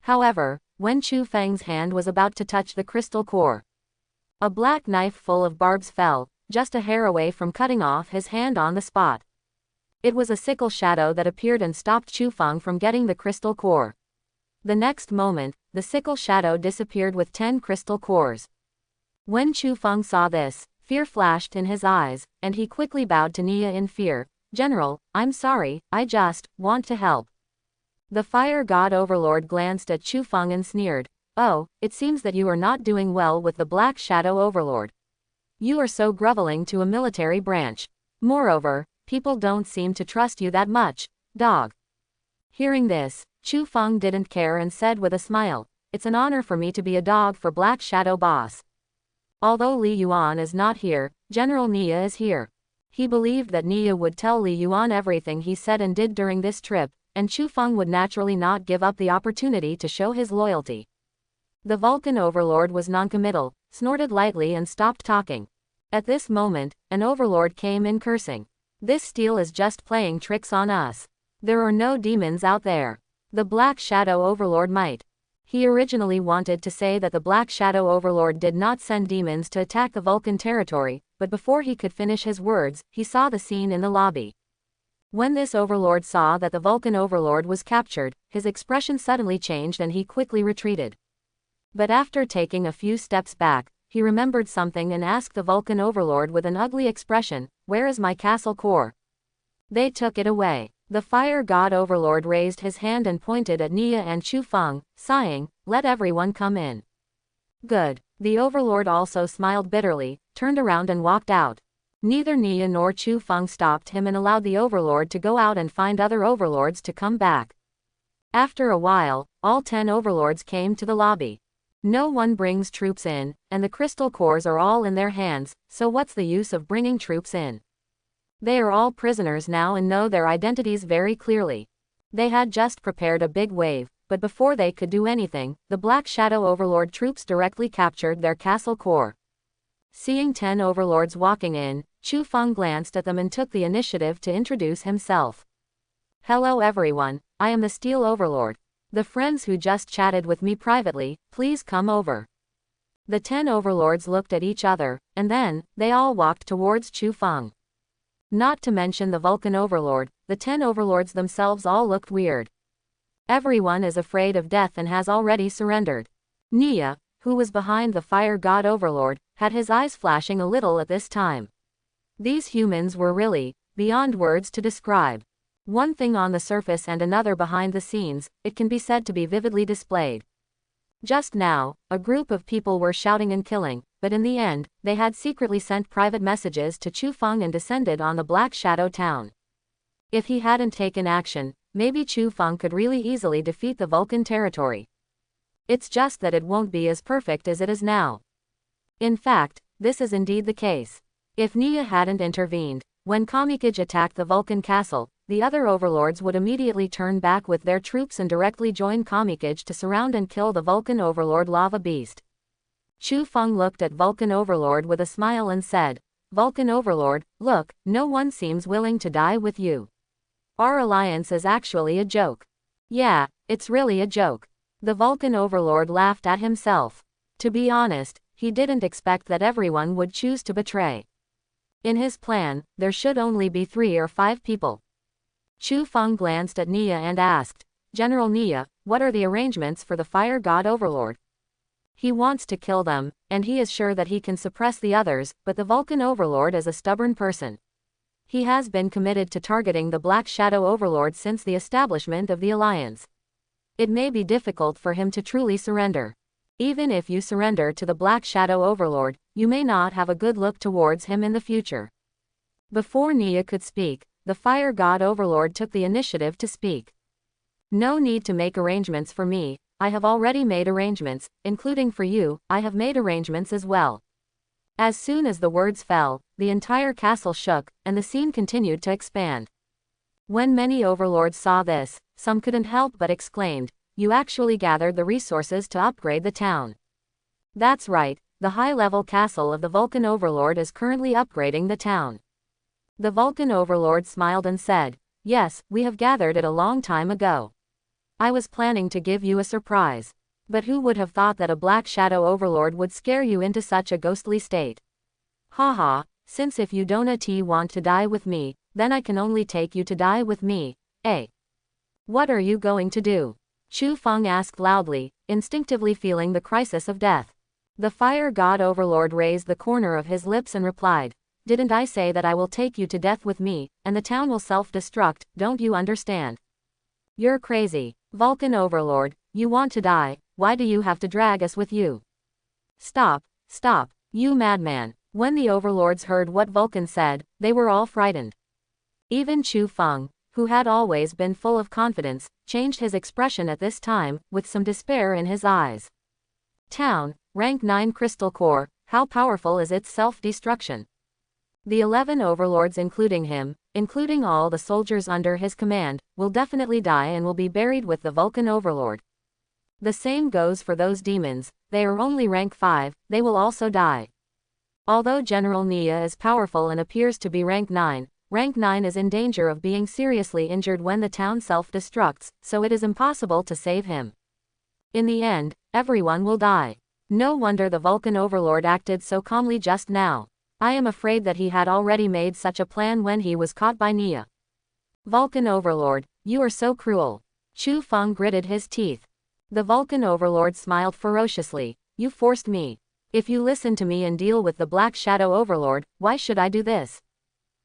However, when Chu Feng's hand was about to touch the crystal core, a black knife full of barbs fell, just a hair away from cutting off his hand on the spot. It was a sickle shadow that appeared and stopped Chu Feng from getting the crystal core. The next moment, the sickle shadow disappeared with 10 crystal cores. When Chu Feng saw this, fear flashed in his eyes, and he quickly bowed to Nia in fear. "General, I'm sorry, I just want to help." The Fire God Overlord glanced at Chu Feng and sneered. "Oh, it seems that you are not doing well with the Black Shadow Overlord. You are so groveling to a military branch. Moreover, people don't seem to trust you that much, dog." Hearing this, Chu Feng didn't care and said with a smile, "It's an honor for me to be a dog for Black Shadow Boss. Although Li Yuan is not here, General Nia is here." He believed that Nia would tell Li Yuan everything he said and did during this trip, and Chu Feng would naturally not give up the opportunity to show his loyalty. The Vulcan Overlord was noncommittal, snorted lightly and stopped talking. At this moment, an Overlord came in cursing. "This steel is just playing tricks on us. There are no demons out there. The Black Shadow Overlord might." He originally wanted to say that the Black Shadow Overlord did not send demons to attack the Vulcan territory, but before he could finish his words, he saw the scene in the lobby. When this Overlord saw that the Vulcan Overlord was captured, his expression suddenly changed and he quickly retreated. But after taking a few steps back, he remembered something and asked the Vulcan Overlord with an ugly expression, "Where is my castle core?" "They took it away." The Fire God Overlord raised his hand and pointed at Nia and Chu Feng, sighing, "Let everyone come in." "Good." The Overlord also smiled bitterly, turned around and walked out. Neither Nia nor Chu Feng stopped him and allowed the Overlord to go out and find other Overlords to come back. After a while, all 10 Overlords came to the lobby. No one brings troops in, and the crystal cores are all in their hands, so what's the use of bringing troops in? They are all prisoners now and know their identities very clearly. They had just prepared a big wave, but before they could do anything, the Black Shadow Overlord troops directly captured their castle core. Seeing 10 Overlords walking in, Chu Feng glanced at them and took the initiative to introduce himself. "Hello everyone, I am the Steel Overlord. The friends who just chatted with me privately, please come over." The 10 Overlords looked at each other, and then, they all walked towards Chu Feng. Not to mention the Vulcan Overlord, the 10 Overlords themselves all looked weird. Everyone is afraid of death and has already surrendered. Nia, who was behind the Fire God Overlord, had his eyes flashing a little at this time. These humans were really, beyond words to describe. One thing on the surface and another behind the scenes, it can be said to be vividly displayed. Just now, a group of people were shouting and killing, but in the end, they had secretly sent private messages to Chu Feng and descended on the Black Shadow town. If he hadn't taken action, maybe Chu Feng could really easily defeat the Vulcan territory. It's just that it won't be as perfect as it is now. In fact, this is indeed the case. If Nia hadn't intervened, when Kamikage attacked the Vulcan castle, the other Overlords would immediately turn back with their troops and directly join Kamikage to surround and kill the Vulcan Overlord Lava Beast. Chu Feng looked at Vulcan Overlord with a smile and said, "Vulcan Overlord, look, no one seems willing to die with you. Our alliance is actually a joke." "Yeah, it's really a joke." The Vulcan Overlord laughed at himself. To be honest, he didn't expect that everyone would choose to betray. In his plan, there should only be 3 or 5 people. Chu Feng glanced at Nia and asked, "General Nia, what are the arrangements for the Fire God Overlord?" He wants to kill them, and he is sure that he can suppress the others, but the Vulcan Overlord is a stubborn person. He has been committed to targeting the Black Shadow Overlord since the establishment of the Alliance. It may be difficult for him to truly surrender. Even if you surrender to the Black Shadow Overlord, you may not have a good look towards him in the future. Before Nia could speak, the Fire God Overlord took the initiative to speak. No need to make arrangements for me, I have already made arrangements, including for you, I have made arrangements as well. As soon as the words fell, the entire castle shook, and the scene continued to expand. When many overlords saw this, some couldn't help but exclaimed, "You actually gathered the resources to upgrade the town." That's right, the high-level castle of the Vulcan Overlord is currently upgrading the town. The Vulcan Overlord smiled and said, "Yes, we have gathered it a long time ago. I was planning to give you a surprise. But who would have thought that a Black Shadow Overlord would scare you into such a ghostly state? Haha, since if you don't want to die with me, then I can only take you to die with me, eh? What are you going to do?" Chu Feng asked loudly, instinctively feeling the crisis of death. The Fire God Overlord raised the corner of his lips and replied, "Didn't I say that I will take you to death with me, and the town will self-destruct, don't you understand? You're crazy, Vulcan Overlord, you want to die, why do you have to drag us with you? Stop, stop, you madman." When the overlords heard what Vulcan said, they were all frightened. Even Chu Feng, who had always been full of confidence, changed his expression at this time, with some despair in his eyes. Town, rank 9 crystal core, how powerful is its self-destruction? The 11 overlords including him, including all the soldiers under his command, will definitely die and will be buried with the Vulcan Overlord. The same goes for those demons, they are only rank 5, they will also die. Although General Nia is powerful and appears to be rank 9 is in danger of being seriously injured when the town self-destructs, so it is impossible to save him. In the end, everyone will die. No wonder the Vulcan Overlord acted so calmly just now. I am afraid that he had already made such a plan when he was caught by Nia. Vulcan Overlord, you are so cruel. Chu Feng gritted his teeth. The Vulcan Overlord smiled ferociously. You forced me. If you listen to me and deal with the Black Shadow Overlord, why should I do this?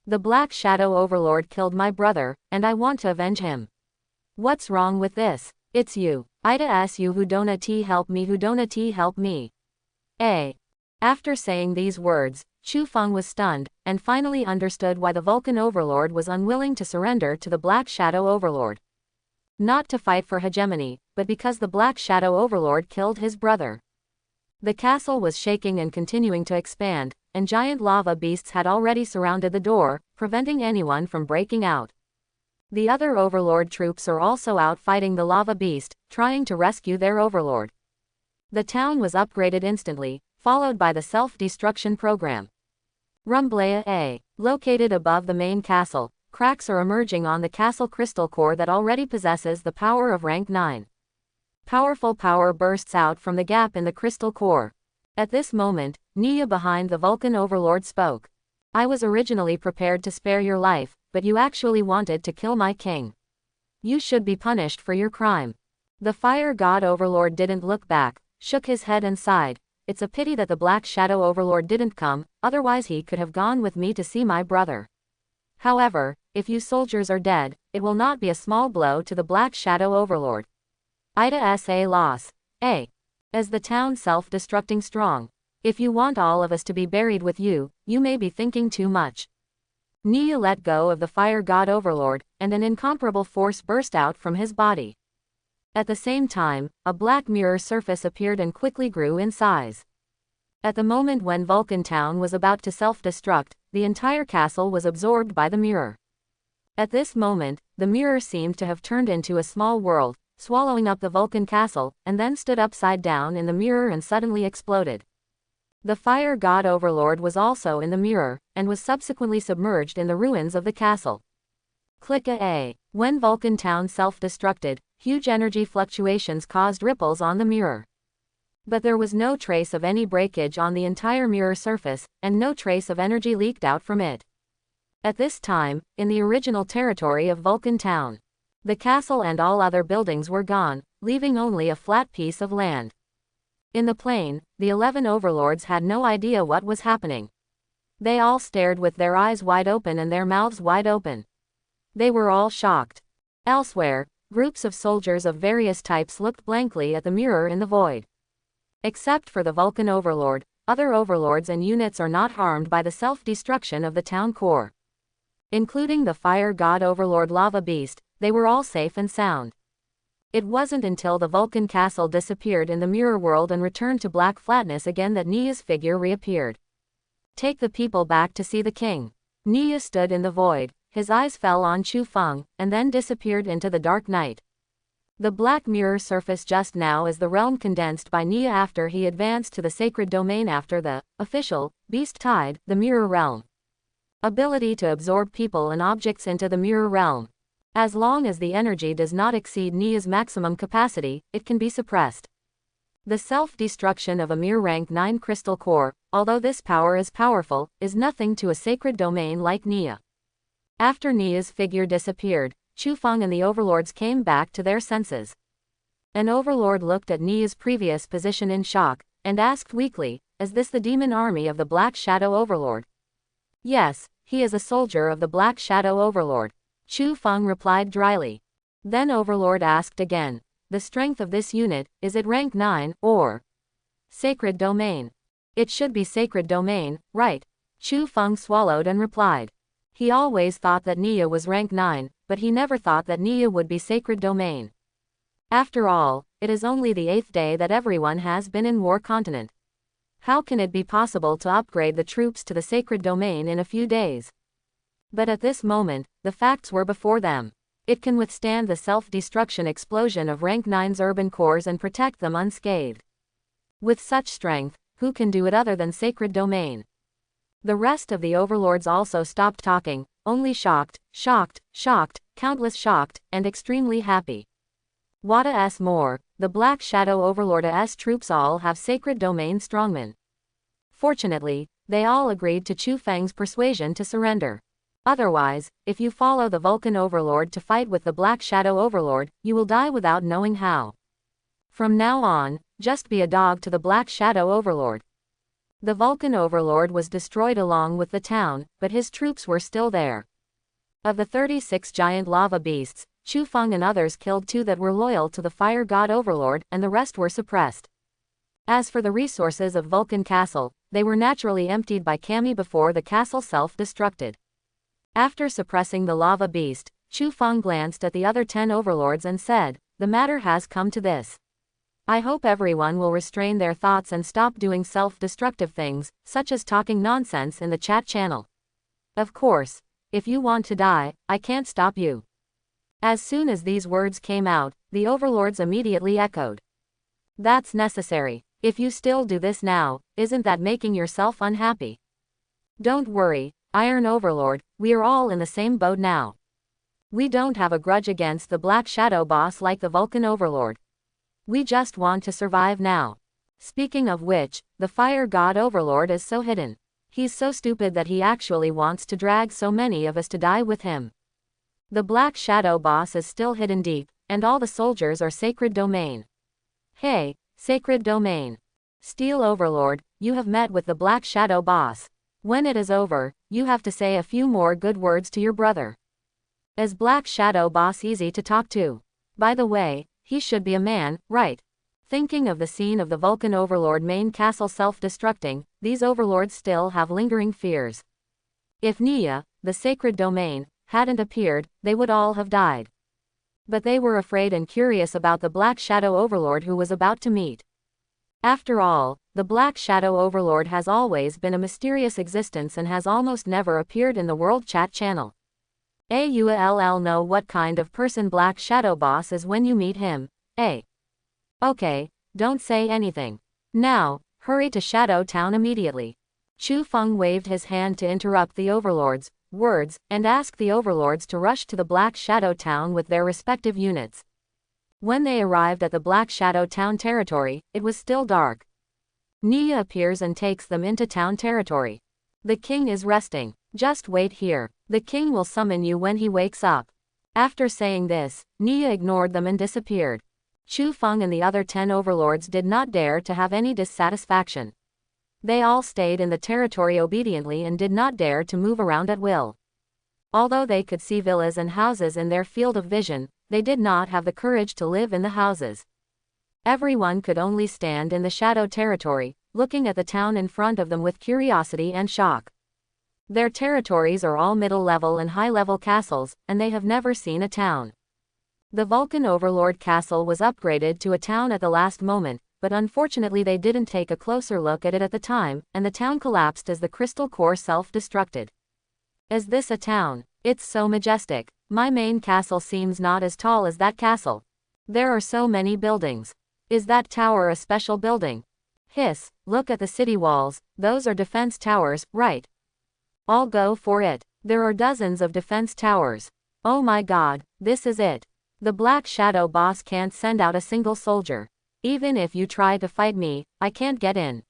The Black Shadow Overlord killed my brother, and I want to avenge him. What's wrong with this? It's you. Ida ask you who don't help me, who don't help me. After saying these words, Chu Feng was stunned, and finally understood why the Vulcan Overlord was unwilling to surrender to the Black Shadow Overlord. Not to fight for hegemony, but because the Black Shadow Overlord killed his brother. The castle was shaking and continuing to expand, and giant lava beasts had already surrounded the door, preventing anyone from breaking out. The other Overlord troops are also out fighting the lava beast, trying to rescue their Overlord. The town was upgraded instantly, followed by the self-destruction program. Rumblea. Located above the main castle, cracks are emerging on the castle crystal core that already possesses the power of rank 9. Powerful power bursts out from the gap in the crystal core. At this moment, Nia behind the Vulcan Overlord spoke. I was originally prepared to spare your life, but you actually wanted to kill my king. You should be punished for your crime. The Fire God Overlord didn't look back, shook his head and sighed. It's a pity that the Black Shadow Overlord didn't come, otherwise he could have gone with me to see my brother. However, if you soldiers are dead, it will not be a small blow to the Black Shadow Overlord. Ida sa loss. As the town self-destructing strong. If you want all of us to be buried with you, you may be thinking too much. Nia let go of the Fire God Overlord, and an incomparable force burst out from his body. At the same time, a black mirror surface appeared and quickly grew in size. At the moment when Vulcan Town was about to self-destruct, the entire castle was absorbed by the mirror. At this moment, the mirror seemed to have turned into a small world, swallowing up the Vulcan castle, and then stood upside down in the mirror and suddenly exploded. The Fire God Overlord was also in the mirror, and was subsequently submerged in the ruins of the castle. When Vulcan Town self-destructed, huge energy fluctuations caused ripples on the mirror. But there was no trace of any breakage on the entire mirror surface, and no trace of energy leaked out from it. At this time, in the original territory of Vulcan Town, the castle and all other buildings were gone, leaving only a flat piece of land. In the plain, the 11 overlords had no idea what was happening. They all stared with their eyes wide open and their mouths wide open. They were all shocked. Elsewhere, groups of soldiers of various types looked blankly at the mirror in the void. Except for the Vulcan Overlord, other overlords and units are not harmed by the self-destruction of the town core. Including the fire god Overlord Lava Beast, they were all safe and sound. It wasn't until the Vulcan castle disappeared in the mirror world and returned to black flatness again that Nia's figure reappeared. Take the people back to see the king. Nia stood in the void, his eyes fell on Chu Feng, and then disappeared into the dark night. The black mirror surfaced just now as the realm condensed by Nia after he advanced to the sacred domain after the official beast tide, the mirror realm. Ability to absorb people and objects into the mirror realm. As long as the energy does not exceed Nia's maximum capacity, it can be suppressed. The self-destruction of a mere rank 9 crystal core, although this power is powerful, is nothing to a sacred domain like Nia. After Nia's figure disappeared, Chu Feng and the overlords came back to their senses. An overlord looked at Nia's previous position in shock, and asked weakly, "Is this the demon army of the Black Shadow Overlord?" "Yes, he is a soldier of the Black Shadow Overlord," Chu Feng replied dryly. Then Overlord asked again, "The strength of this unit, is it rank 9, or sacred domain?" "It should be sacred domain, right?" Chu Feng swallowed and replied. He always thought that Nia was rank 9, but he never thought that Nia would be sacred domain. After all, it is only the 8th day that everyone has been in War Continent. How can it be possible to upgrade the troops to the sacred domain in a few days? But at this moment, the facts were before them. It can withstand the self-destruction explosion of rank 9's urban cores and protect them unscathed. With such strength, who can do it other than sacred domain? The rest of the overlords also stopped talking, only shocked, countless shocked, and extremely happy. Wada s more, the Black Shadow Overlord s troops all have sacred domain strongmen. Fortunately, they all agreed to Chu Feng's persuasion to surrender. Otherwise, if you follow the Vulcan Overlord to fight with the Black Shadow Overlord, you will die without knowing how. From now on, just be a dog to the Black Shadow Overlord. The Vulcan Overlord was destroyed along with the town, but his troops were still there. Of the 36 giant lava beasts, Chu Feng and others killed 2 that were loyal to the Fire God Overlord, and the rest were suppressed. As for the resources of Vulcan Castle, they were naturally emptied by Kami before the castle self-destructed. After suppressing the lava beast, Chu Feng glanced at the other 10 overlords and said, "The matter has come to this. I hope everyone will restrain their thoughts and stop doing self-destructive things, such as talking nonsense in the chat channel. Of course, if you want to die, I can't stop you." As soon as these words came out, the overlords immediately echoed, "That's necessary. If you still do this now, isn't that making yourself unhappy?" "Don't worry, Iron Overlord, we are all in the same boat now. We don't have a grudge against the Black Shadow boss like the Vulcan Overlord. We just want to survive now. Speaking of which, the Fire God Overlord is so hidden. He's so stupid that he actually wants to drag so many of us to die with him. The Black Shadow boss is still hidden deep, and all the soldiers are sacred domain. Hey, sacred domain. Steel Overlord, you have met with the Black Shadow boss. When it is over, you have to say a few more good words to your brother. Is Black Shadow boss easy to talk to? By the way, he should be a man, right?" Thinking of the scene of the Vulcan Overlord main castle self-destructing, these overlords still have lingering fears. If Nia, the sacred domain, hadn't appeared, they would all have died. But they were afraid and curious about the Black Shadow Overlord who was about to meet. After all, the Black Shadow Overlord has always been a mysterious existence and has almost never appeared in the World Chat channel. You'll know what kind of person Black Shadow Boss is when you meet him, eh? Okay, don't say anything. Now, hurry to Shadow Town immediately." Chu Feng waved his hand to interrupt the overlords' words, and asked the overlords to rush to the Black Shadow Town with their respective units. When they arrived at the Black Shadow Town territory, it was still dark. Nia appears and takes them into town territory. "The king is resting. Just wait here. The king will summon you when he wakes up." After saying this, Nia ignored them and disappeared. Chu Feng and the other 10 overlords did not dare to have any dissatisfaction. They all stayed in the territory obediently and did not dare to move around at will. Although they could see villas and houses in their field of vision, they did not have the courage to live in the houses. Everyone could only stand in the shadow territory, looking at the town in front of them with curiosity and shock. Their territories are all middle-level and high-level castles, and they have never seen a town. The Vulcan Overlord castle was upgraded to a town at the last moment, but unfortunately they didn't take a closer look at it at the time, and the town collapsed as the crystal core self-destructed. Is this a town? It's so majestic. My main castle seems not as tall as that castle. There are so many buildings. Is that tower a special building? Hiss, look at the city walls, those are defense towers, right? I'll go for it. There are dozens of defense towers. Oh my god, this is it. The Black Shadow boss can't send out a single soldier. Even if you try to fight me, I can't get in.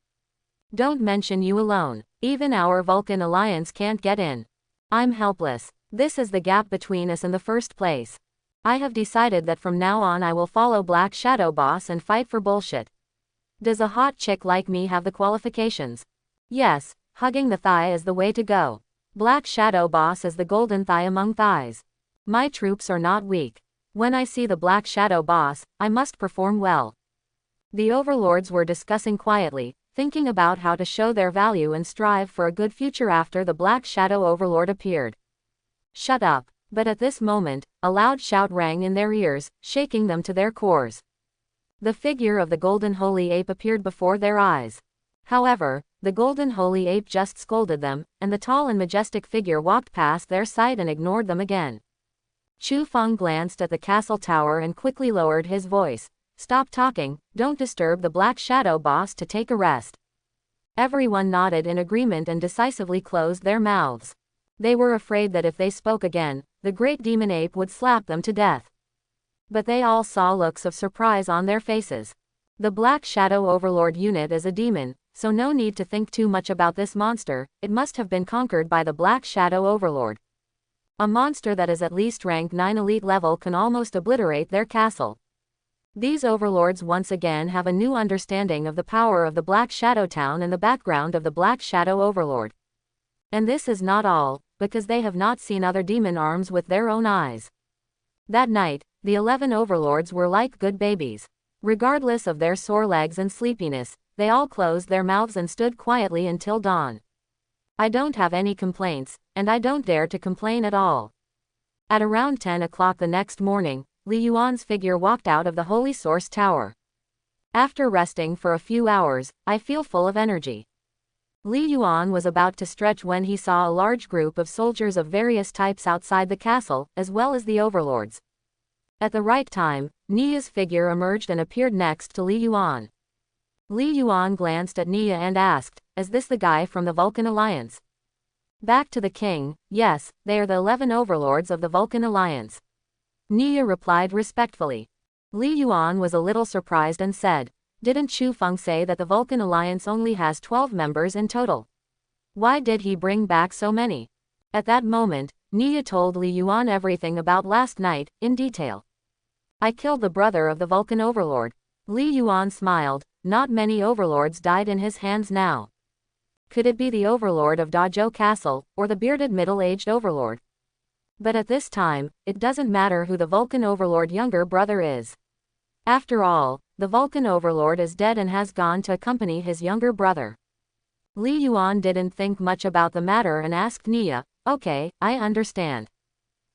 Don't mention you alone. Even our Vulcan Alliance can't get in. I'm helpless. This is the gap between us in the first place. I have decided that from now on I will follow Black Shadow boss and fight for bullshit. Does a hot chick like me have the qualifications? Yes, hugging the thigh is the way to go. Black Shadow boss is the golden thigh among thighs. My troops are not weak. When I see the Black Shadow boss, I must perform well. The overlords were discussing quietly, thinking about how to show their value and strive for a good future after the Black Shadow Overlord appeared. Shut up. But at this moment, a loud shout rang in their ears, shaking them to their cores. The figure of the Golden Holy Ape appeared before their eyes. However, the Golden Holy Ape just scolded them, and the tall and majestic figure walked past their sight and ignored them again. Chu Feng glanced at the castle tower and quickly lowered his voice. Stop talking, don't disturb the Black Shadow boss to take a rest. Everyone nodded in agreement and decisively closed their mouths. They were afraid that if they spoke again, the great demon ape would slap them to death. But they all saw looks of surprise on their faces. The Black Shadow Overlord unit is a demon, so no need to think too much about this monster. It must have been conquered by the Black Shadow Overlord. A monster that is at least rank 9 elite level can almost obliterate their castle. These overlords once again have a new understanding of the power of the Black Shadow Town and the background of the Black Shadow Overlord. And this is not all, because they have not seen other demon arms with their own eyes. That night, the 11 overlords were like good babies. Regardless of their sore legs and sleepiness, they all closed their mouths and stood quietly until dawn. I don't have any complaints, and I don't dare to complain at all. At around 10 o'clock the next morning, Li Yuan's figure walked out of the Holy Source Tower. After resting for a few hours, I feel full of energy. Li Yuan was about to stretch when he saw a large group of soldiers of various types outside the castle, as well as the overlords. At the right time, Nia's figure emerged and appeared next to Li Yuan. Li Yuan glanced at Nia and asked, "Is this the guy from the Vulcan Alliance?" Back to the king, "Yes, they are the 11 overlords of the Vulcan Alliance." Nia replied respectfully. Li Yuan was a little surprised and said, "Didn't Chu Feng say that the Vulcan Alliance only has 12 members in total? Why did he bring back so many?" At that moment, Nia told Li Yuan everything about last night, in detail. "I killed the brother of the Vulcan Overlord." Li Yuan smiled. Not many overlords died in his hands now. Could it be the overlord of Dazhou Castle, or the bearded middle-aged overlord? But at this time, it doesn't matter who the Vulcan Overlord younger brother is. After all, the Vulcan Overlord is dead and has gone to accompany his younger brother. Li Yuan didn't think much about the matter and asked Nia, "Okay, I understand.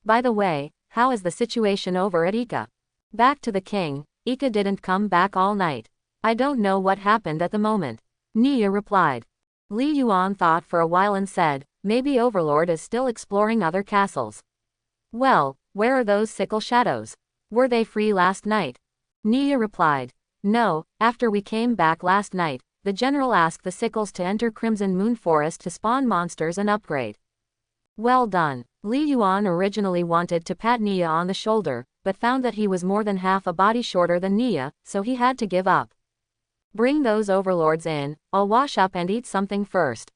By the way, how is the situation over at Ika?" Back to the king, "Ika didn't come back all night. I don't know what happened at the moment," Nia replied. Li Yuan thought for a while and said, "Maybe Overlord is still exploring other castles." "Well, where are those Sickle shadows? Were they free last night?" Nia replied, "No, after we came back last night, the general asked the Sickles to enter Crimson Moon Forest to spawn monsters and upgrade." "Well done." Li Yuan originally wanted to pat Nia on the shoulder, but found that he was more than half a body shorter than Nia, so he had to give up. "Bring those overlords in, I'll wash up and eat something first."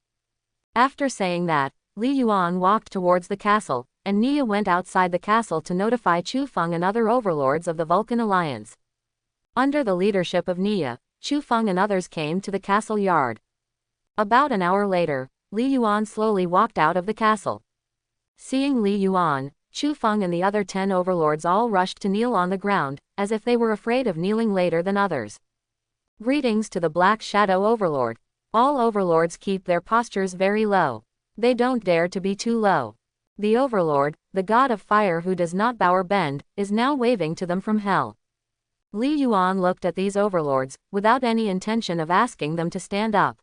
After saying that, Li Yuan walked towards the castle, and Nia went outside the castle to notify Chu Feng and other overlords of the Vulcan Alliance. Under the leadership of Nia, Chu Feng and others came to the castle yard. About an hour later, Li Yuan slowly walked out of the castle. Seeing Li Yuan, Chu Feng and the other 10 overlords all rushed to kneel on the ground, as if they were afraid of kneeling later than others. Greetings to the Black Shadow Overlord. All overlords keep their postures very low. They don't dare to be too low. The Overlord, the god of fire who does not bow or bend, is now waving to them from hell. Li Yuan looked at these overlords, without any intention of asking them to stand up.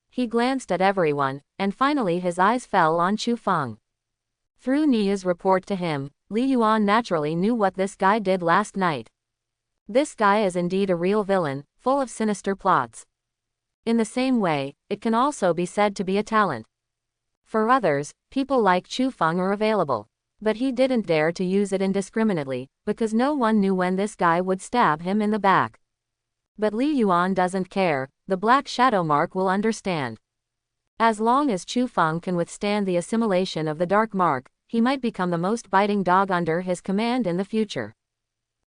He glanced at everyone, and finally his eyes fell on Chu Feng. Through Nia's report to him, Li Yuan naturally knew what this guy did last night. This guy is indeed a real villain, full of sinister plots. In the same way, it can also be said to be a talent. For others, people like Chu Feng are available. But he didn't dare to use it indiscriminately, because no one knew when this guy would stab him in the back. But Li Yuan doesn't care, the Black Shadow Mark will understand. As long as Chu Feng can withstand the assimilation of the Dark Mark, he might become the most biting dog under his command in the future.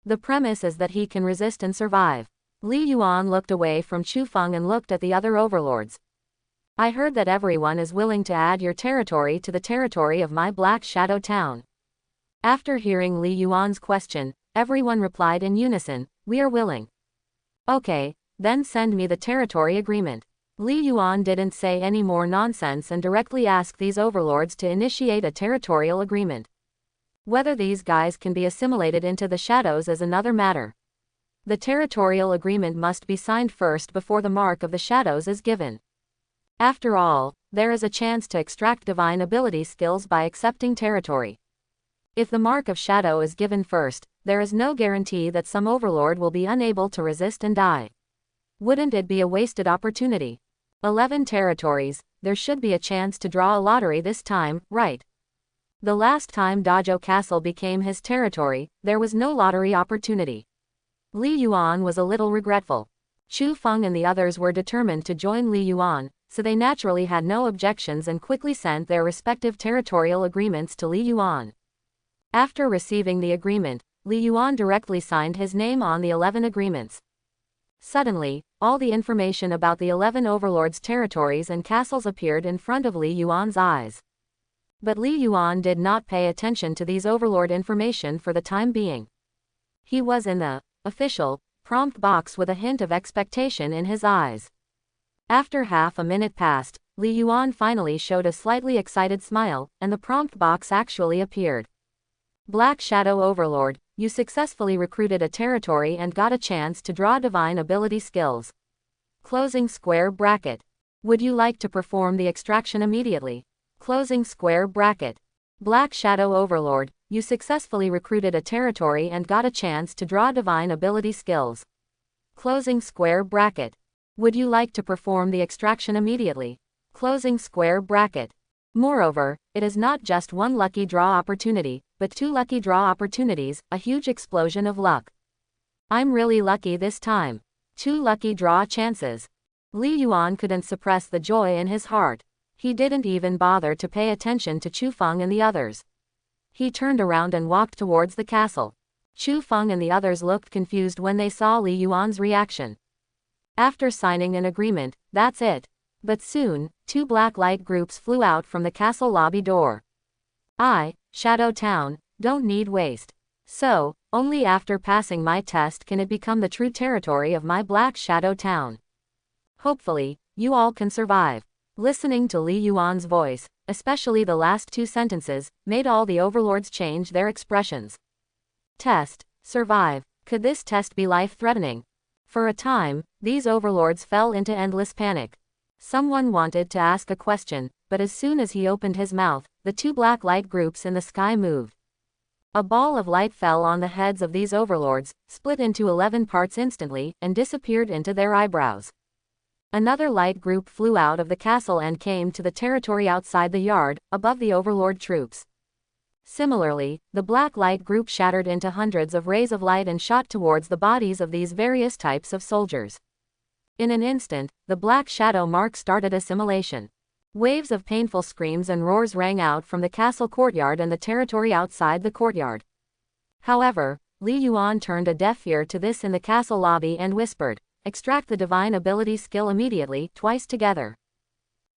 The premise is that he can resist and survive. Li Yuan looked away from Chu Feng and looked at the other overlords. I heard that everyone is willing to add your territory to the territory of my Black Shadow town. After hearing Li Yuan's question, everyone replied in unison, we are willing. Okay, then send me the territory agreement. Li Yuan didn't say any more nonsense and directly asked these overlords to initiate a territorial agreement. Whether these guys can be assimilated into the shadows is another matter. The territorial agreement must be signed first before the mark of the shadows is given. After all, there is a chance to extract divine ability skills by accepting territory. If the mark of shadow is given first, there is no guarantee that some overlord will be unable to resist and die. Wouldn't it be a wasted opportunity? 11 territories, there should be a chance to draw a lottery this time, right? The last time Dajo Castle became his territory, there was no lottery opportunity. Li Yuan was a little regretful. Chu Feng and the others were determined to join Li Yuan, so they naturally had no objections and quickly sent their respective territorial agreements to Li Yuan. After receiving the agreement, Li Yuan directly signed his name on the 11 agreements. Suddenly, all the information about the 11 overlords' territories and castles appeared in front of Li Yuan's eyes. But Li Yuan did not pay attention to these overlord information for the time being. He was in the official prompt box with a hint of expectation in his eyes. After half a minute passed, Li Yuan finally showed a slightly excited smile, and the prompt box actually appeared. Black Shadow Overlord, you successfully recruited a territory and got a chance to draw divine ability skills. Closing square bracket. Would you like to perform the extraction immediately? Closing square bracket. Black Shadow Overlord, you successfully recruited a territory and got a chance to draw divine ability skills. Closing square bracket. Would you like to perform the extraction immediately? Closing square bracket. Moreover, it is not just one lucky draw opportunity, but 2 lucky draw opportunities, a huge explosion of luck. I'm really lucky this time. 2 lucky draw chances. Li Yuan couldn't suppress the joy in his heart. He didn't even bother to pay attention to Chu Feng and the others. He turned around and walked towards the castle. Chu Feng and the others looked confused when they saw Li Yuan's reaction. After signing an agreement, that's it. But soon, 2 black light groups flew out from the castle lobby door. Shadow Town, don't need waste. So, only after passing my test can it become the true territory of my Black Shadow Town. Hopefully, you all can survive. Listening to Li Yuan's voice, especially the last 2 sentences, made all the overlords change their expressions. Test, survive. Could this test be life-threatening? For a time, these overlords fell into endless panic. Someone wanted to ask a question, but as soon as he opened his mouth, the 2 black light groups in the sky moved. A ball of light fell on the heads of these overlords, split into 11 parts instantly, and disappeared into their eyebrows. Another light group flew out of the castle and came to the territory outside the yard, above the overlord troops. Similarly, the black light group shattered into hundreds of rays of light and shot towards the bodies of these various types of soldiers. In an instant, the Black Shadow Mark started assimilation. Waves of painful screams and roars rang out from the castle courtyard and the territory outside the courtyard. However, Li Yuan turned a deaf ear to this in the castle lobby and whispered, "Extract the divine ability skill immediately, twice together."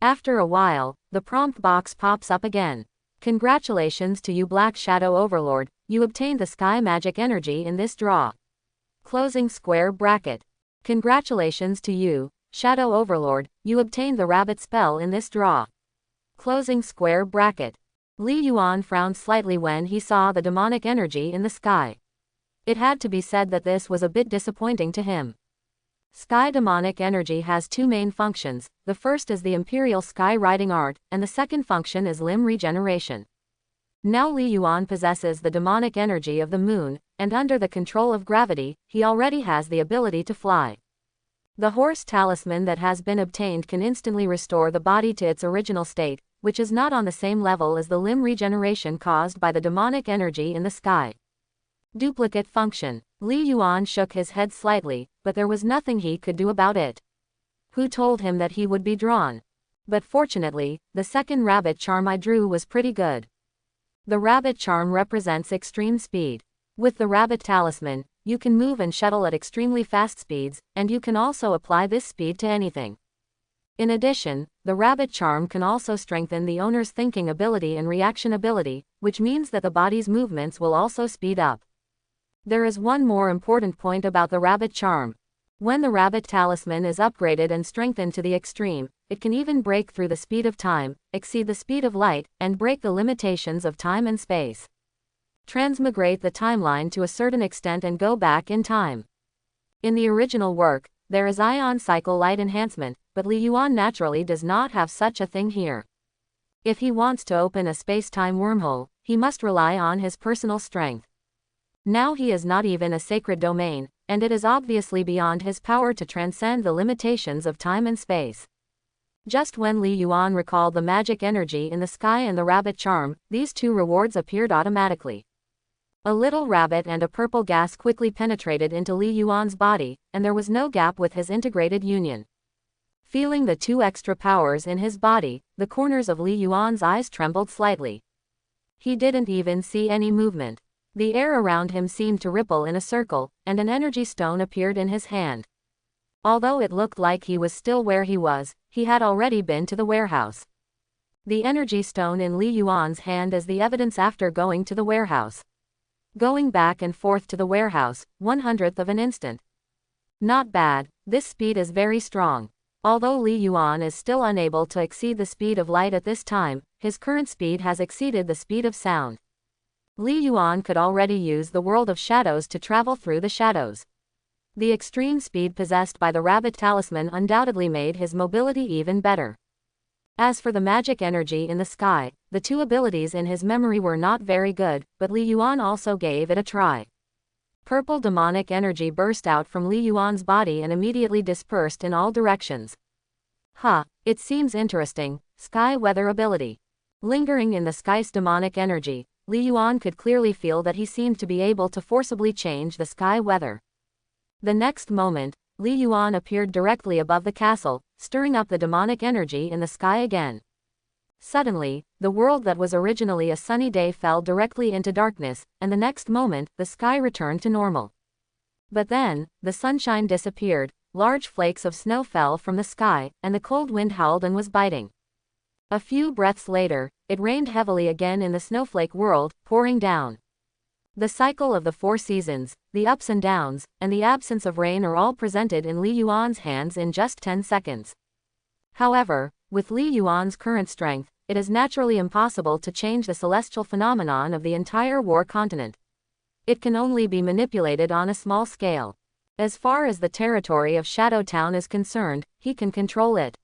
After a while, the prompt box pops up again. Congratulations to you, Black Shadow Overlord, you obtained the sky magic energy in this draw. Closing square bracket. Congratulations to you, Shadow Overlord, you obtained the rabbit spell in this draw. Closing square bracket. Li Yuan frowned slightly when he saw the demonic energy in the sky. It had to be said that this was a bit disappointing to him. Sky demonic energy has two main functions, the first is the imperial sky riding art, and the second function is limb regeneration. Now Li Yuan possesses the demonic energy of the moon, and under the control of gravity, he already has the ability to fly. The horse talisman that has been obtained can instantly restore the body to its original state, which is not on the same level as the limb regeneration caused by the demonic energy in the sky. Duplicate function. Li Yuan shook his head slightly, but there was nothing he could do about it. Who told him that he would be drawn? But fortunately, the second rabbit charm I drew was pretty good. The rabbit charm represents extreme speed. With the rabbit talisman, you can move and shuttle at extremely fast speeds, and you can also apply this speed to anything. In addition, the rabbit charm can also strengthen the owner's thinking ability and reaction ability, which means that the body's movements will also speed up. There is one more important point about the rabbit charm. When the rabbit talisman is upgraded and strengthened to the extreme, it can even break through the speed of time, exceed the speed of light, and break the limitations of time and space. Transmigrate the timeline to a certain extent and go back in time. In the original work, there is ion cycle light enhancement, but Li Yuan naturally does not have such a thing here. If he wants to open a space-time wormhole, he must rely on his personal strength. Now he is not even a sacred domain, and it is obviously beyond his power to transcend the limitations of time and space. Just when Li Yuan recalled the magic energy in the sky and the rabbit charm, these two rewards appeared automatically. A little rabbit and a purple gas quickly penetrated into Li Yuan's body, and there was no gap with his integrated union. Feeling the two extra powers in his body, the corners of Li Yuan's eyes trembled slightly. He didn't even see any movement. The air around him seemed to ripple in a circle, and an energy stone appeared in his hand. Although it looked like he was still where he was, he had already been to the warehouse. The energy stone in Li Yuan's hand is the evidence after going to the warehouse. Going back and forth to the warehouse, 1/100th of an instant. Not bad, this speed is very strong. Although Li Yuan is still unable to exceed the speed of light at this time, his current speed has exceeded the speed of sound. Li Yuan could already use the world of shadows to travel through the shadows. The extreme speed possessed by the rabbit talisman undoubtedly made his mobility even better. As for the magic energy in the sky, the two abilities in his memory were not very good, but Li Yuan also gave it a try. Purple demonic energy burst out from Li Yuan's body and immediately dispersed in all directions. It seems interesting. Sky weather ability. Lingering in the sky's demonic energy, Li Yuan could clearly feel that he seemed to be able to forcibly change the sky weather. The next moment, Li Yuan appeared directly above the castle, stirring up the demonic energy in the sky again. Suddenly, the world that was originally a sunny day fell directly into darkness, and the next moment, the sky returned to normal. But then, the sunshine disappeared, large flakes of snow fell from the sky, and the cold wind howled and was biting. A few breaths later, it rained heavily again in the snowflake world, pouring down. The cycle of the 4 seasons, the ups and downs, and the absence of rain are all presented in Li Yuan's hands in just 10 seconds. However, with Li Yuan's current strength, it is naturally impossible to change the celestial phenomenon of the entire war continent. It can only be manipulated on a small scale. As far as the territory of Shadow Town is concerned, he can control it.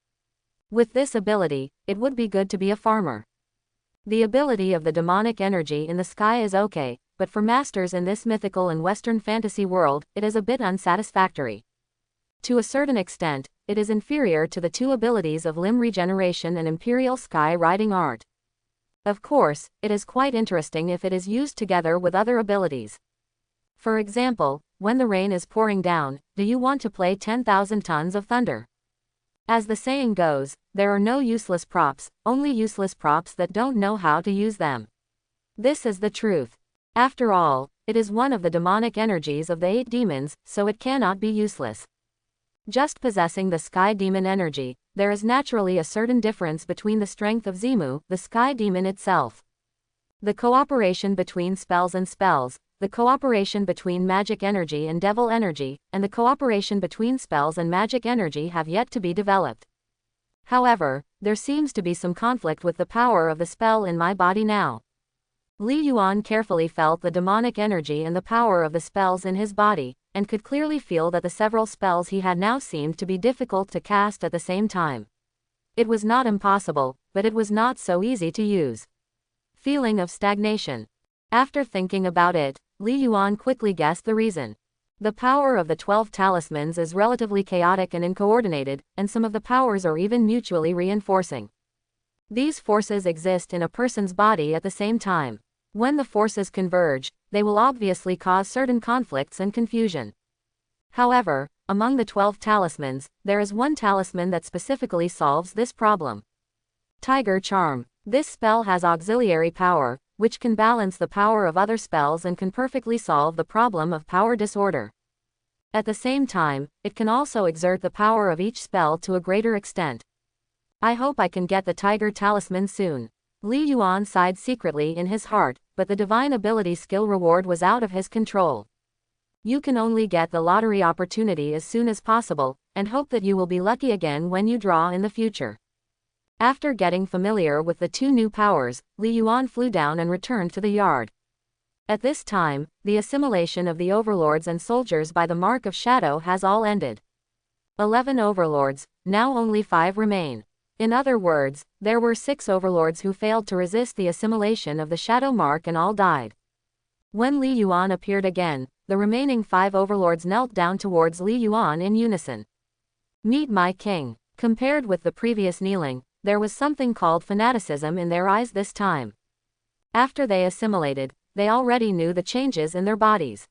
With this ability, it would be good to be a farmer. The ability of the demonic energy in the sky is okay, but for masters in this mythical and Western fantasy world, it is a bit unsatisfactory. To a certain extent, it is inferior to the two abilities of limb regeneration and imperial sky riding art. Of course, it is quite interesting if it is used together with other abilities. For example, when the rain is pouring down, do you want to play 10,000 tons of thunder? As the saying goes, there are no useless props, only useless props that don't know how to use them. This is the truth. After all, it is one of the demonic energies of the 8 demons, so it cannot be useless. Just possessing the sky demon energy, there is naturally a certain difference between the strength of Zimu, the sky demon itself. The cooperation between spells and spells, the cooperation between magic energy and devil energy, and the cooperation between spells and magic energy have yet to be developed. However, there seems to be some conflict with the power of the spell in my body now. Li Yuan carefully felt the demonic energy and the power of the spells in his body, and could clearly feel that the several spells he had now seemed to be difficult to cast at the same time. It was not impossible, but it was not so easy to use. Feeling of stagnation. After thinking about it, Li Yuan quickly guessed the reason. The power of the 12 talismans is relatively chaotic and uncoordinated, and some of the powers are even mutually reinforcing. These forces exist in a person's body at the same time. When the forces converge, they will obviously cause certain conflicts and confusion. However, among the 12 talismans, there is one talisman that specifically solves this problem. Tiger Charm. This spell has auxiliary power, which can balance the power of other spells and can perfectly solve the problem of power disorder. At the same time, it can also exert the power of each spell to a greater extent. I hope I can get the Tiger Talisman soon. Li Yuan sighed secretly in his heart, but the divine ability skill reward was out of his control. You can only get the lottery opportunity as soon as possible, and hope that you will be lucky again when you draw in the future. After getting familiar with the two new powers, Li Yuan flew down and returned to the yard. At this time, the assimilation of the overlords and soldiers by the Mark of Shadow has all ended. 11 overlords, now only 5 remain. In other words, there were 6 overlords who failed to resist the assimilation of the Shadow Mark and all died. When Li Yuan appeared again, the remaining 5 overlords knelt down towards Li Yuan in unison. Meet my king. Compared with the previous kneeling, there was something called fanaticism in their eyes this time. After they assimilated, they already knew the changes in their bodies.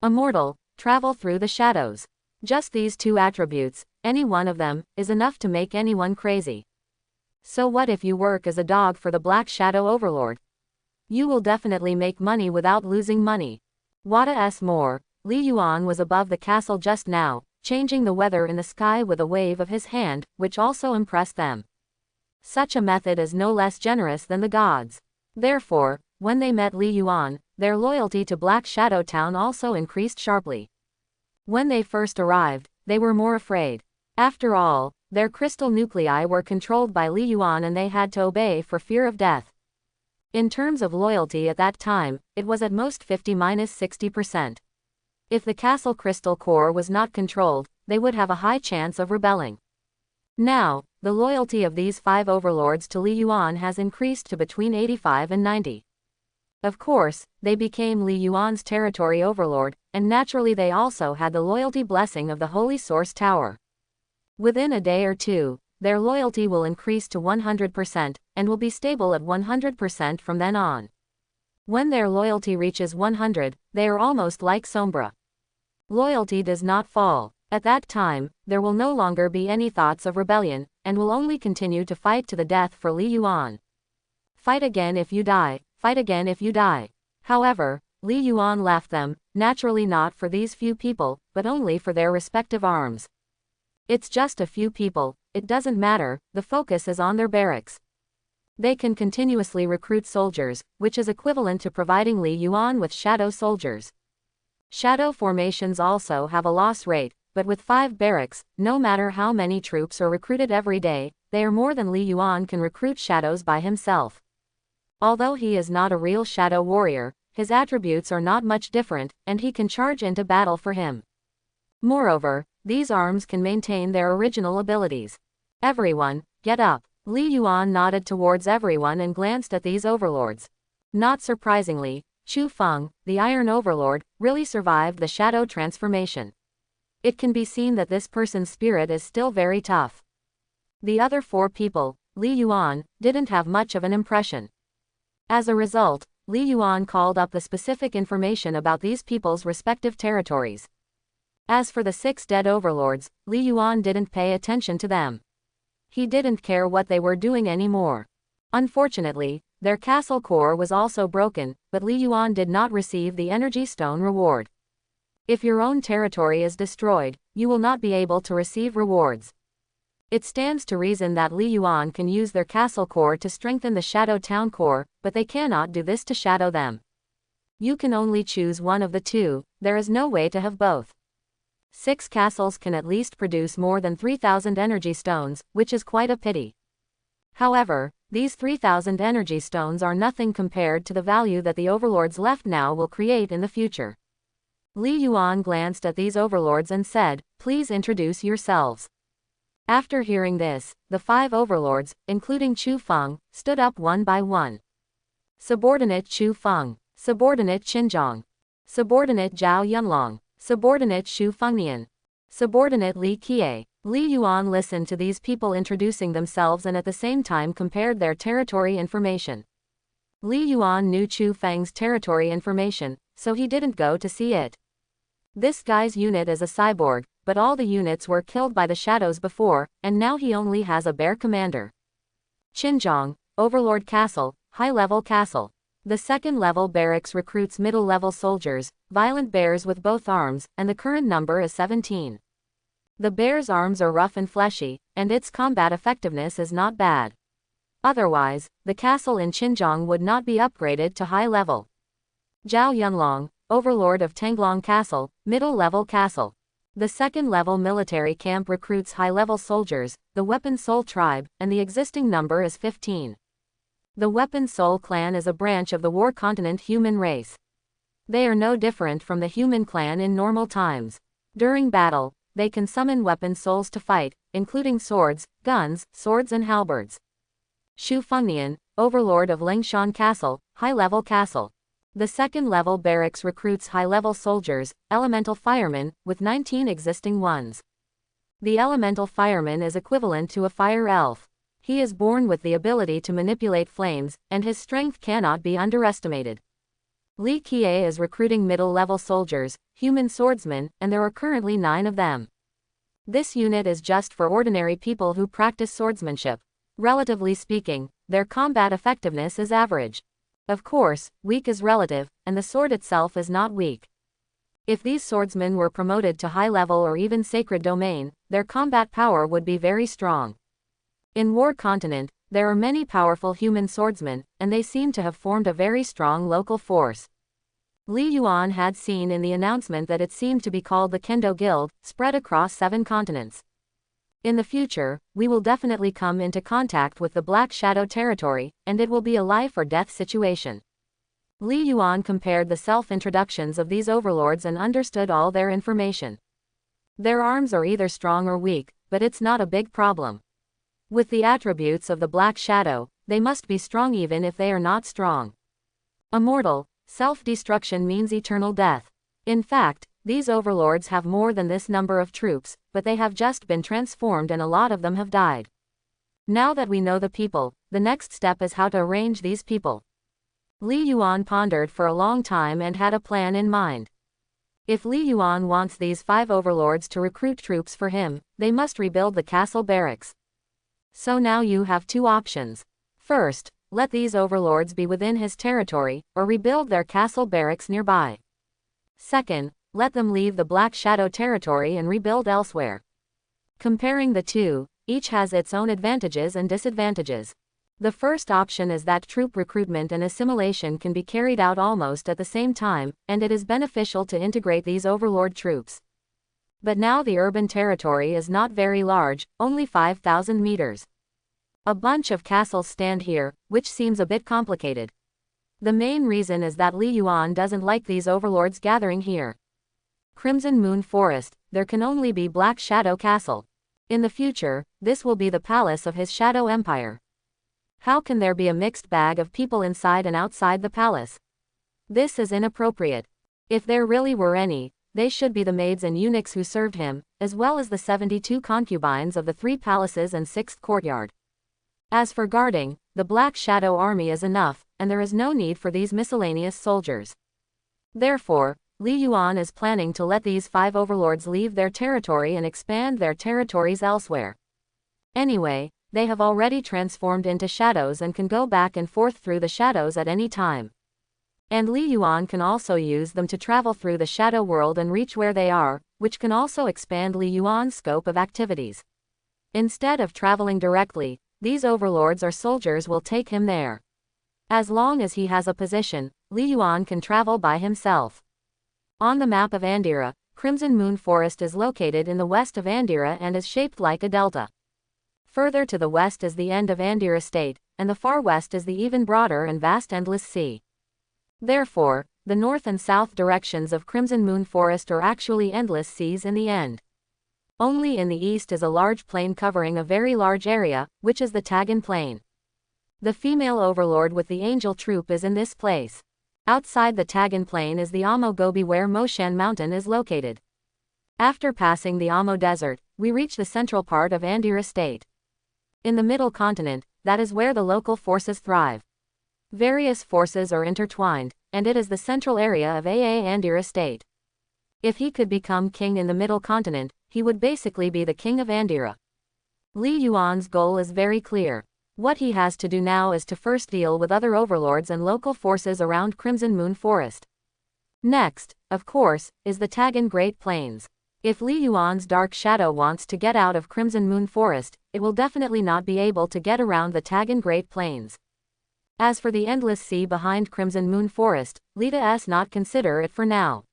Immortal, travel through the shadows. Just these 2 attributes, any one of them, is enough to make anyone crazy. So what if you work as a dog for the Black Shadow Overlord? You will definitely make money without losing money. What's more, Li Yuan was above the castle just now, changing the weather in the sky with a wave of his hand, which also impressed them. Such a method is no less generous than the gods. Therefore, when they met Li Yuan, their loyalty to Black Shadow Town also increased sharply. When they first arrived, they were more afraid. After all, their crystal nuclei were controlled by Li Yuan and they had to obey for fear of death. In terms of loyalty at that time, it was at most 50–60%. If the castle crystal core was not controlled, they would have a high chance of rebelling. Now, the loyalty of these 5 overlords to Li Yuan has increased to between 85 and 90. Of course, they became Li Yuan's territory overlord, and naturally they also had the loyalty blessing of the Holy Source Tower. Within a day or two, their loyalty will increase to 100%, and will be stable at 100% from then on. When their loyalty reaches 100, they are almost like Sombra. Loyalty does not fall. At that time, there will no longer be any thoughts of rebellion, and will only continue to fight to the death for Li Yuan. Fight again if you die. Fight again if you die. However, Li Yuan left them, naturally not for these few people, but only for their respective arms. It's just a few people, it doesn't matter, the focus is on their barracks. They can continuously recruit soldiers, which is equivalent to providing Li Yuan with shadow soldiers. Shadow formations also have a loss rate, but with 5 barracks, no matter how many troops are recruited every day, they are more than Li Yuan can recruit shadows by himself. Although he is not a real shadow warrior, his attributes are not much different, and he can charge into battle for him. Moreover, these arms can maintain their original abilities. Everyone, get up. Li Yuan nodded towards everyone and glanced at these overlords. Not surprisingly, Chu Feng, the Iron Overlord, really survived the shadow transformation. It can be seen that this person's spirit is still very tough. The other 4 people, Li Yuan, didn't have much of an impression. As a result, Li Yuan called up the specific information about these people's respective territories. As for the 6 dead overlords, Li Yuan didn't pay attention to them. He didn't care what they were doing anymore. Unfortunately, their castle core was also broken, but Li Yuan did not receive the energy stone reward. If your own territory is destroyed, you will not be able to receive rewards. It stands to reason that Li Yuan can use their castle core to strengthen the Shadow Town core, but they cannot do this to shadow them. You can only choose one of the two, there is no way to have both. 6 castles can at least produce more than 3,000 energy stones, which is quite a pity. However, these 3,000 energy stones are nothing compared to the value that the overlords left now will create in the future. Li Yuan glanced at these overlords and said, "Please introduce yourselves." After hearing this, the 5 overlords, including Chu Feng, stood up one by one. Subordinate Chu Feng, Subordinate Xinjiang, Subordinate Zhao Yunlong, Subordinate Xu Fengnian, Subordinate Li Qiye. Li Yuan listened to these people introducing themselves and at the same time compared their territory information. Li Yuan knew Chu Feng's territory information, so he didn't go to see it. This guy's unit is a cyborg, but all the units were killed by the shadows before, and now he only has a bear commander. Xinjiang, Overlord Castle, high-level castle. The second-level barracks recruits middle-level soldiers, violent bears with both arms, and the current number is 17. The bear's arms are rough and fleshy, and its combat effectiveness is not bad. Otherwise, the castle in Xinjiang would not be upgraded to high level. Zhao Yunlong, Overlord of Tenglong Castle, middle-level castle. The second-level military camp recruits high-level soldiers, the Weapon Soul tribe, and the existing number is 15. The Weapon Soul clan is a branch of the War Continent human race. They are no different from the human clan in normal times. During battle, they can summon weapon souls to fight, including swords, guns, swords and halberds. Xu Fengnian, Overlord of Lingshan Castle, high-level castle. The second-level barracks recruits high-level soldiers, elemental firemen, with 19 existing ones. The elemental fireman is equivalent to a fire elf. He is born with the ability to manipulate flames, and his strength cannot be underestimated. Li Qiye is recruiting middle-level soldiers, human swordsmen, and there are currently 9 of them. This unit is just for ordinary people who practice swordsmanship. Relatively speaking, their combat effectiveness is average. Of course, weak is relative, and the sword itself is not weak. If these swordsmen were promoted to high level or even sacred domain, their combat power would be very strong. In War Continent, there are many powerful human swordsmen, and they seem to have formed a very strong local force. Li Yuan had seen in the announcement that it seemed to be called the Kendo Guild, spread across 7 continents. In the future, we will definitely come into contact with the Black Shadow territory, and it will be a life or death situation. Li Yuan compared the self-introductions of these overlords and understood all their information. Their arms are either strong or weak, but it's not a big problem. With the attributes of the Black Shadow, they must be strong even if they are not strong. Immortal, self-destruction means eternal death. In fact, these overlords have more than this number of troops, but they have just been transformed and a lot of them have died. Now that we know the people, the next step is how to arrange these people. Li Yuan pondered for a long time and had a plan in mind. If Li Yuan wants these 5 overlords to recruit troops for him, they must rebuild the castle barracks. So now you have 2 options. First, let these overlords be within his territory, or rebuild their castle barracks nearby. Second, let them leave the Black Shadow territory and rebuild elsewhere. Comparing the 2, each has its own advantages and disadvantages. The first option is that troop recruitment and assimilation can be carried out almost at the same time, and it is beneficial to integrate these overlord troops. But now the urban territory is not very large, only 5,000 meters. A bunch of castles stand here, which seems a bit complicated. The main reason is that Li Yuan doesn't like these overlords gathering here. Crimson Moon Forest, there can only be Black Shadow Castle. In the future, this will be the palace of his Shadow Empire. How can there be a mixed bag of people inside and outside the palace? This is inappropriate. If there really were any, they should be the maids and eunuchs who served him, as well as the 72 concubines of the 3 palaces and 6th courtyard. As for guarding, the Black Shadow army is enough, and there is no need for these miscellaneous soldiers. Therefore, Li Yuan is planning to let these 5 overlords leave their territory and expand their territories elsewhere. Anyway, they have already transformed into shadows and can go back and forth through the shadows at any time. And Li Yuan can also use them to travel through the shadow world and reach where they are, which can also expand Li Yuan's scope of activities. Instead of traveling directly, these overlords or soldiers will take him there. As long as he has a position, Li Yuan can travel by himself. On the map of Andira, Crimson Moon Forest is located in the west of Andira and is shaped like a delta. Further to the west is the end of Andira State, and the far west is the even broader and vast Endless Sea. Therefore, the north and south directions of Crimson Moon Forest are actually endless seas in the end. Only in the east is a large plain covering a very large area, which is the Tagan Plain. The female overlord with the angel troop is in this place. Outside the Tagan Plain is the Amo Gobi where Moshan Mountain is located. After passing the Amo Desert, we reach the central part of Andira State. In the middle continent, that is where the local forces thrive. Various forces are intertwined, and it is the central area of AA Andira State. If he could become king in the middle continent, he would basically be the king of Andira. Li Yuan's goal is very clear. What he has to do now is to first deal with other overlords and local forces around Crimson Moon Forest. Next, of course, is the Tagan Great Plains. If Li Yuan's Dark Shadow wants to get out of Crimson Moon Forest, it will definitely not be able to get around the Tagan Great Plains. As for the endless sea behind Crimson Moon Forest, let's not consider it for now.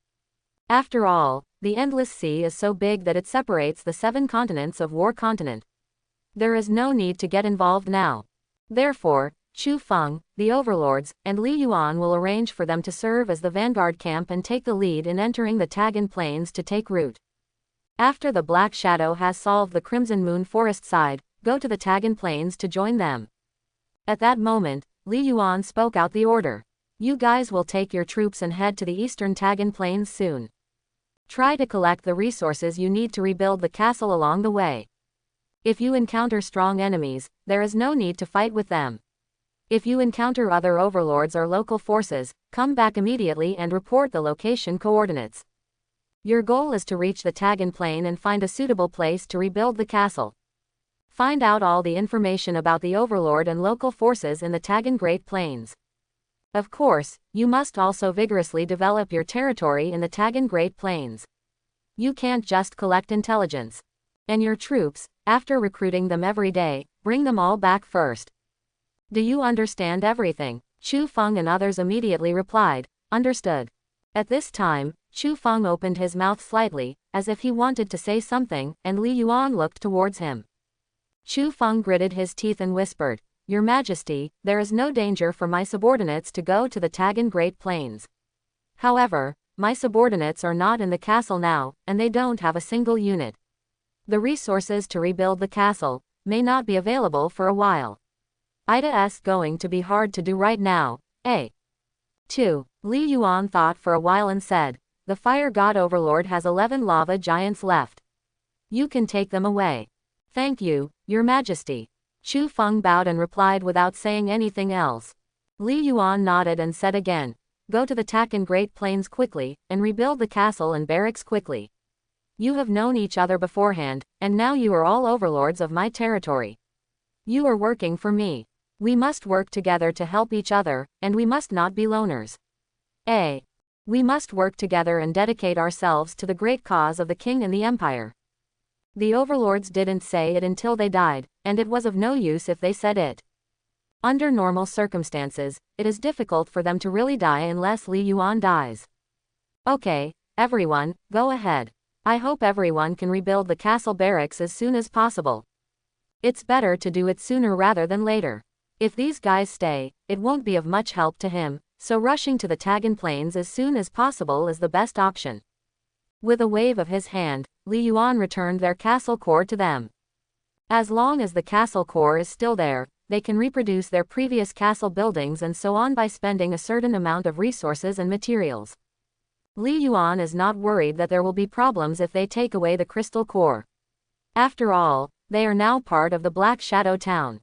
After all, the endless sea is so big that it separates the 7 continents of War Continent. There is no need to get involved now. Therefore, Chu Feng, the overlords, and Li Yuan will arrange for them to serve as the vanguard camp and take the lead in entering the Tagan Plains to take root. After the Black Shadow has solved the Crimson Moon Forest side, go to the Tagan Plains to join them. At that moment, Li Yuan spoke out the order. You guys will take your troops and head to the eastern Tagan Plains soon. Try to collect the resources you need to rebuild the castle along the way. If you encounter strong enemies, there is no need to fight with them. If you encounter other overlords or local forces, come back immediately and report the location coordinates. Your goal is to reach the Tagan Plain and find a suitable place to rebuild the castle. Find out all the information about the overlord and local forces in the Tagan Great Plains. Of course, you must also vigorously develop your territory in the Tagan Great Plains. You can't just collect intelligence. And your troops, after recruiting them every day, bring them all back first. Do you understand everything? Chu Feng and others immediately replied, understood. At this time, Chu Feng opened his mouth slightly, as if he wanted to say something, and Li Yuan looked towards him. Chu Feng gritted his teeth and whispered, Your Majesty, there is no danger for my subordinates to go to the Tagan Great Plains. However, my subordinates are not in the castle now, and they don't have a single unit. The resources to rebuild the castle may not be available for a while. It's going to be hard to do right now, eh? 2. Li Yuan thought for a while and said, The Fire God Overlord has 11 lava giants left. You can take them away. Thank you, Your Majesty. Chu Feng bowed and replied without saying anything else. Li Yuan nodded and said again, Go to the Tagan Great Plains quickly, and rebuild the castle and barracks quickly. You have known each other beforehand, and now you are all overlords of my territory. You are working for me. We must work together to help each other, and we must not be loners. We must work together and dedicate ourselves to the great cause of the king and the empire. The overlords didn't say it until they died, and it was of no use if they said it. Under normal circumstances, it is difficult for them to really die unless Li Yuan dies. Okay, everyone, go ahead. I hope everyone can rebuild the castle barracks as soon as possible. It's better to do it sooner rather than later. If these guys stay, it won't be of much help to him, so rushing to the Tagan Plains as soon as possible is the best option. With a wave of his hand, Li Yuan returned their castle core to them. As long as the castle core is still there, they can reproduce their previous castle buildings and so on by spending a certain amount of resources and materials. Li Yuan is not worried that there will be problems if they take away the crystal core. After all, they are now part of the Black Shadow town.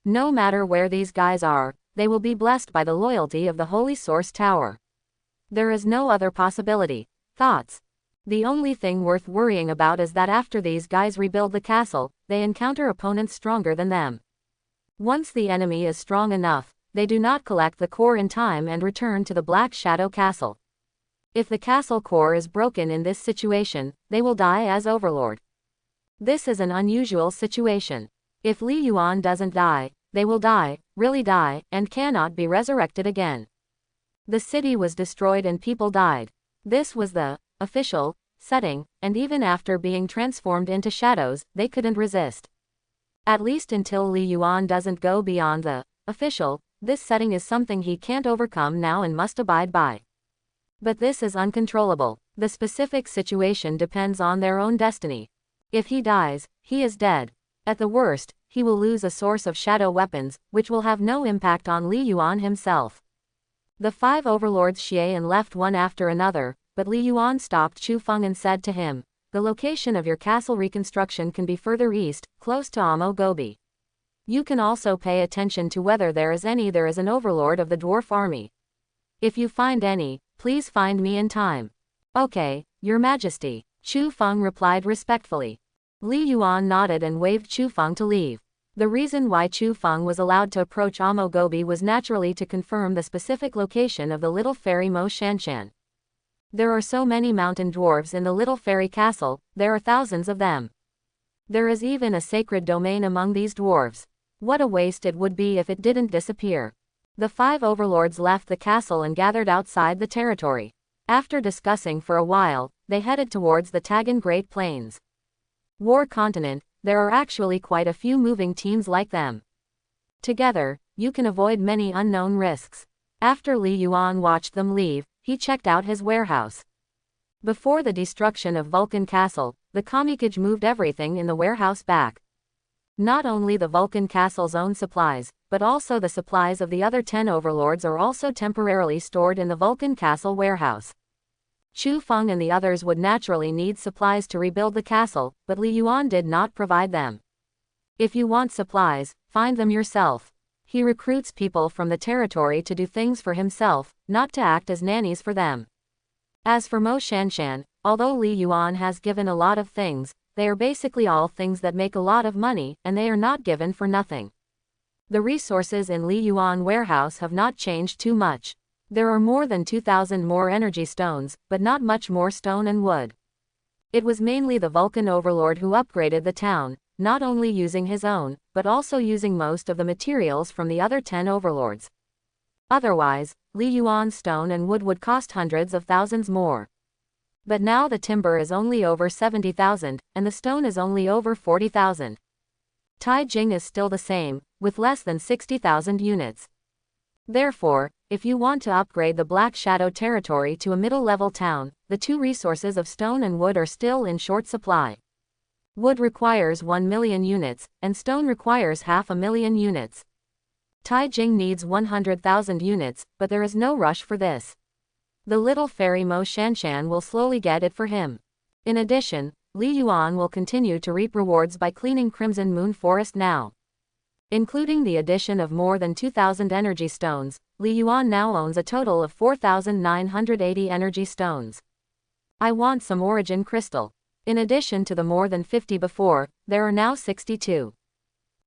No matter where these guys are, they will be blessed by the loyalty of the Holy Source Tower. There is no other possibility. Thoughts. The only thing worth worrying about is that after these guys rebuild the castle, they encounter opponents stronger than them. Once the enemy is strong enough, they do not collect the core in time and return to the Black Shadow Castle. If the castle core is broken in this situation, they will die as overlord. This is an unusual situation. If Li Yuan doesn't die, they will die, really die, and cannot be resurrected again. The city was destroyed and people died. This was the official setting, and even after being transformed into shadows, they couldn't resist. At least until Li Yuan doesn't go beyond the official, this setting is something he can't overcome now and must abide by. But this is uncontrollable. The specific situation depends on their own destiny. If he dies, he is dead. At the worst, he will lose a source of shadow weapons, which will have no impact on Li Yuan himself. The 5 overlords Xian left one after another, but Li Yuan stopped Chu Feng and said to him, "The location of your castle reconstruction can be further east, close to Amo Gobi. You can also pay attention to whether there is an overlord of the dwarf army. If you find any, please find me in time." "Okay, Your Majesty," Chu Feng replied respectfully. Li Yuan nodded and waved Chu Feng to leave. The reason why Chu Feng was allowed to approach Amo Gobi was naturally to confirm the specific location of the little fairy Mo Shanshan. There are so many mountain dwarves in the little fairy castle, there are thousands of them. There is even a sacred domain among these dwarves. What a waste it would be if it didn't disappear. The 5 overlords left the castle and gathered outside the territory. After discussing for a while, they headed towards the Tagan Great Plains. War Continent, there are actually quite a few moving teams like them. Together, you can avoid many unknown risks. After Li Yuan watched them leave, he checked out his warehouse. Before the destruction of Vulcan Castle, the Kamikage moved everything in the warehouse back. Not only the Vulcan Castle's own supplies, but also the supplies of the other 10 overlords are also temporarily stored in the Vulcan Castle warehouse. Chu Feng and the others would naturally need supplies to rebuild the castle, but Li Yuan did not provide them. If you want supplies, find them yourself. He recruits people from the territory to do things for himself, not to act as nannies for them. As for Mo Shanshan, although Li Yuan has given a lot of things, they are basically all things that make a lot of money, and they are not given for nothing. The resources in Li Yuan warehouse have not changed too much. There are more than 2,000 more energy stones, but not much more stone and wood. It was mainly the Vulcan Overlord who upgraded the town, not only using his own, but also using most of the materials from the other 10 overlords. Otherwise, Li Yuan's stone and wood would cost hundreds of thousands more. But now the timber is only over 70,000, and the stone is only over 40,000. Tai Jing is still the same, with less than 60,000 units. Therefore, if you want to upgrade the Black Shadow territory to a middle-level town, the 2 resources of stone and wood are still in short supply. Wood requires 1 million units, and stone requires 500,000 units. Tai Jing needs 100,000 units, but there is no rush for this. The little fairy Mo Shanshan will slowly get it for him. In addition, Li Yuan will continue to reap rewards by cleaning Crimson Moon Forest now. Including the addition of more than 2,000 energy stones, Li Yuan now owns a total of 4,980 energy stones. I want some origin crystal. In addition to the more than 50 before, there are now 62.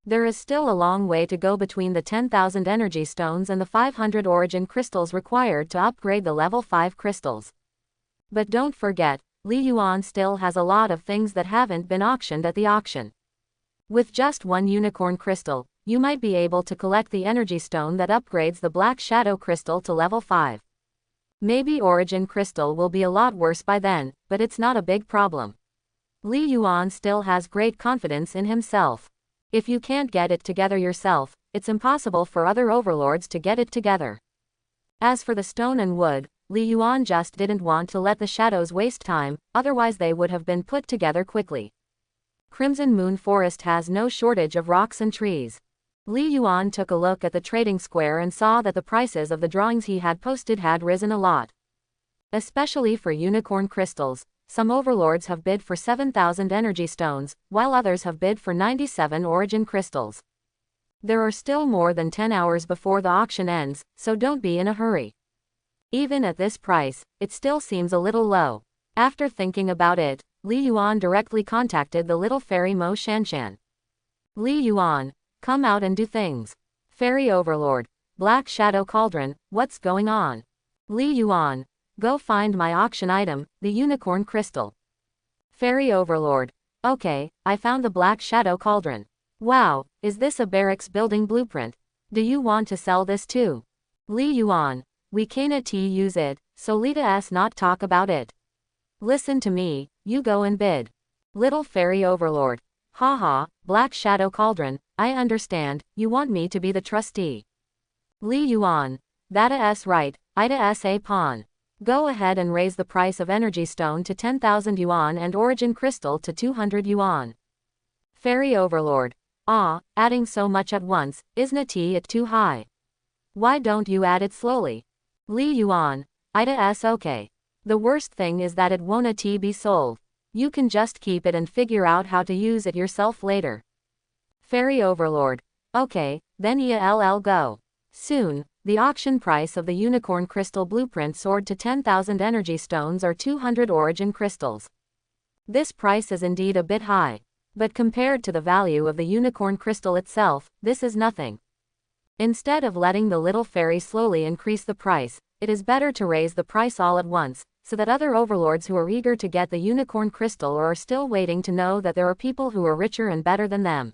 There is still a long way to go between the 10,000 energy stones and the 500 origin crystals required to upgrade the level 5 crystals. But don't forget, Li Yuan still has a lot of things that haven't been auctioned at the auction. With just 1 unicorn crystal, you might be able to collect the energy stone that upgrades the Black Shadow crystal to level 5. Maybe origin crystal will be a lot worse by then, but it's not a big problem. Li Yuan still has great confidence in himself. If you can't get it together yourself, it's impossible for other overlords to get it together. As for the stone and wood, Li Yuan just didn't want to let the shadows waste time, otherwise they would have been put together quickly. Crimson Moon Forest has no shortage of rocks and trees. Li Yuan took a look at the trading square and saw that the prices of the drawings he had posted had risen a lot. Especially for unicorn crystals, some overlords have bid for 7,000 energy stones, while others have bid for 97 origin crystals. There are still more than 10 hours before the auction ends, so don't be in a hurry. Even at this price, it still seems a little low. After thinking about it, Li Yuan directly contacted the little fairy Mo Shanshan. Li Yuan, come out and do things. Fairy Overlord, Black Shadow Cauldron, what's going on? Li Yuan, go find my auction item, the unicorn crystal. Fairy Overlord, Okay, I found the Black Shadow Cauldron. Wow, is this a barracks building blueprint? Do you want to sell this too? Li Yuan, we cannot use it, so let us not talk about it. Listen to me, you go and bid. Little Fairy Overlord. Haha, Black Shadow Cauldron, I understand, you want me to be the trustee. Li Yuan. That right, Ida a pawn. Go ahead and raise the price of energy stone to 10,000 yuan and origin crystal to 200 yuan. Fairy Overlord. Adding so much at once, isn't it too high? Why don't you add it slowly? Li Yuan. Ida okay. The worst thing is that it won't be sold. You can just keep it and figure out how to use it yourself later. Fairy Overlord. Okay, then ELL go. Soon, the auction price of the unicorn crystal blueprint soared to 10,000 energy stones or 200 origin crystals. This price is indeed a bit high. But compared to the value of the unicorn crystal itself, this is nothing. Instead of letting the little fairy slowly increase the price, it is better to raise the price all at once, so that other overlords who are eager to get the unicorn crystal or are still waiting to know that there are people who are richer and better than them.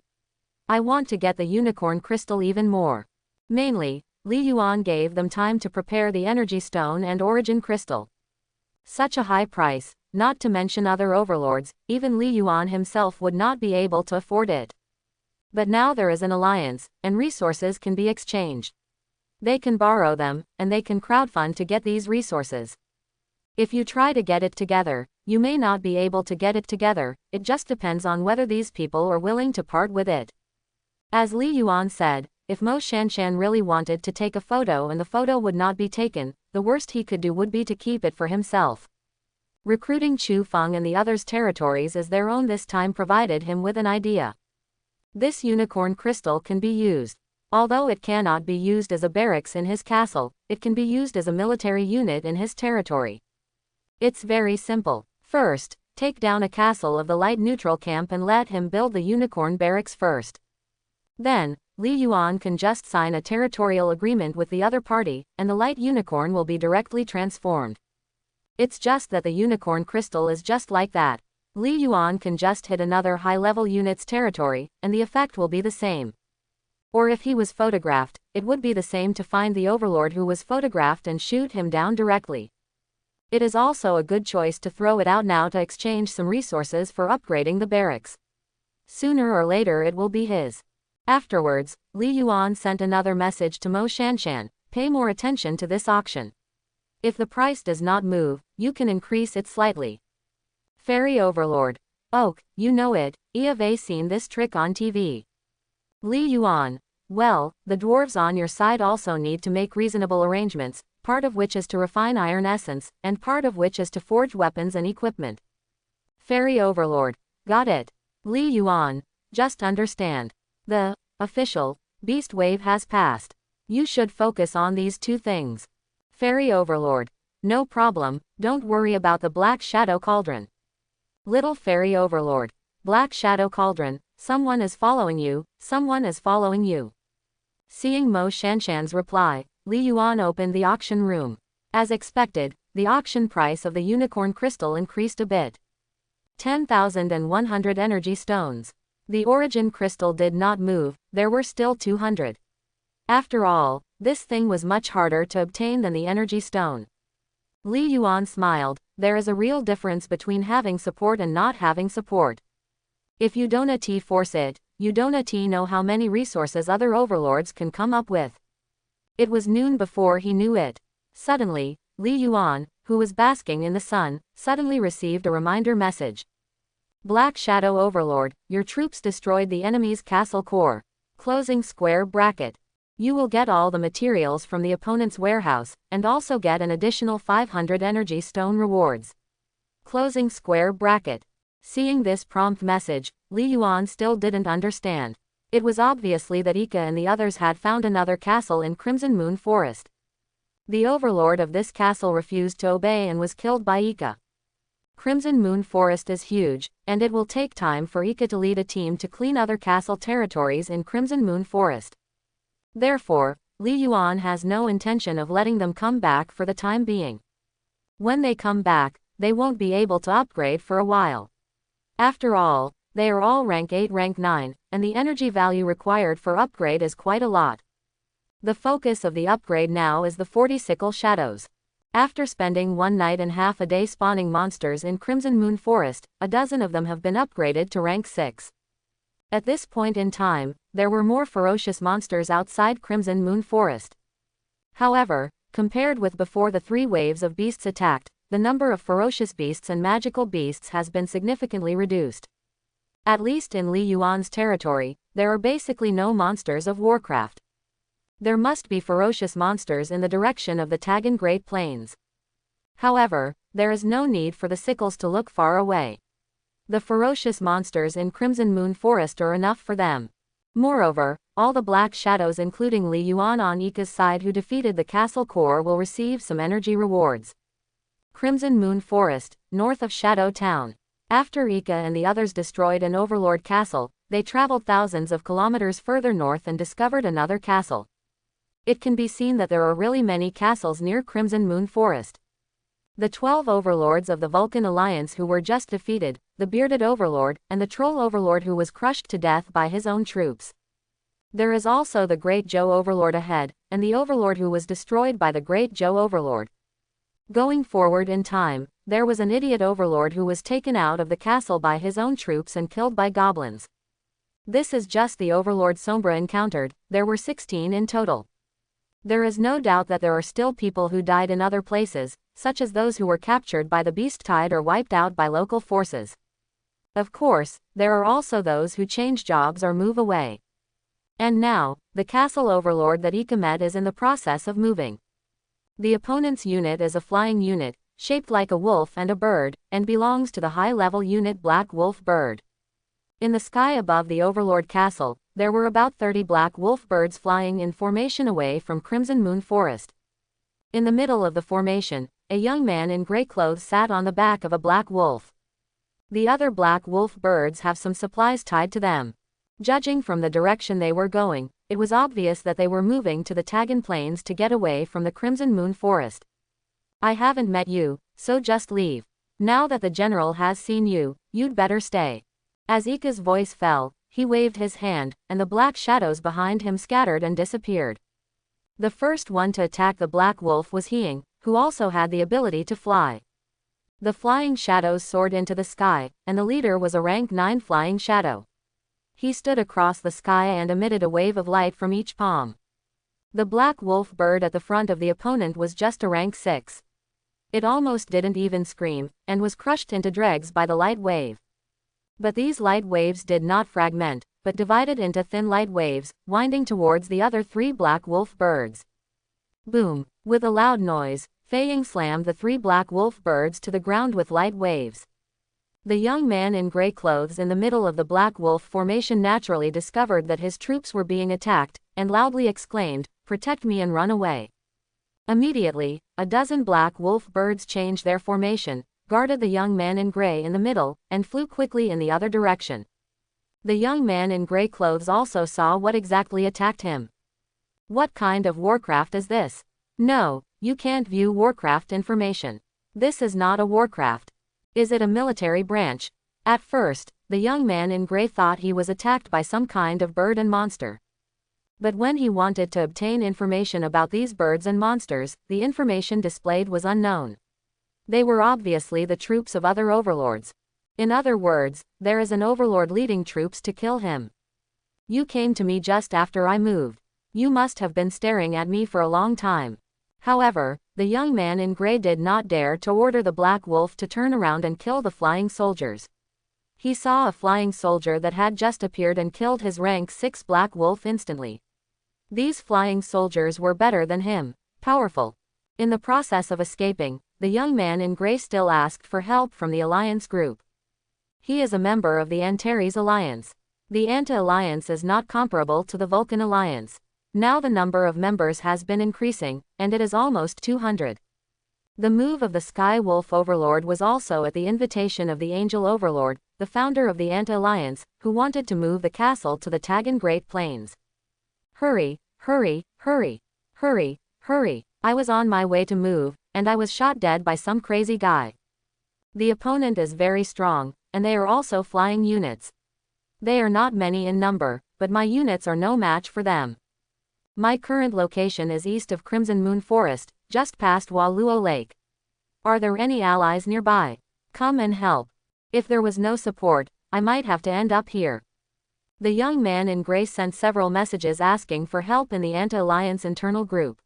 I want to get the unicorn crystal even more. Mainly, Li Yuan gave them time to prepare the energy stone and origin crystal. Such a high price, not to mention other overlords, even Li Yuan himself would not be able to afford it. But now there is an alliance, and resources can be exchanged. They can borrow them, and they can crowdfund to get these resources. If you try to get it together, you may not be able to get it together, it just depends on whether these people are willing to part with it. As Li Yuan said, if Mo Shanshan really wanted to take a photo and the photo would not be taken, the worst he could do would be to keep it for himself. Recruiting Chu Feng and the others' territories as their own this time provided him with an idea. This unicorn crystal can be used. Although it cannot be used as a barracks in his castle, it can be used as a military unit in his territory. It's very simple. First, take down a castle of the light neutral camp and let him build the unicorn barracks first. Then, Li Yuan can just sign a territorial agreement with the other party, and the light unicorn will be directly transformed. It's just that the unicorn crystal is just like that. Li Yuan can just hit another high-level unit's territory, and the effect will be the same. Or if he was photographed, it would be the same to find the overlord who was photographed and shoot him down directly. It is also a good choice to throw it out now to exchange some resources for upgrading the barracks. Sooner or later it will be his. Afterwards, Li Yuan sent another message to Mo Shanshan, pay more attention to this auction. If the price does not move, you can increase it slightly. Fairy Overlord. Oak, you know it, you've seen this trick on TV. Li Yuan. Well, the dwarves on your side also need to make reasonable arrangements, part of which is to refine iron essence, and part of which is to forge weapons and equipment. Fairy Overlord. Got it. Li Yuan. Just understand. The official beast wave has passed. You should focus on these two things. Fairy Overlord. No problem, don't worry about the Black Shadow Cauldron. Little Fairy Overlord. Black Shadow Cauldron, someone is following you, someone is following you. Seeing Mo Shanshan's reply, Li Yuan opened the auction room. As expected, the auction price of the unicorn crystal increased a bit. 10,100 energy stones. The origin crystal did not move, there were still 200. After all, this thing was much harder to obtain than the energy stone. Li Yuan smiled, there is a real difference between having support and not having support. If you don't force it, you don't know how many resources other overlords can come up with. It was noon before he knew it. Suddenly, Li Yuan, who was basking in the sun, suddenly received a reminder message. Black Shadow Overlord, your troops destroyed the enemy's castle core. Closing square bracket. You will get all the materials from the opponent's warehouse, and also get an additional 500 energy stone rewards. Closing square bracket. Seeing this prompt message, Li Yuan still didn't understand. It was obviously that Ika and the others had found another castle in Crimson Moon Forest. The overlord of this castle refused to obey and was killed by Ika. Crimson Moon Forest is huge, and it will take time for Ika to lead a team to clean other castle territories in Crimson Moon Forest. Therefore, Li Yuan has no intention of letting them come back for the time being. When they come back, they won't be able to upgrade for a while. After all, They are all rank 8, rank 9, and the energy value required for upgrade is quite a lot. The focus of the upgrade now is the 40 Sickle shadows. After spending 1 night and half a day spawning monsters in Crimson Moon Forest, a dozen of them have been upgraded to rank 6. At this point in time, there were more ferocious monsters outside Crimson Moon Forest. However, compared with before the 3 waves of beasts attacked, the number of ferocious beasts and magical beasts has been significantly reduced. At least in Li Yuan's territory, there are basically no monsters of Warcraft. There must be ferocious monsters in the direction of the Tagan Great Plains. However, there is no need for the Sickles to look far away. The ferocious monsters in Crimson Moon Forest are enough for them. Moreover, all the Black Shadows including Li Yuan on Ika's side who defeated the Castle Core will receive some energy rewards. Crimson Moon Forest, north of Shadow Town. After Ika and the others destroyed an Overlord castle, they traveled thousands of kilometers further north and discovered another castle. It can be seen that there are really many castles near Crimson Moon Forest. The 12 overlords of the Vulcan Alliance who were just defeated, the bearded overlord, and the troll overlord who was crushed to death by his own troops. There is also the Great Joe Overlord ahead, and the overlord who was destroyed by the Great Joe Overlord. Going forward in time, there was an idiot overlord who was taken out of the castle by his own troops and killed by goblins. This is just the overlord Sombra encountered. There were 16 in total. There is no doubt that there are still people who died in other places, such as those who were captured by the beast tide or wiped out by local forces. Of course, there are also those who change jobs or move away. And now, the castle overlord that Ika met is in the process of moving. The opponent's unit is a flying unit, shaped like a wolf and a bird, and belongs to the high-level unit Black Wolf Bird. In the sky above the Overlord Castle, there were about 30 Black Wolf birds flying in formation away from Crimson Moon Forest. In the middle of the formation, a young man in gray clothes sat on the back of a black wolf. The other Black Wolf birds have some supplies tied to them. Judging from the direction they were going, it was obvious that they were moving to the Tagan Plains to get away from the Crimson Moon Forest. I haven't met you, so just leave. Now that the general has seen you, you'd better stay. As Ika's voice fell, he waved his hand, and the black shadows behind him scattered and disappeared. The first one to attack the Black Wolf was Heing, who also had the ability to fly. The flying shadows soared into the sky, and the leader was a rank 9 flying shadow. He stood across the sky and emitted a wave of light from each palm. The Black Wolf bird at the front of the opponent was just a rank 6. It almost didn't even scream, and was crushed into dregs by the light wave. But these light waves did not fragment, but divided into thin light waves, winding towards the other 3 Black Wolf birds. Boom! With a loud noise, Fei Ying slammed the 3 Black Wolf birds to the ground with light waves. The young man in gray clothes in the middle of the Black Wolf formation naturally discovered that his troops were being attacked, and loudly exclaimed, "Protect me," and run away. Immediately, a dozen Black Wolf birds changed their formation, guarded the young man in gray in the middle, and flew quickly in the other direction. The young man in gray clothes also saw what exactly attacked him. What kind of Warcraft is this? No, you can't view Warcraft information. This is not a Warcraft. Is it a military branch? At first, the young man in gray thought he was attacked by some kind of bird and monster. But when he wanted to obtain information about these birds and monsters, the information displayed was unknown. They were obviously the troops of other overlords. In other words, there is an overlord leading troops to kill him. You came to me just after I moved. You must have been staring at me for a long time. However, the young man in gray did not dare to order the Black Wolf to turn around and kill the flying soldiers. He saw a flying soldier that had just appeared and killed his rank 6 Black Wolf instantly. These flying soldiers were better than him, powerful. In the process of escaping, the young man in gray still asked for help from the Alliance group. He is a member of the Antares Alliance. The Anta Alliance is not comparable to the Vulcan Alliance. Now the number of members has been increasing, and it is almost 200. The move of the Skywolf Overlord was also at the invitation of the Angel Overlord, the founder of the Anta Alliance, who wanted to move the castle to the Tagan Great Plains. Hurry, hurry, hurry, hurry, hurry. I was on my way to move, and I was shot dead by some crazy guy. The opponent is very strong, and they are also flying units. They are not many in number, but my units are no match for them. My current location is east of Crimson Moon Forest, just past Waluo Lake. Are there any allies nearby? Come and help. If there was no support, I might have to end up here. The young man in gray sent several messages asking for help in the Anti-Alliance internal group.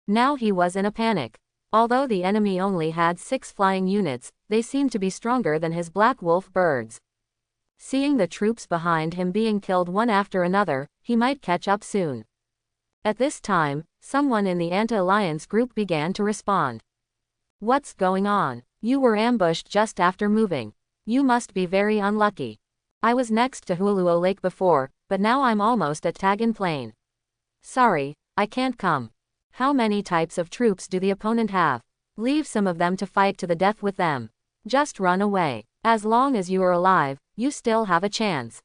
Now he was in a panic. Although the enemy only had 6 flying units, they seemed to be stronger than his Black Wolf birds. Seeing the troops behind him being killed one after another, he might catch up soon. At this time, someone in the Anti-Alliance group began to respond. What's going on? You were ambushed just after moving. You must be very unlucky. I was next to Huluo Lake before, but now I'm almost at Tagan Plain. Sorry, I can't come. How many types of troops do the opponent have? Leave some of them to fight to the death with them. Just run away. As long as you are alive, you still have a chance.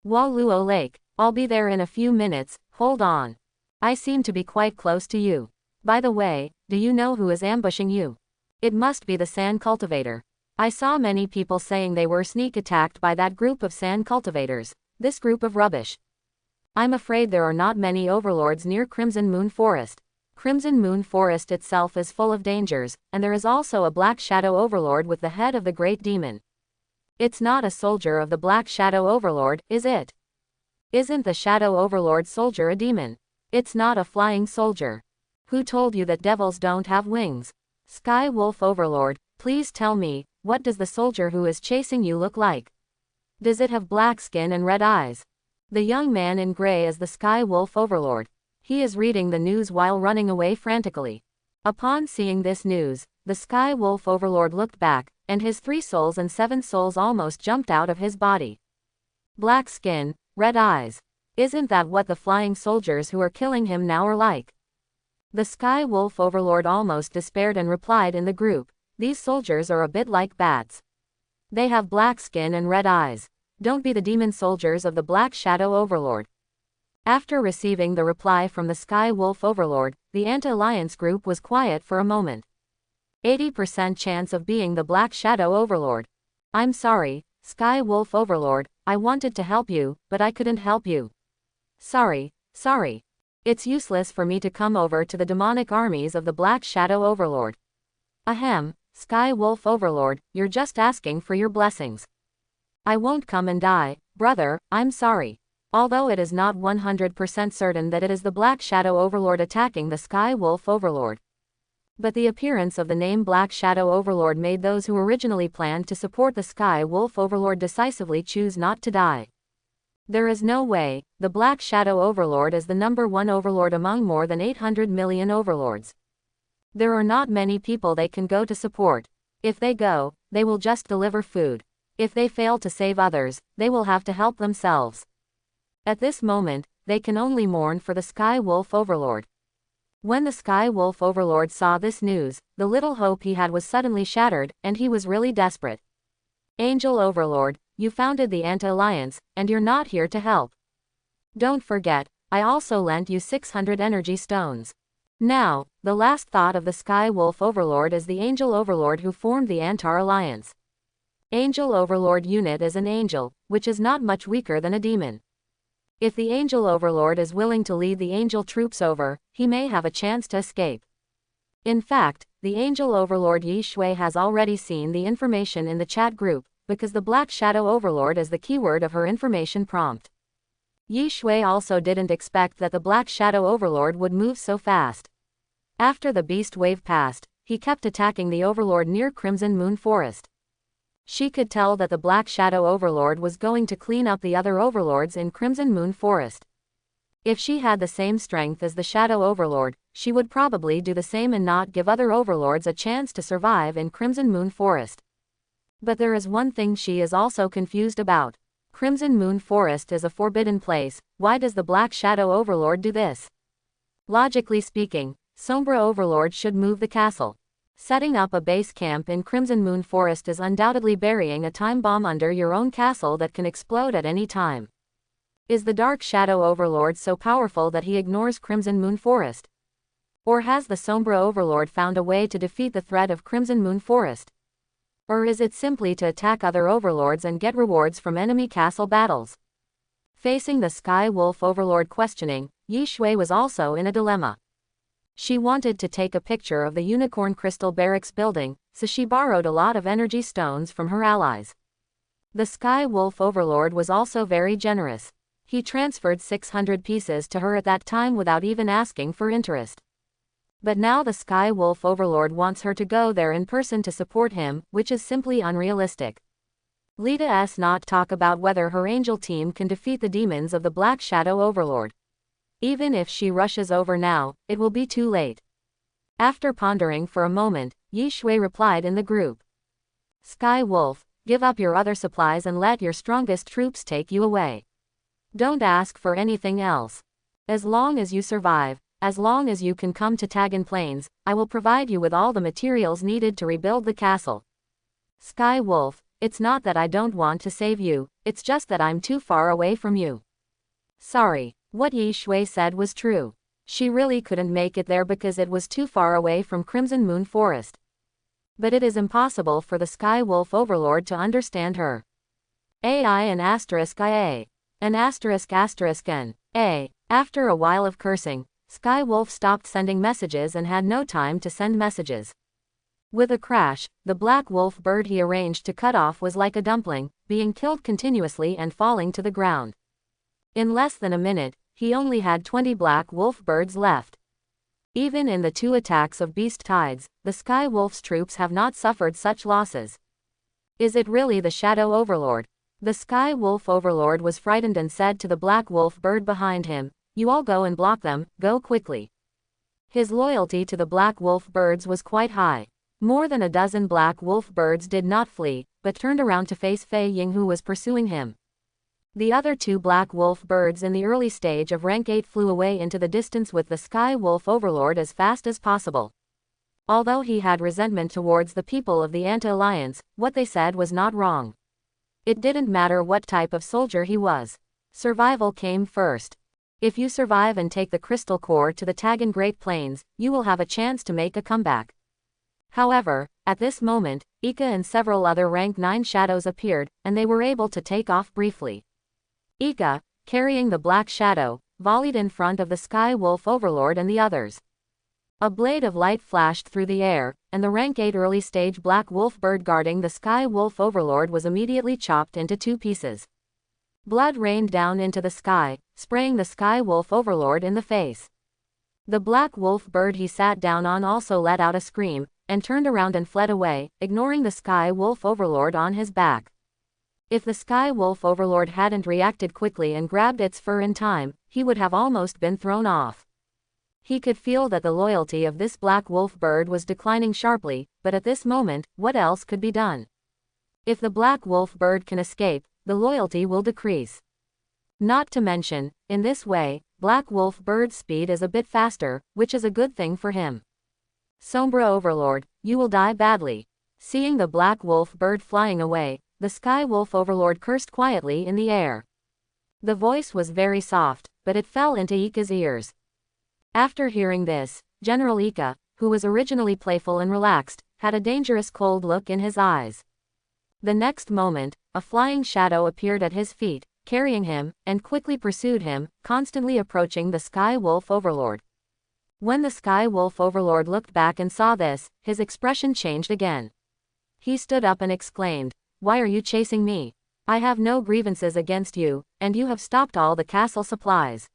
Waluo Lake, I'll be there in a few minutes, hold on. I seem to be quite close to you. By the way, do you know who is ambushing you? It must be the sand cultivator. I saw many people saying they were sneak attacked by that group of sand cultivators, this group of rubbish. I'm afraid there are not many overlords near Crimson Moon Forest. Crimson Moon Forest itself is full of dangers, and there is also a Black Shadow Overlord with the head of the Great Demon. It's not a soldier of the Black Shadow Overlord, is it? Isn't the Shadow Overlord soldier a demon? It's not a flying soldier. Who told you that devils don't have wings? Skywolf Overlord, please tell me, what does the soldier who is chasing you look like? Does it have black skin and red eyes? The young man in gray is the Skywolf Overlord. He is reading the news while running away frantically. Upon seeing this news, the Skywolf Overlord looked back, and his 3 souls and 7 souls almost jumped out of his body. Black skin, red eyes. Isn't that what the flying soldiers who are killing him now are like? The Skywolf Overlord almost despaired and replied in the group, these soldiers are a bit like bats. They have black skin and red eyes. Don't be the demon soldiers of the Black Shadow Overlord. After receiving the reply from the Skywolf Overlord, the Anti-Alliance group was quiet for a moment. 80% chance of being the Black Shadow Overlord. I'm sorry, Skywolf Overlord, I wanted to help you, but I couldn't help you. Sorry. It's useless for me to come over to the demonic armies of the Black Shadow Overlord. Ahem, Skywolf Overlord, you're just asking for your blessings. I won't come and die, brother, I'm sorry. Although it is not 100% certain that it is the Black Shadow Overlord attacking the Skywolf Overlord. But the appearance of the name Black Shadow Overlord made those who originally planned to support the Skywolf Overlord decisively choose not to die. There is no way, the Black Shadow Overlord is the #1 overlord among more than 800 million overlords. There are not many people they can go to support. If they go, they will just deliver food. If they fail to save others, they will have to help themselves. At this moment, they can only mourn for the Skywolf Overlord. When the Skywolf Overlord saw this news, the little hope he had was suddenly shattered, and he was really desperate. Angel Overlord, you founded the Anti-Alliance, and you're not here to help. Don't forget, I also lent you 600 energy stones. Now, the last thought of the Skywolf Overlord is the Angel Overlord who formed the Anti-Alliance. Angel Overlord unit is an angel, which is not much weaker than a demon. If the Angel Overlord is willing to lead the angel troops over, he may have a chance to escape. In fact, the Angel Overlord Yi Shui has already seen the information in the chat group, because the Black Shadow Overlord is the keyword of her information prompt. Yi Shui also didn't expect that the Black Shadow Overlord would move so fast. After the beast wave passed, he kept attacking the Overlord near Crimson Moon Forest. She could tell that the Black Shadow Overlord was going to clean up the other overlords in Crimson Moon Forest. If she had the same strength as the Shadow Overlord, she would probably do the same and not give other overlords a chance to survive in Crimson Moon Forest. But there is one thing she is also confused about. Crimson Moon Forest is a forbidden place, why does the Black Shadow Overlord do this? Logically speaking, Sombra Overlord should move the castle. Setting up a base camp in Crimson Moon Forest is undoubtedly burying a time bomb under your own castle that can explode at any time. Is the Dark Shadow Overlord so powerful that he ignores Crimson Moon Forest? Or has the Sombra Overlord found a way to defeat the threat of Crimson Moon Forest? Or is it simply to attack other overlords and get rewards from enemy castle battles? Facing the skywolf overlord questioning, Yi Shui was also in a dilemma. She wanted to take a picture of the unicorn crystal barracks building, so she borrowed a lot of energy stones from her allies. The skywolf overlord was also very generous. He transferred 600 pieces to her at that time without even asking for interest. But now the skywolf overlord wants her to go there in person to support him, which is simply unrealistic. Lita's not talk about whether her angel team can defeat the demons of the Black Shadow Overlord. Even if she rushes over now, it will be too late. After pondering for a moment, Yi Shui replied in the group. Skywolf, give up your other supplies and let your strongest troops take you away. Don't ask for anything else. As long as you survive, as long as you can come to Tagan Plains, I will provide you with all the materials needed to rebuild the castle. Skywolf, it's not that I don't want to save you, it's just that I'm too far away from you. Sorry, what Yi Shui said was true. She really couldn't make it there because it was too far away from Crimson Moon Forest. But it is impossible for the Skywolf Overlord to understand her. AI and asterisk IA. An asterisk asterisk N. A. After a while of cursing, Skywolf stopped sending messages and had no time to send messages. With a crash, the black wolf bird he arranged to cut off was like a dumpling, being killed continuously and falling to the ground. In less than a minute, he only had 20 black wolf birds left. Even in the 2 attacks of beast tides, the Skywolf's troops have not suffered such losses. Is it really the Shadow Overlord? The Skywolf Overlord was frightened and said to the black wolf bird behind him, "You all go and block them, go quickly." His loyalty to the black wolf birds was quite high. More than a dozen black wolf birds did not flee, but turned around to face Fei Ying, who was pursuing him. The other 2 black wolf birds in the early stage of rank 8 flew away into the distance with the Skywolf Overlord as fast as possible. Although he had resentment towards the people of the Anti-Alliance, what they said was not wrong. It didn't matter what type of soldier he was. Survival came first. If you survive and take the crystal core to the Tagan Great Plains, you will have a chance to make a comeback. However, at this moment, Ika and several other rank 9 shadows appeared, and they were able to take off briefly. Ika, carrying the Black Shadow, volleyed in front of the Skywolf Overlord and the others. A blade of light flashed through the air, and the rank 8 early stage black wolf bird guarding the Skywolf Overlord was immediately chopped into 2 pieces. Blood rained down into the sky, spraying the Skywolf Overlord in the face. The black wolf bird he sat down on also let out a scream, and turned around and fled away, ignoring the Skywolf Overlord on his back. If the Skywolf Overlord hadn't reacted quickly and grabbed its fur in time, he would have almost been thrown off. He could feel that the loyalty of this black wolf bird was declining sharply, but at this moment, what else could be done? If the black wolf bird can escape, the loyalty will decrease. Not to mention, in this way, black wolf bird's speed is a bit faster, which is a good thing for him. Sombra Overlord, you will die badly. Seeing the black wolf bird flying away, the Skywolf Overlord cursed quietly in the air. The voice was very soft, but it fell into Ika's ears. After hearing this, General Ika, who was originally playful and relaxed, had a dangerous cold look in his eyes. The next moment, a flying shadow appeared at his feet, carrying him, and quickly pursued him, constantly approaching the Skywolf Overlord. When the Skywolf Overlord looked back and saw this, his expression changed again. He stood up and exclaimed, "Why are you chasing me? I have no grievances against you, and you have stopped all the castle supplies.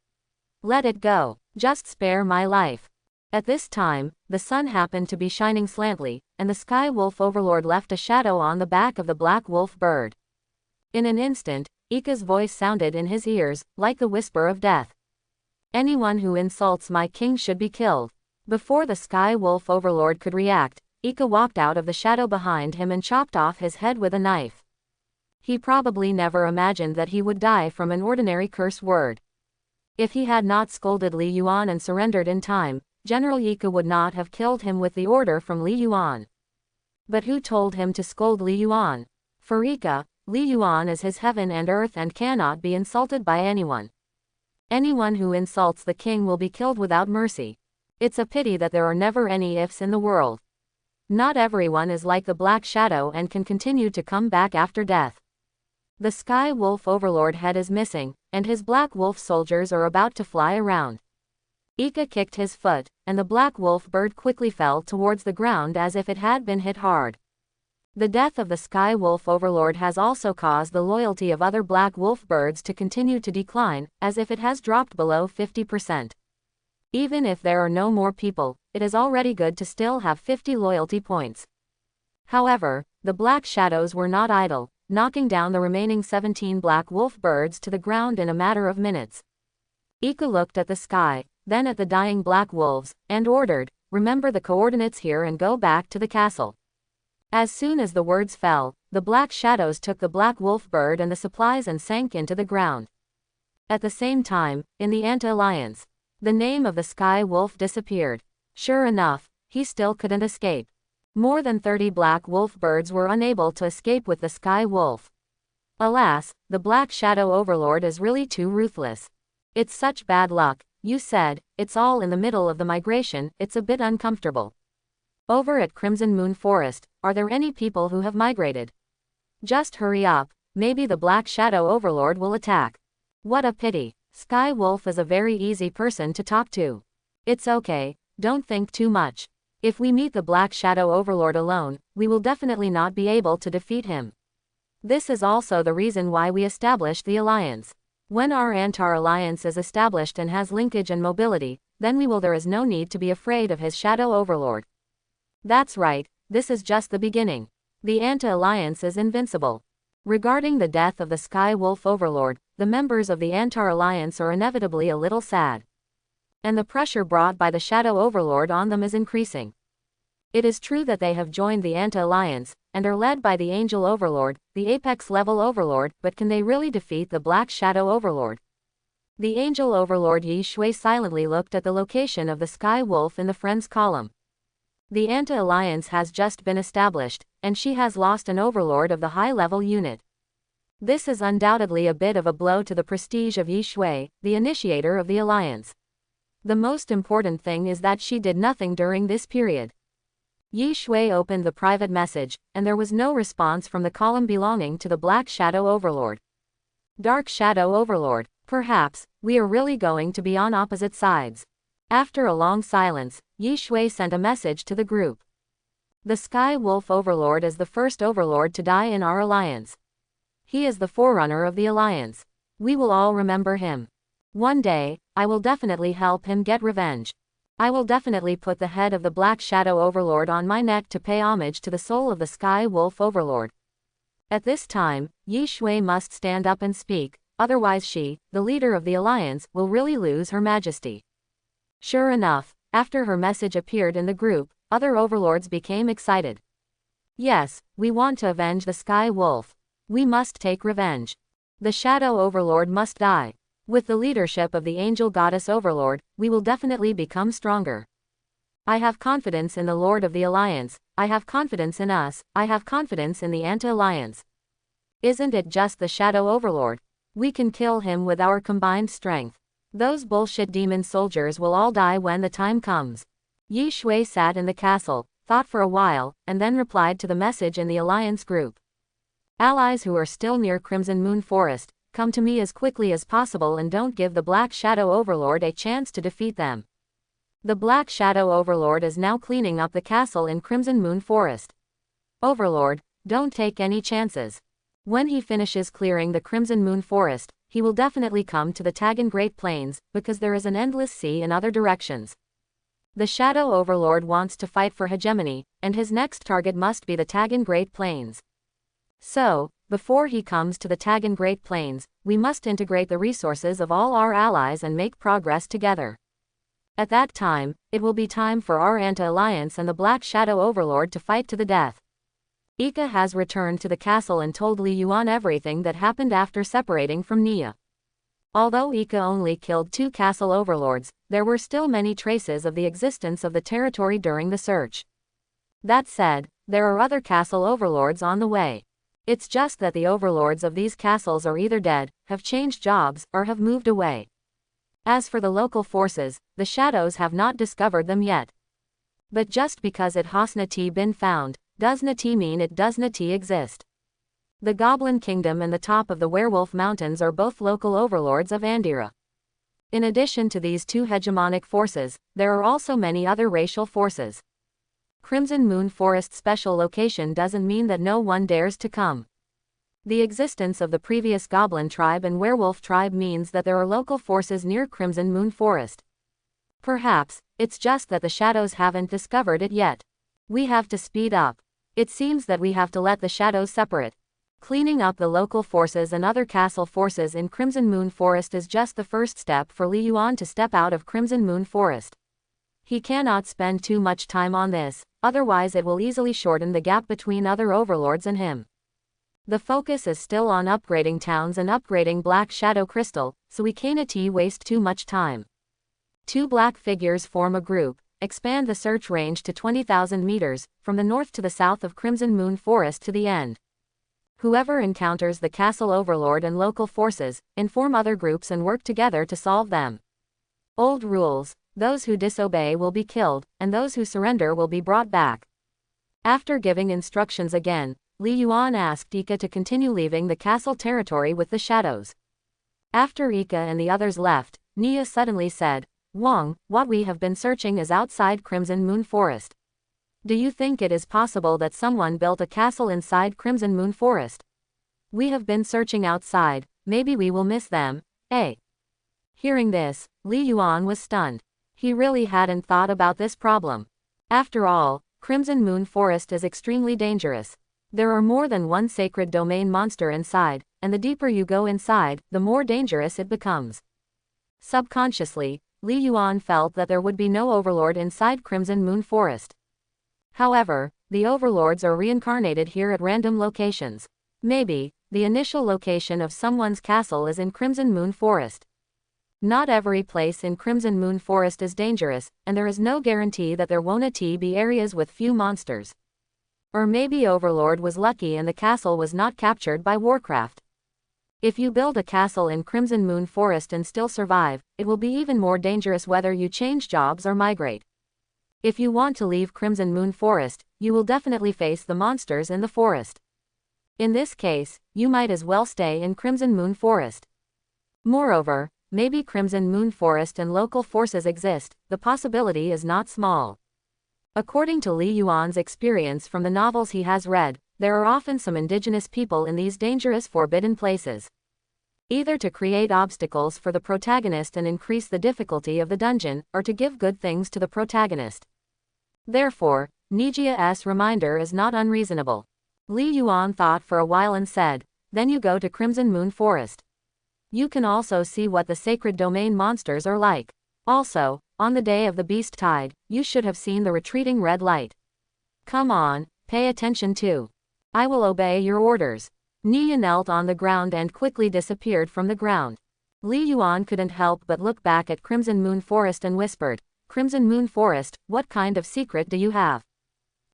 Let it go, just spare my life." At this time, the sun happened to be shining slantly, and the Skywolf Overlord left a shadow on the back of the black wolf bird. In an instant, Ika's voice sounded in his ears, like the whisper of death. "Anyone who insults my king should be killed." Before the Skywolf Overlord could react, Ika walked out of the shadow behind him and chopped off his head with a knife. He probably never imagined that he would die from an ordinary curse word. If he had not scolded Li Yuan and surrendered in time, General Ika would not have killed him with the order from Li Yuan. But who told him to scold Li Yuan? For Ika, Li Yuan is his heaven and earth and cannot be insulted by anyone. Anyone who insults the king will be killed without mercy. It's a pity that there are never any ifs in the world. Not everyone is like the Black Shadow and can continue to come back after death. The Sky Wolf Overlord head is missing, and his Black Wolf soldiers are about to fly around. Ika kicked his foot, and the Black Wolf bird quickly fell towards the ground as if it had been hit hard. The death of the Sky Wolf Overlord has also caused the loyalty of other Black Wolf birds to continue to decline, as if it has dropped below 50%. Even if there are no more people, it is already good to still have 50 loyalty points. However, the Black Shadows were not idle, knocking down the remaining 17 Black Wolf birds to the ground in a matter of minutes. Ika looked at the sky, then at the dying Black Wolves, and ordered, "Remember the coordinates here and go back to the castle." As soon as the words fell, the Black Shadows took the Black Wolf bird and the supplies and sank into the ground. At the same time, in the Anti-Alliance, the name of the Sky Wolf disappeared. Sure enough, he still couldn't escape. More than 30 Black Wolf birds were unable to escape with the Sky Wolf. Alas, the Black Shadow Overlord is really too ruthless. It's such bad luck, you said, it's all in the middle of the migration, it's a bit uncomfortable. Over at Crimson Moon Forest, are there any people who have migrated? Just hurry up, maybe the Black Shadow Overlord will attack. What a pity, Sky Wolf is a very easy person to talk to. It's okay, don't think too much. If we meet the Black Shadow Overlord alone, we will definitely not be able to defeat him. This is also the reason why we established the alliance. When our Antar-Alliance is established and has linkage and mobility, then there is no need to be afraid of his Shadow Overlord. That's right, this is just the beginning. The Anti-Alliance is invincible. Regarding the death of the Sky Wolf Overlord, the members of the Antar-Alliance are inevitably a little sad. And the pressure brought by the Shadow Overlord on them is increasing. It is true that they have joined the Anti-Alliance, and are led by the Angel Overlord, the Apex-level Overlord, but can they really defeat the Black Shadow Overlord? The Angel Overlord Yi Shui silently looked at the location of the Sky Wolf in the Friends column. The Anti-Alliance has just been established, and she has lost an Overlord of the high-level unit. This is undoubtedly a bit of a blow to the prestige of Yi Shui, the initiator of the Alliance. The most important thing is that she did nothing during this period. Yi Shui opened the private message, and there was no response from the column belonging to the Black Shadow Overlord. Dark Shadow Overlord, perhaps, we are really going to be on opposite sides. After a long silence, Yi Shui sent a message to the group. The Sky Wolf Overlord is the first Overlord to die in our alliance. He is the forerunner of the alliance. We will all remember him. One day, I will definitely help him get revenge. I will definitely put the head of the Black Shadow Overlord on my neck to pay homage to the soul of the Sky Wolf Overlord. At this time, Yi Shui must stand up and speak, otherwise she, the leader of the alliance, will really lose her majesty. Sure enough, after her message appeared in the group, other overlords became excited. Yes, we want to avenge the Sky Wolf. We must take revenge. The Shadow Overlord must die. With the leadership of the Angel Goddess Overlord, we will definitely become stronger. I have confidence in the Lord of the Alliance, I have confidence in us, I have confidence in the Anti-Alliance. Isn't it just the Shadow Overlord? We can kill him with our combined strength. Those bullshit demon soldiers will all die when the time comes. Yi Shui sat in the castle, thought for a while, and then replied to the message in the Alliance group. Allies who are still near Crimson Moon Forest, come to me as quickly as possible and don't give the Black Shadow Overlord a chance to defeat them. The Black Shadow Overlord is now cleaning up the castle in Crimson Moon Forest. Overlord, don't take any chances. When he finishes clearing the Crimson Moon Forest, he will definitely come to the Tagan Great Plains, because there is an endless sea in other directions. The Shadow Overlord wants to fight for hegemony, and his next target must be the Tagan Great Plains. So, before he comes to the Tagan Great Plains, we must integrate the resources of all our allies and make progress together. At that time, it will be time for our Anti-Alliance and the Black Shadow Overlord to fight to the death. Ika has returned to the castle and told Li Yuan everything that happened after separating from Nia. Although Ika only killed 2 castle overlords, there were still many traces of the existence of the territory during the search. That said, there are other castle overlords on the way. It's just that the overlords of these castles are either dead, have changed jobs, or have moved away. As for the local forces, the shadows have not discovered them yet. But just because it has not been found, does not mean it does not exist. The Goblin Kingdom and the top of the Werewolf Mountains are both local overlords of Andira. In addition to these two hegemonic forces, there are also many other racial forces. Crimson Moon Forest special location doesn't mean that no one dares to come. The existence of the previous Goblin tribe and Werewolf tribe means that there are local forces near Crimson Moon Forest. Perhaps, it's just that the shadows haven't discovered it yet. We have to speed up. It seems that we have to let the shadows separate. Cleaning up the local forces and other castle forces in Crimson Moon Forest is just the first step for Li Yuan to step out of Crimson Moon Forest. He cannot spend too much time on this, otherwise it will easily shorten the gap between other overlords and him. The focus is still on upgrading towns and upgrading Black Shadow Crystal, so we cannot waste too much time. Two black figures form a group, expand the search range to 20,000 meters, from the north to the south of Crimson Moon Forest to the end. Whoever encounters the castle overlord and local forces, inform other groups and work together to solve them. Old rules: those who disobey will be killed, and those who surrender will be brought back. After giving instructions again, Li Yuan asked Ika to continue leaving the castle territory with the shadows. After Ika and the others left, Nia suddenly said, "Wang, what we have been searching is outside Crimson Moon Forest. Do you think it is possible that someone built a castle inside Crimson Moon Forest? We have been searching outside, maybe we will miss them, eh?" Hearing this, Li Yuan was stunned. He really hadn't thought about this problem. After all, Crimson Moon Forest is extremely dangerous. There are more than one sacred domain monster inside, and the deeper you go inside, the more dangerous it becomes. Subconsciously, Li Yuan felt that there would be no overlord inside Crimson Moon Forest. However, the overlords are reincarnated here at random locations. Maybe, the initial location of someone's castle is in Crimson Moon Forest. Not every place in Crimson Moon Forest is dangerous, and there is no guarantee that there won't be areas with few monsters. Or maybe Overlord was lucky and the castle was not captured by Warcraft. If you build a castle in Crimson Moon Forest and still survive, it will be even more dangerous whether you change jobs or migrate. If you want to leave Crimson Moon Forest, you will definitely face the monsters in the forest. In this case, you might as well stay in Crimson Moon Forest. Moreover, maybe Crimson Moon Forest and local forces exist, the possibility is not small. According to Li Yuan's experience from the novels he has read, there are often some indigenous people in these dangerous forbidden places. Either to create obstacles for the protagonist and increase the difficulty of the dungeon, or to give good things to the protagonist. Therefore, Nijia's reminder is not unreasonable. Li Yuan thought for a while and said, "Then you go to Crimson Moon Forest. You can also see what the sacred domain monsters are like. Also, on the day of the beast tide, you should have seen the retreating red light. Come on, pay attention too. I will obey your orders." Nia knelt on the ground and quickly disappeared from the ground. Li Yuan couldn't help but look back at Crimson Moon Forest and whispered, "Crimson Moon Forest, what kind of secret do you have?"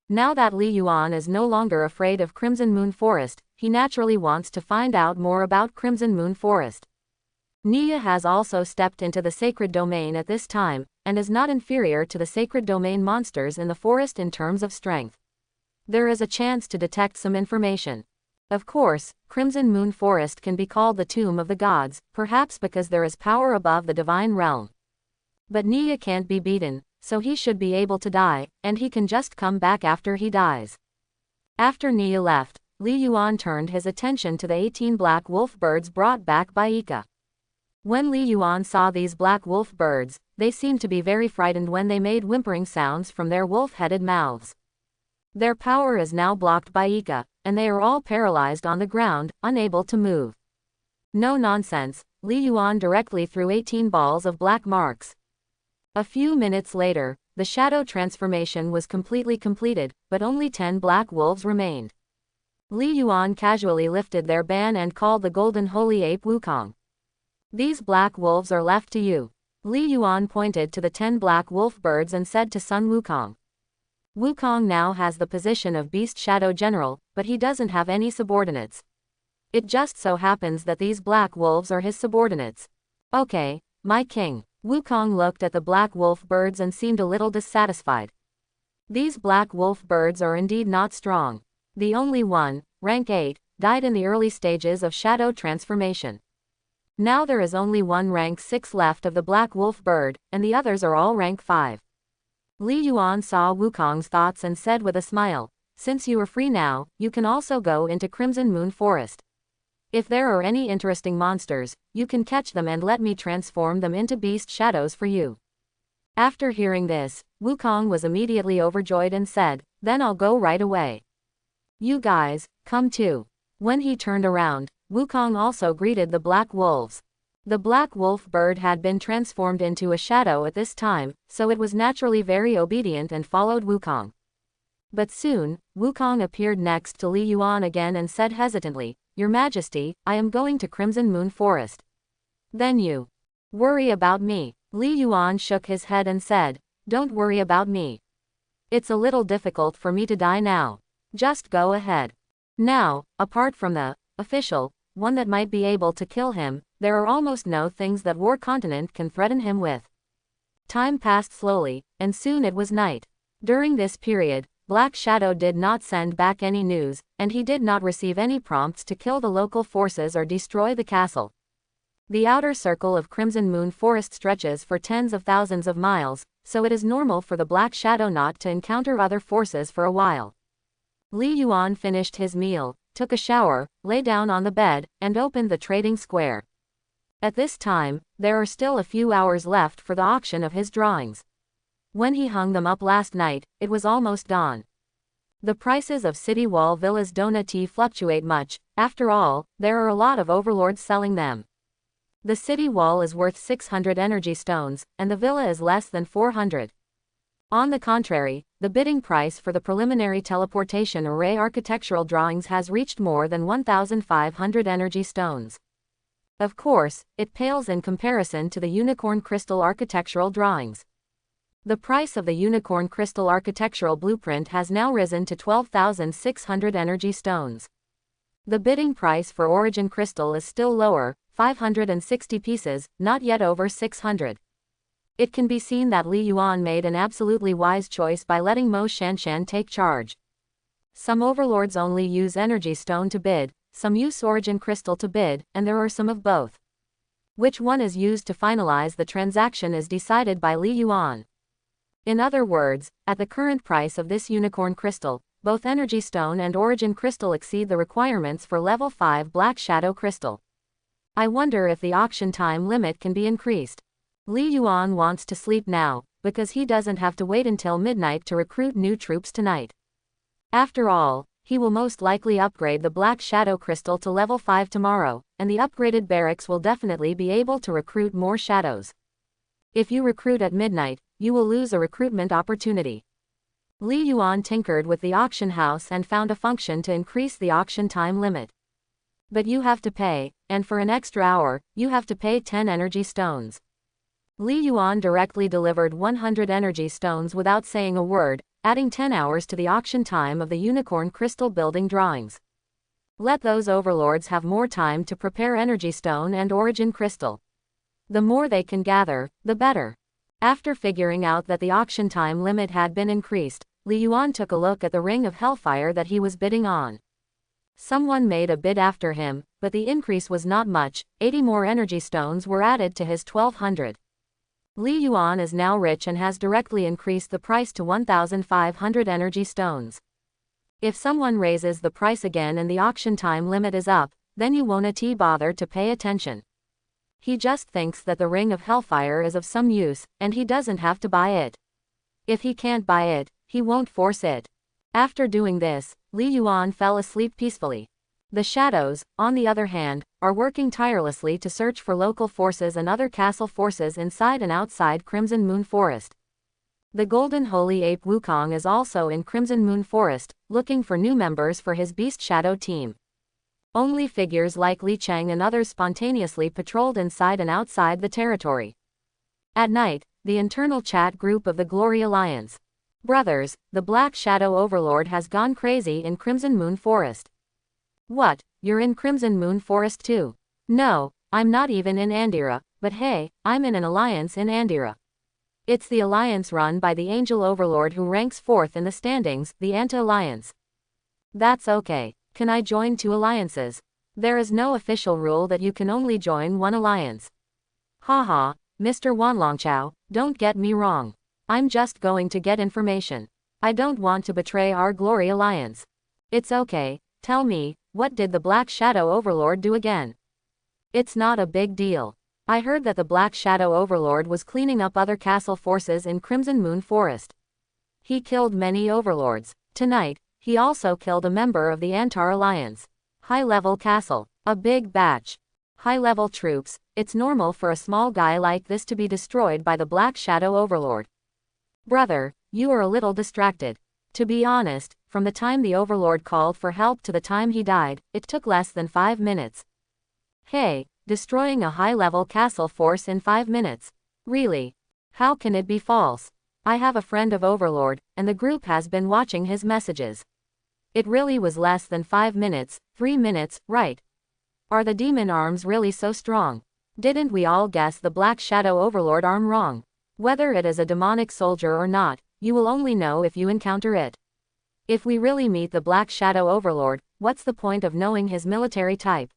Now that Li Yuan is no longer afraid of Crimson Moon Forest, he naturally wants to find out more about Crimson Moon Forest. Nia has also stepped into the sacred domain at this time, and is not inferior to the sacred domain monsters in the forest in terms of strength. There is a chance to detect some information. Of course, Crimson Moon Forest can be called the Tomb of the Gods, perhaps because there is power above the divine realm. But Nia can't be beaten, so he should be able to die, and he can just come back after he dies. After Nia left, Li Yuan turned his attention to the 18 black wolf birds brought back by Ika. When Li Yuan saw these black wolf birds, they seemed to be very frightened when they made whimpering sounds from their wolf-headed mouths. Their power is now blocked by Ika, and they are all paralyzed on the ground, unable to move. No nonsense, Li Yuan directly threw 18 balls of black marks. A few minutes later, the shadow transformation was completely completed, but only 10 black wolves remained. Li Yuan casually lifted their ban and called the golden holy ape Wukong. "These black wolves are left to you." Li Yuan pointed to the 10 black wolf birds and said to Sun Wukong. Wukong now has the position of Beast Shadow General, but he doesn't have any subordinates. It just so happens that these black wolves are his subordinates. "Okay, my king." Wukong looked at the black wolf birds and seemed a little dissatisfied. These black wolf birds are indeed not strong. The only one, rank 8, died in the early stages of shadow transformation. Now there is only one rank 6 left of the black wolf bird, and the others are all rank 5. Li Yuan saw Wukong's thoughts and said with a smile, "Since you are free now, you can also go into Crimson Moon Forest. If there are any interesting monsters, you can catch them and let me transform them into beast shadows for you." After hearing this, Wukong was immediately overjoyed and said, "Then I'll go right away. You guys, come too." When he turned around, Wukong also greeted the black wolves. The black wolf bird had been transformed into a shadow at this time, so it was naturally very obedient and followed Wukong. But soon, Wukong appeared next to Li Yuan again and said hesitantly, "Your Majesty, I am going to Crimson Moon Forest." "Then you worry about me." Li Yuan shook his head and said, "Don't worry about me. It's a little difficult for me to die now. Just go ahead. Now, apart from the official one that might be able to kill him, there are almost no things that War Continent can threaten him with." Time passed slowly, and soon it was night. During this period, Black Shadow did not send back any news, and he did not receive any prompts to kill the local forces or destroy the castle. The outer circle of Crimson Moon Forest stretches for tens of thousands of miles, so it is normal for the Black Shadow not to encounter other forces for a while. Li Yuan finished his meal, took a shower, lay down on the bed, and opened the trading square. At this time, there are still a few hours left for the auction of his drawings. When he hung them up last night, it was almost dawn. The prices of city wall villas don't fluctuate much, after all, there are a lot of overlords selling them. The city wall is worth 600 energy stones, and the villa is less than 400. On the contrary, the bidding price for the preliminary teleportation array architectural drawings has reached more than 1,500 energy stones. Of course, it pales in comparison to the unicorn crystal architectural drawings. The price of the unicorn crystal architectural blueprint has now risen to 12,600 energy stones. The bidding price for origin crystal is still lower, 560 pieces, not yet over 600. It can be seen that Li Yuan made an absolutely wise choice by letting Mo Shanshan take charge. Some overlords only use energy stone to bid, some use origin crystal to bid, and there are some of both. Which one is used to finalize the transaction is decided by Li Yuan. In other words, at the current price of this unicorn crystal, both energy stone and origin crystal exceed the requirements for level 5 black shadow crystal. I wonder if the auction time limit can be increased. Li Yuan wants to sleep now, because he doesn't have to wait until midnight to recruit new troops tonight. After all, he will most likely upgrade the black shadow crystal to level 5 tomorrow, and the upgraded barracks will definitely be able to recruit more shadows. If you recruit at midnight, you will lose a recruitment opportunity. Li Yuan tinkered with the auction house and found a function to increase the auction time limit. But you have to pay, and for an extra hour, you have to pay 10 energy stones. Li Yuan directly delivered 100 energy stones without saying a word, adding 10 hours to the auction time of the unicorn crystal building drawings. Let those overlords have more time to prepare energy stone and origin crystal. The more they can gather, the better. After figuring out that the auction time limit had been increased, Li Yuan took a look at the ring of Hellfire that he was bidding on. Someone made a bid after him, but the increase was not much, 80 more energy stones were added to his 1200. Li Yuan is now rich and has directly increased the price to 1,500 energy stones. If someone raises the price again and the auction time limit is up, then you won't bother to pay attention. He just thinks that the ring of Hellfire is of some use, and he doesn't have to buy it. If he can't buy it, he won't force it. After doing this, Li Yuan fell asleep peacefully. The shadows, on the other hand, are working tirelessly to search for local forces and other castle forces inside and outside Crimson Moon Forest. The Golden Holy Ape Wukong is also in Crimson Moon Forest, looking for new members for his Beast Shadow team. Only figures like Li Cheng and others spontaneously patrolled inside and outside the territory. At night, the internal chat group of the Glory Alliance. Brothers, the Black Shadow Overlord has gone crazy in Crimson Moon Forest. What, you're in Crimson Moon Forest too? No, I'm not even in Andira, but hey, I'm in an alliance in Andira. It's the alliance run by the Angel Overlord who ranks 4th in the standings, the Anti-Alliance. That's okay. Can I join 2 alliances? There is no official rule that you can only join 1 alliance. Haha, Mr. Wanlongchao, don't get me wrong. I'm just going to get information. I don't want to betray our Glory Alliance. It's okay, tell me, what did the Black Shadow Overlord do again? It's not a big deal. I heard that the Black Shadow Overlord was cleaning up other castle forces in Crimson Moon Forest. He killed many overlords. Tonight, he also killed a member of the Antar Alliance. High-level castle. A big batch. High-level troops. It's normal for a small guy like this to be destroyed by the Black Shadow Overlord. Brother, you are a little distracted. To be honest, from the time the Overlord called for help to the time he died, it took less than 5 minutes. Hey, destroying a high-level castle force in 5 minutes. Really? How can it be false? I have a friend of Overlord, and the group has been watching his messages. It really was less than 5 minutes, 3 minutes, right? Are the demon arms really so strong? Didn't we all guess the Black Shadow Overlord arm wrong? Whether it is a demonic soldier or not, you will only know if you encounter it. If we really meet the Black Shadow Overlord, what's the point of knowing his military type?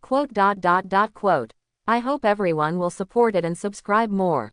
Quote. I hope everyone will support it and subscribe more.